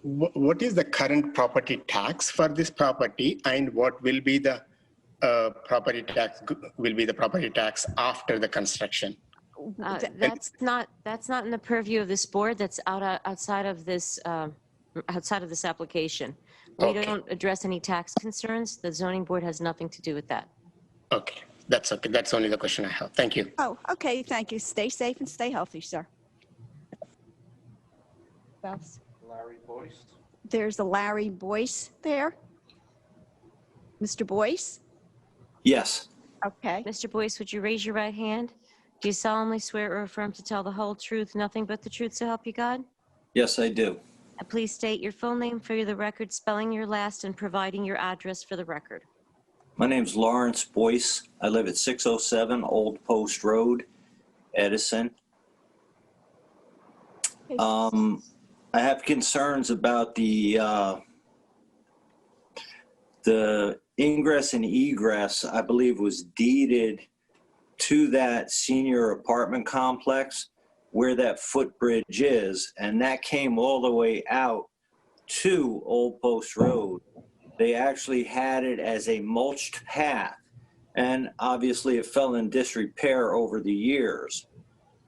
What is the current property tax for this property, and what will be the property tax? Will be the property tax after the construction? That's not in the purview of this board. That's outside of this application. We don't address any tax concerns. The zoning board has nothing to do with that. Okay, that's okay. That's only the question I have. Thank you. Oh, okay, thank you. Stay safe and stay healthy, sir. Else? Larry Boyce. There's a Larry Boyce there. Mr. Boyce? Yes. Okay. Mr. Boyce, would you raise your right hand? Do you solemnly swear or affirm to tell the whole truth, nothing but the truth, so help you God? Yes, I do. And please state your full name for the record, spelling your last and providing your address for the record. My name's Lawrence Boyce. I live at 607 Old Post Road, Edison. I have concerns about the ingress and egress, I believe, was deeded to that senior apartment complex where that footbridge is, and that came all the way out to Old Post Road. They actually had it as a mulched path, and obviously it fell in disrepair over the years.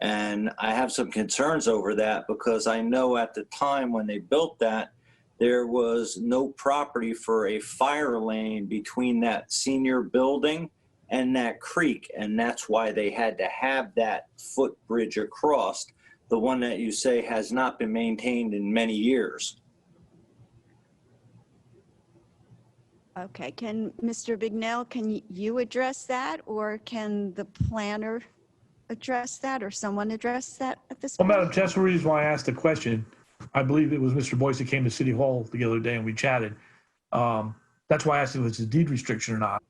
And I have some concerns over that because I know at the time when they built that, there was no property for a fire lane between that senior building and that creek, and that's why they had to have that footbridge across, the one that you say has not been maintained in many years. Okay, can Mr. Bignell, can you address that, or can the planner address that, or someone address that at this Well, point? Madam Chair, that's the reason why I asked the question. I believe it was Mr. Boyce that came to City Hall the other day and we chatted. That's why I asked if it's a deed restriction or not.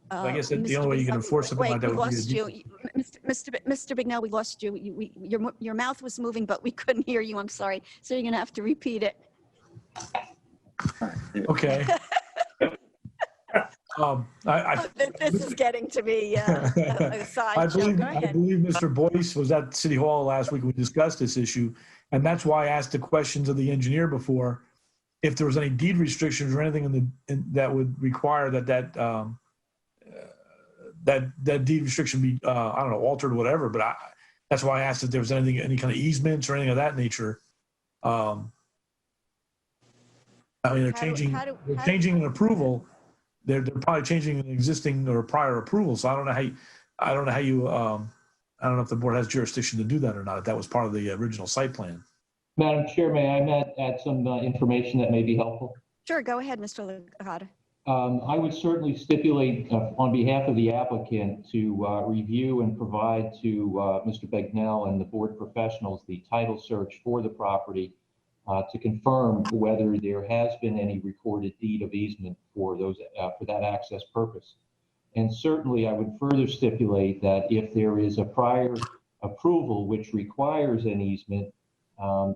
I guess that the only way you can enforce something like that would be a deed. Mr. Bignell, we lost you. Your mouth was moving, but we couldn't hear you. I'm sorry. So you're going to have to repeat it. Okay. This is getting to be a side I joke. Go ahead. believe Mr. Boyce was at City Hall last week when we discussed this issue, and that's why I asked the questions of the engineer before, if there was any deed restrictions or anything that would require that deed restriction be I don't know, altered or whatever. But that's why I asked if there was any kind of easements or anything of that nature. I mean, they're changing an approval. They're probably changing an existing or prior approval. So I don't know how you I don't know if the board has jurisdiction to do that or not, if that was part of the original site plan. Madam Chair, may I add some information that may be helpful? Sure, go ahead, Mr. Licata. I would certainly stipulate on behalf of the applicant to review and provide to Mr. Bignell and the board professionals the title search for the property to confirm whether there has been any recorded deed of easement for that access purpose. And certainly I would further stipulate that if there is a prior approval which requires an easement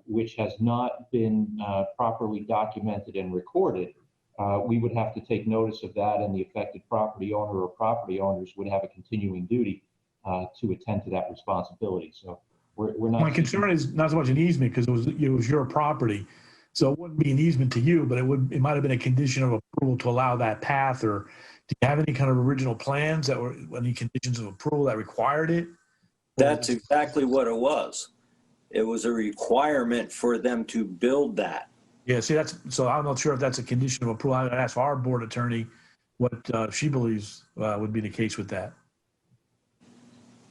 which has not been properly documented and recorded, we would have to take notice of that, and the affected property owner or property owners would have a continuing duty to attend to that responsibility. So we're not. My concern is not so much an easement because it was your property, so it wouldn't be an easement to you, but it might have been a condition of approval to allow that path. Or do you have any kind of original plans that were any conditions of approval that required it? That's exactly what it was. It was a requirement for them to build that. Yeah, see, so I'm not sure if that's a condition of approval. I'd ask our board attorney what she believes would be the case with that.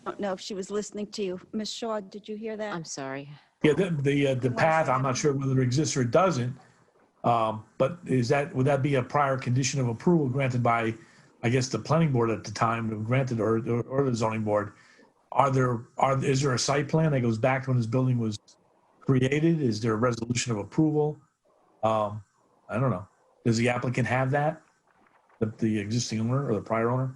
I don't know if she was listening to you. Ms. Shaw, did you hear that? I'm sorry. Yeah, the path, I'm not sure whether it exists or it doesn't. But would that be a prior condition of approval granted by, I guess, the planning board at the time, granted, or the zoning board? Is there a site plan that goes back to when this building was created? Is there a resolution of approval? I don't know. Does the applicant have that? The existing owner or the prior owner?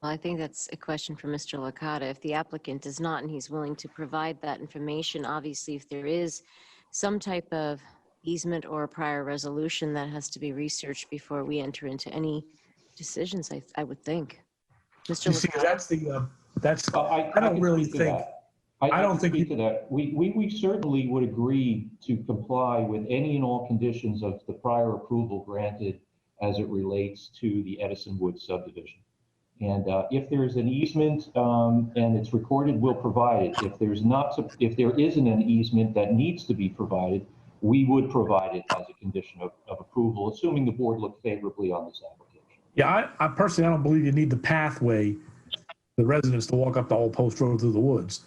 Well, I think that's a question for Mr. Licata. If the applicant does not and he's willing to provide that information, obviously if there is some type of easement or a prior resolution, that has to be researched before we enter into any decisions, I would think. Mr. Licata? I don't really think. I don't think that. We certainly would agree to comply with any and all conditions of the prior approval granted as it relates to the Edison Woods subdivision. And if there's an easement and it's recorded, we'll provide it. If there isn't an easement that needs to be provided, we would provide it as a condition of approval, assuming the board looked favorably on this application. Yeah, I personally, I don't believe you need the pathway, the residents to walk up the Old Post Road through the woods.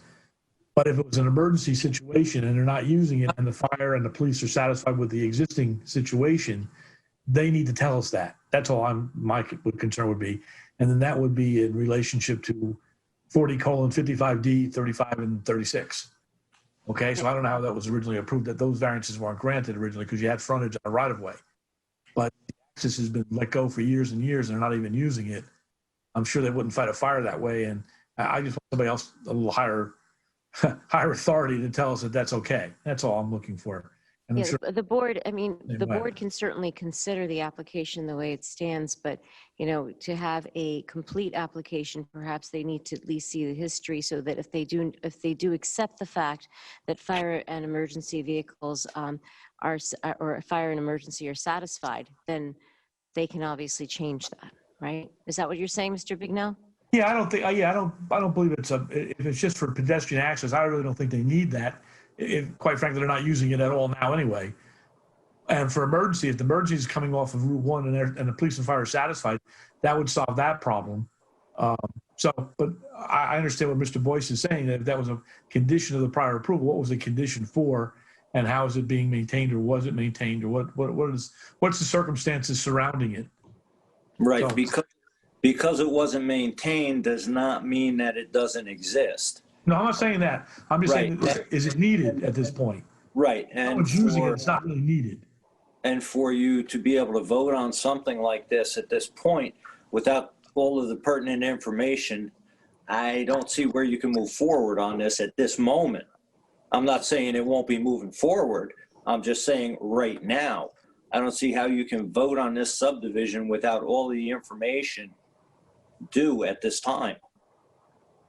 But if it was an emergency situation and they're not using it and the fire and the police are satisfied with the existing situation, they need to tell us that. That's all my concern would be. And then that would be in relationship to 40:55D, 35 and 36. Okay, so I don't know how that was originally approved, that those variances weren't granted originally because you had frontage on a right of way. But the access has been let go for years and years and they're not even using it, I'm sure they wouldn't fight a fire that way. And I just want somebody else a little higher authority to tell us that that's okay. That's all I'm looking for. And I'm Yeah, sure the board, I mean, Same the way. board can certainly consider the application the way it stands, but, you know, to have a complete application, perhaps they need to at least see the history so that if they do accept the fact that fire and emergency vehicles or fire and emergency are satisfied, then they can obviously change that, right? Is that what you're saying, Mr. Bignell? Yeah, I don't think. I don't believe if it's just for pedestrian access. I really don't think they need that. Quite frankly, they're not using it at all now anyway. And for emergency, if the emergency is coming off of Route 1 and the police and fire are satisfied, that would solve that problem. But I understand what Mr. Boyce is saying, that if that was a condition of the prior approval, what was the condition for, and how is it being maintained, or was it maintained, or what's the circumstances surrounding it? Right, So, because it wasn't maintained does not mean that it doesn't exist. no, I'm not saying that. I'm just saying, is it needed at this point? Right, No and one's using it. It's not really needed. And for you to be able to vote on something like this at this point without all of the pertinent information, I don't see where you can move forward on this at this moment. I'm not saying it won't be moving forward. I'm just saying right now, I don't see how you can vote on this subdivision without all the information due at this time.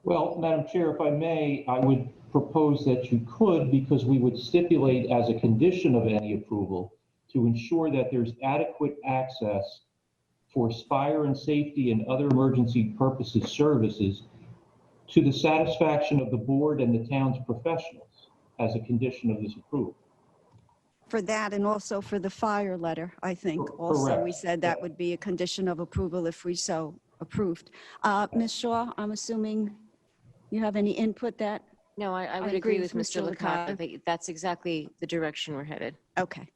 Well, Madam Chair, if I may, I would propose that you could, because we would stipulate as a condition of any approval to ensure that there's adequate access for fire and safety and other emergency purposes services to the satisfaction of the board and the town's professionals as a condition of this approval. For that and also for the fire letter, I think. Also, Correct. we said that would be a condition of approval if we so approved. Ms. Shaw, I'm assuming you have any input that? No, I would agree with Mr. Licata. That's exactly the direction we're headed. Okay.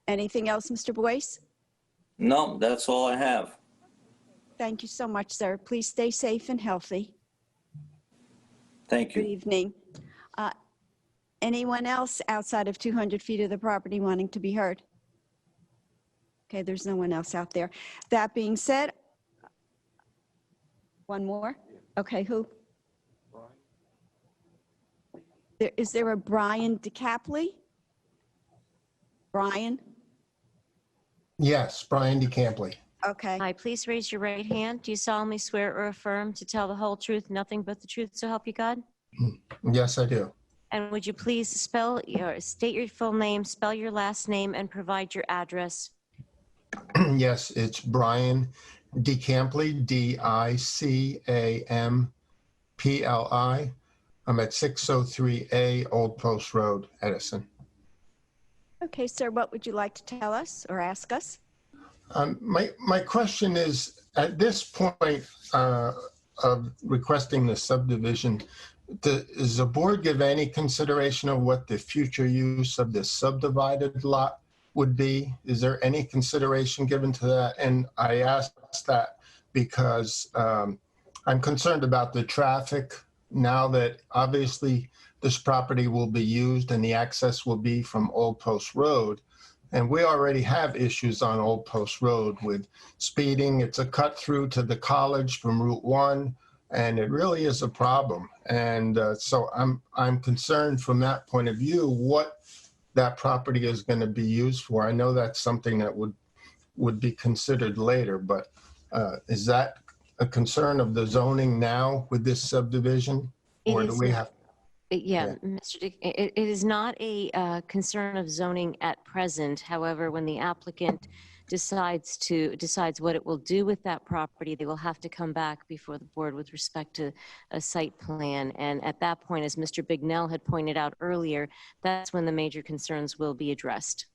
Anything else, Mr. Boyce? No, that's all I have. Thank you so much, sir. Please stay safe and healthy. Thank you. Good evening. Anyone else outside of 200 feet of the property wanting to be heard? Okay, there's no one else out there. That being said, one more? Okay, who? Is there a Brian DeCapley? Brian? Yes, Brian DeCampley. Okay. Hi, please raise your right hand. Do you solemnly swear or affirm to tell the whole truth, nothing but the truth, so help you God? Yes, I do. And would you please state your full name, spell your last name, and provide your address? Yes, it's Brian DeCampley, DICAMPLI. I'm at 603A Old Post Road, Edison. Okay, sir, what would you like to tell us or ask us? My question is, at this point of requesting the subdivision, does the board give any consideration of what the future use of this subdivided lot would be? Is there any consideration given to that? And I asked that because I'm concerned about the traffic now that obviously this property will be used and the access will be from Old Post Road. And we already have issues on Old Post Road with speeding. It's a cut through to the college from Route 1, and it really is a problem. And so I'm concerned from that point of view what that property is going to be used for. I know that's something that would be considered later, but is that a concern of the zoning now with this subdivision? Or do we have? Yeah, Mr. Dick, it is not a concern of zoning at present. However, when the applicant decides what it will do with that property, they will have to come back before the board with respect to a site plan. And at that point, as Mr. Bignell had pointed out earlier, that's when the major concerns will be addressed.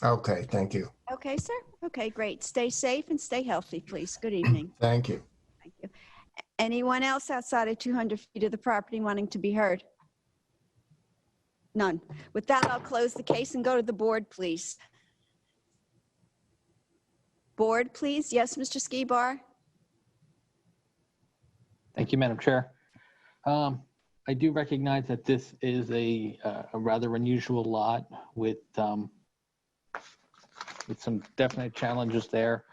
Okay, thank you. Okay, sir. Okay, great. Stay safe and stay healthy, please. Good evening. Thank you. Thank you. Anyone else outside of 200 feet of the property wanting to be heard? None. With that, I'll close the case and go to the board, please. Board, please. Yes, Mr. Skibar? Thank you, Madam Chair. I do recognize that this is a rather unusual lot with with some definite challenges there.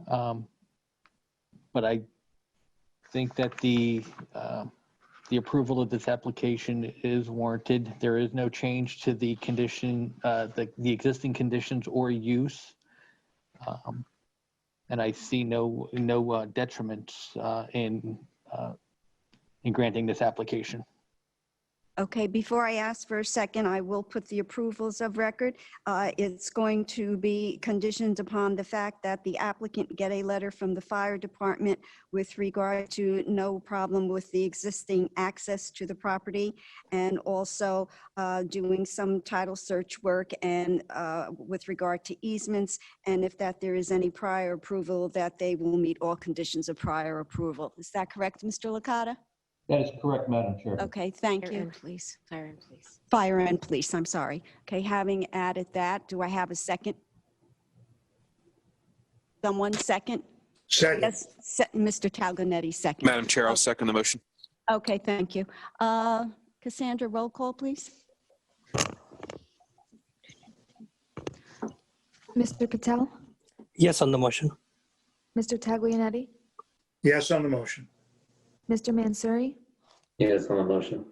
But I think that the approval of this application is warranted. There is no change to the condition, the existing conditions or use. And I see no detriments in granting this application. Okay, before I ask for a second, I will put the approvals of record. It's going to be conditioned upon the fact that the applicant get a letter from the fire department with regard to no problem with the existing access to the property, and also doing some title search work and with regard to easements, and if that there is any prior approval, that they will meet all conditions of prior approval. Is that correct, Mr. Licata? That is correct, Madam Chair. Okay, thank Fire you. and police, fire and police. Fire and police, I'm sorry. Okay, having added that, do I have a second? Someone second? Second. Yes, Mr. Talgonetti, second. Madam Chair, I'll second the motion. Okay, thank you. Cassandra, roll call, please. Mr. Patel, Yes on the motion. Mr. Taglianetti, Yes on the motion. Mr. Mansouri, Yes on the motion.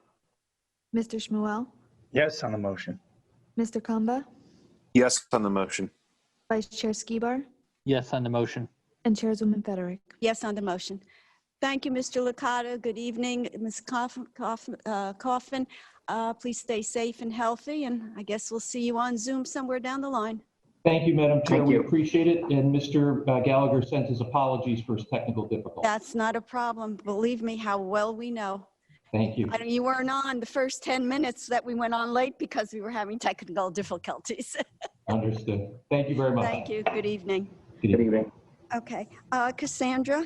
Mr. Shmuel, Yes on the motion. Mr. Kamba, Yes on the motion. Vice Chair Skibar, Yes on the motion. and Chairwoman Federick. Yes on the motion. Thank you, Mr. Licata. Good evening, Ms. Coffin. Please stay safe and healthy, and I guess we'll see you on Zoom somewhere down the line. Thank you, Madam Chair. Thank We you. appreciate it. And Mr. Gallagher sends his apologies for his technical difficulties. That's not a problem. Believe me, how well we know. Thank you. You weren't on the first 10 minutes that we went on late because we were having technical difficulties. Understood. Thank you very much. Thank you. Good evening. Good evening. Okay, Cassandra,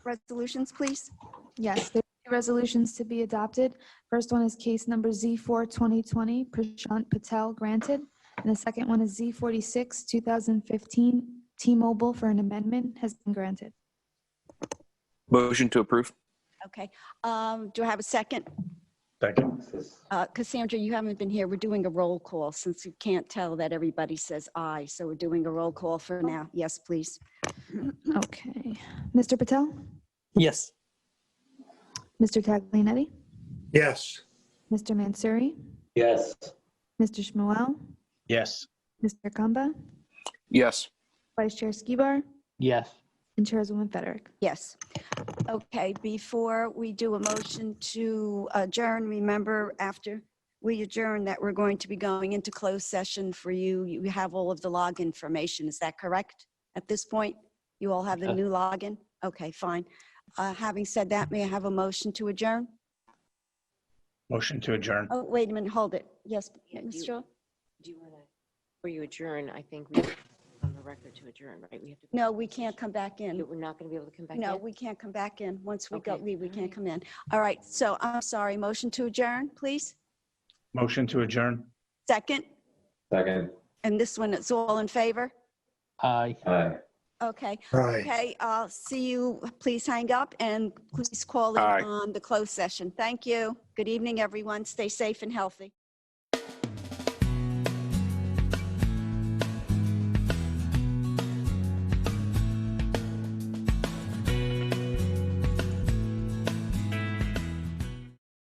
resolutions, please. Yes, there are 2 resolutions to be adopted. First one is case number Z4 2020, Prashant Patel granted. And the second one is Z46 2015, T-Mobile for an amendment has been granted. Motion to approve. Okay, do I have a second? Second. Cassandra, you haven't been here. We're doing a roll call since you can't tell that everybody says aye. So we're doing a roll call for now. Yes, please. Okay. Mr. Patel, Yes. Mr. Taglianetti, Yes. Mr. Mansouri, Yes. Mr. Shmuel, Yes. Mr. Kamba, Yes. Vice Chair Skibar, Yes. and Chairwoman Federick. Yes. Okay, before we do a motion to adjourn, remember after we adjourn that we're going to be going into closed session for you. You have all of the log information. Is that correct at this point? You all have the new login? Okay, fine. Having said that, may I have a motion to adjourn? Motion to adjourn. Oh, wait a minute, hold it. Yes, Ms. Shaw? Do you want to, before you adjourn, I think we have on the record to adjourn, right? We have to. No, we can't come back in. We're not going to be able to come back in? No, we can't come back in. Once we go Okay. leave, we can't come in. All right, so I'm sorry, motion to adjourn, please? Motion to adjourn. Second? Second. And this one, it's all in favor? Aye. Aye. Okay. Aye. Okay, I'll see you. Please hang up and please call in Aye. on the closed session. Thank you. Good evening, everyone. Stay safe and healthy.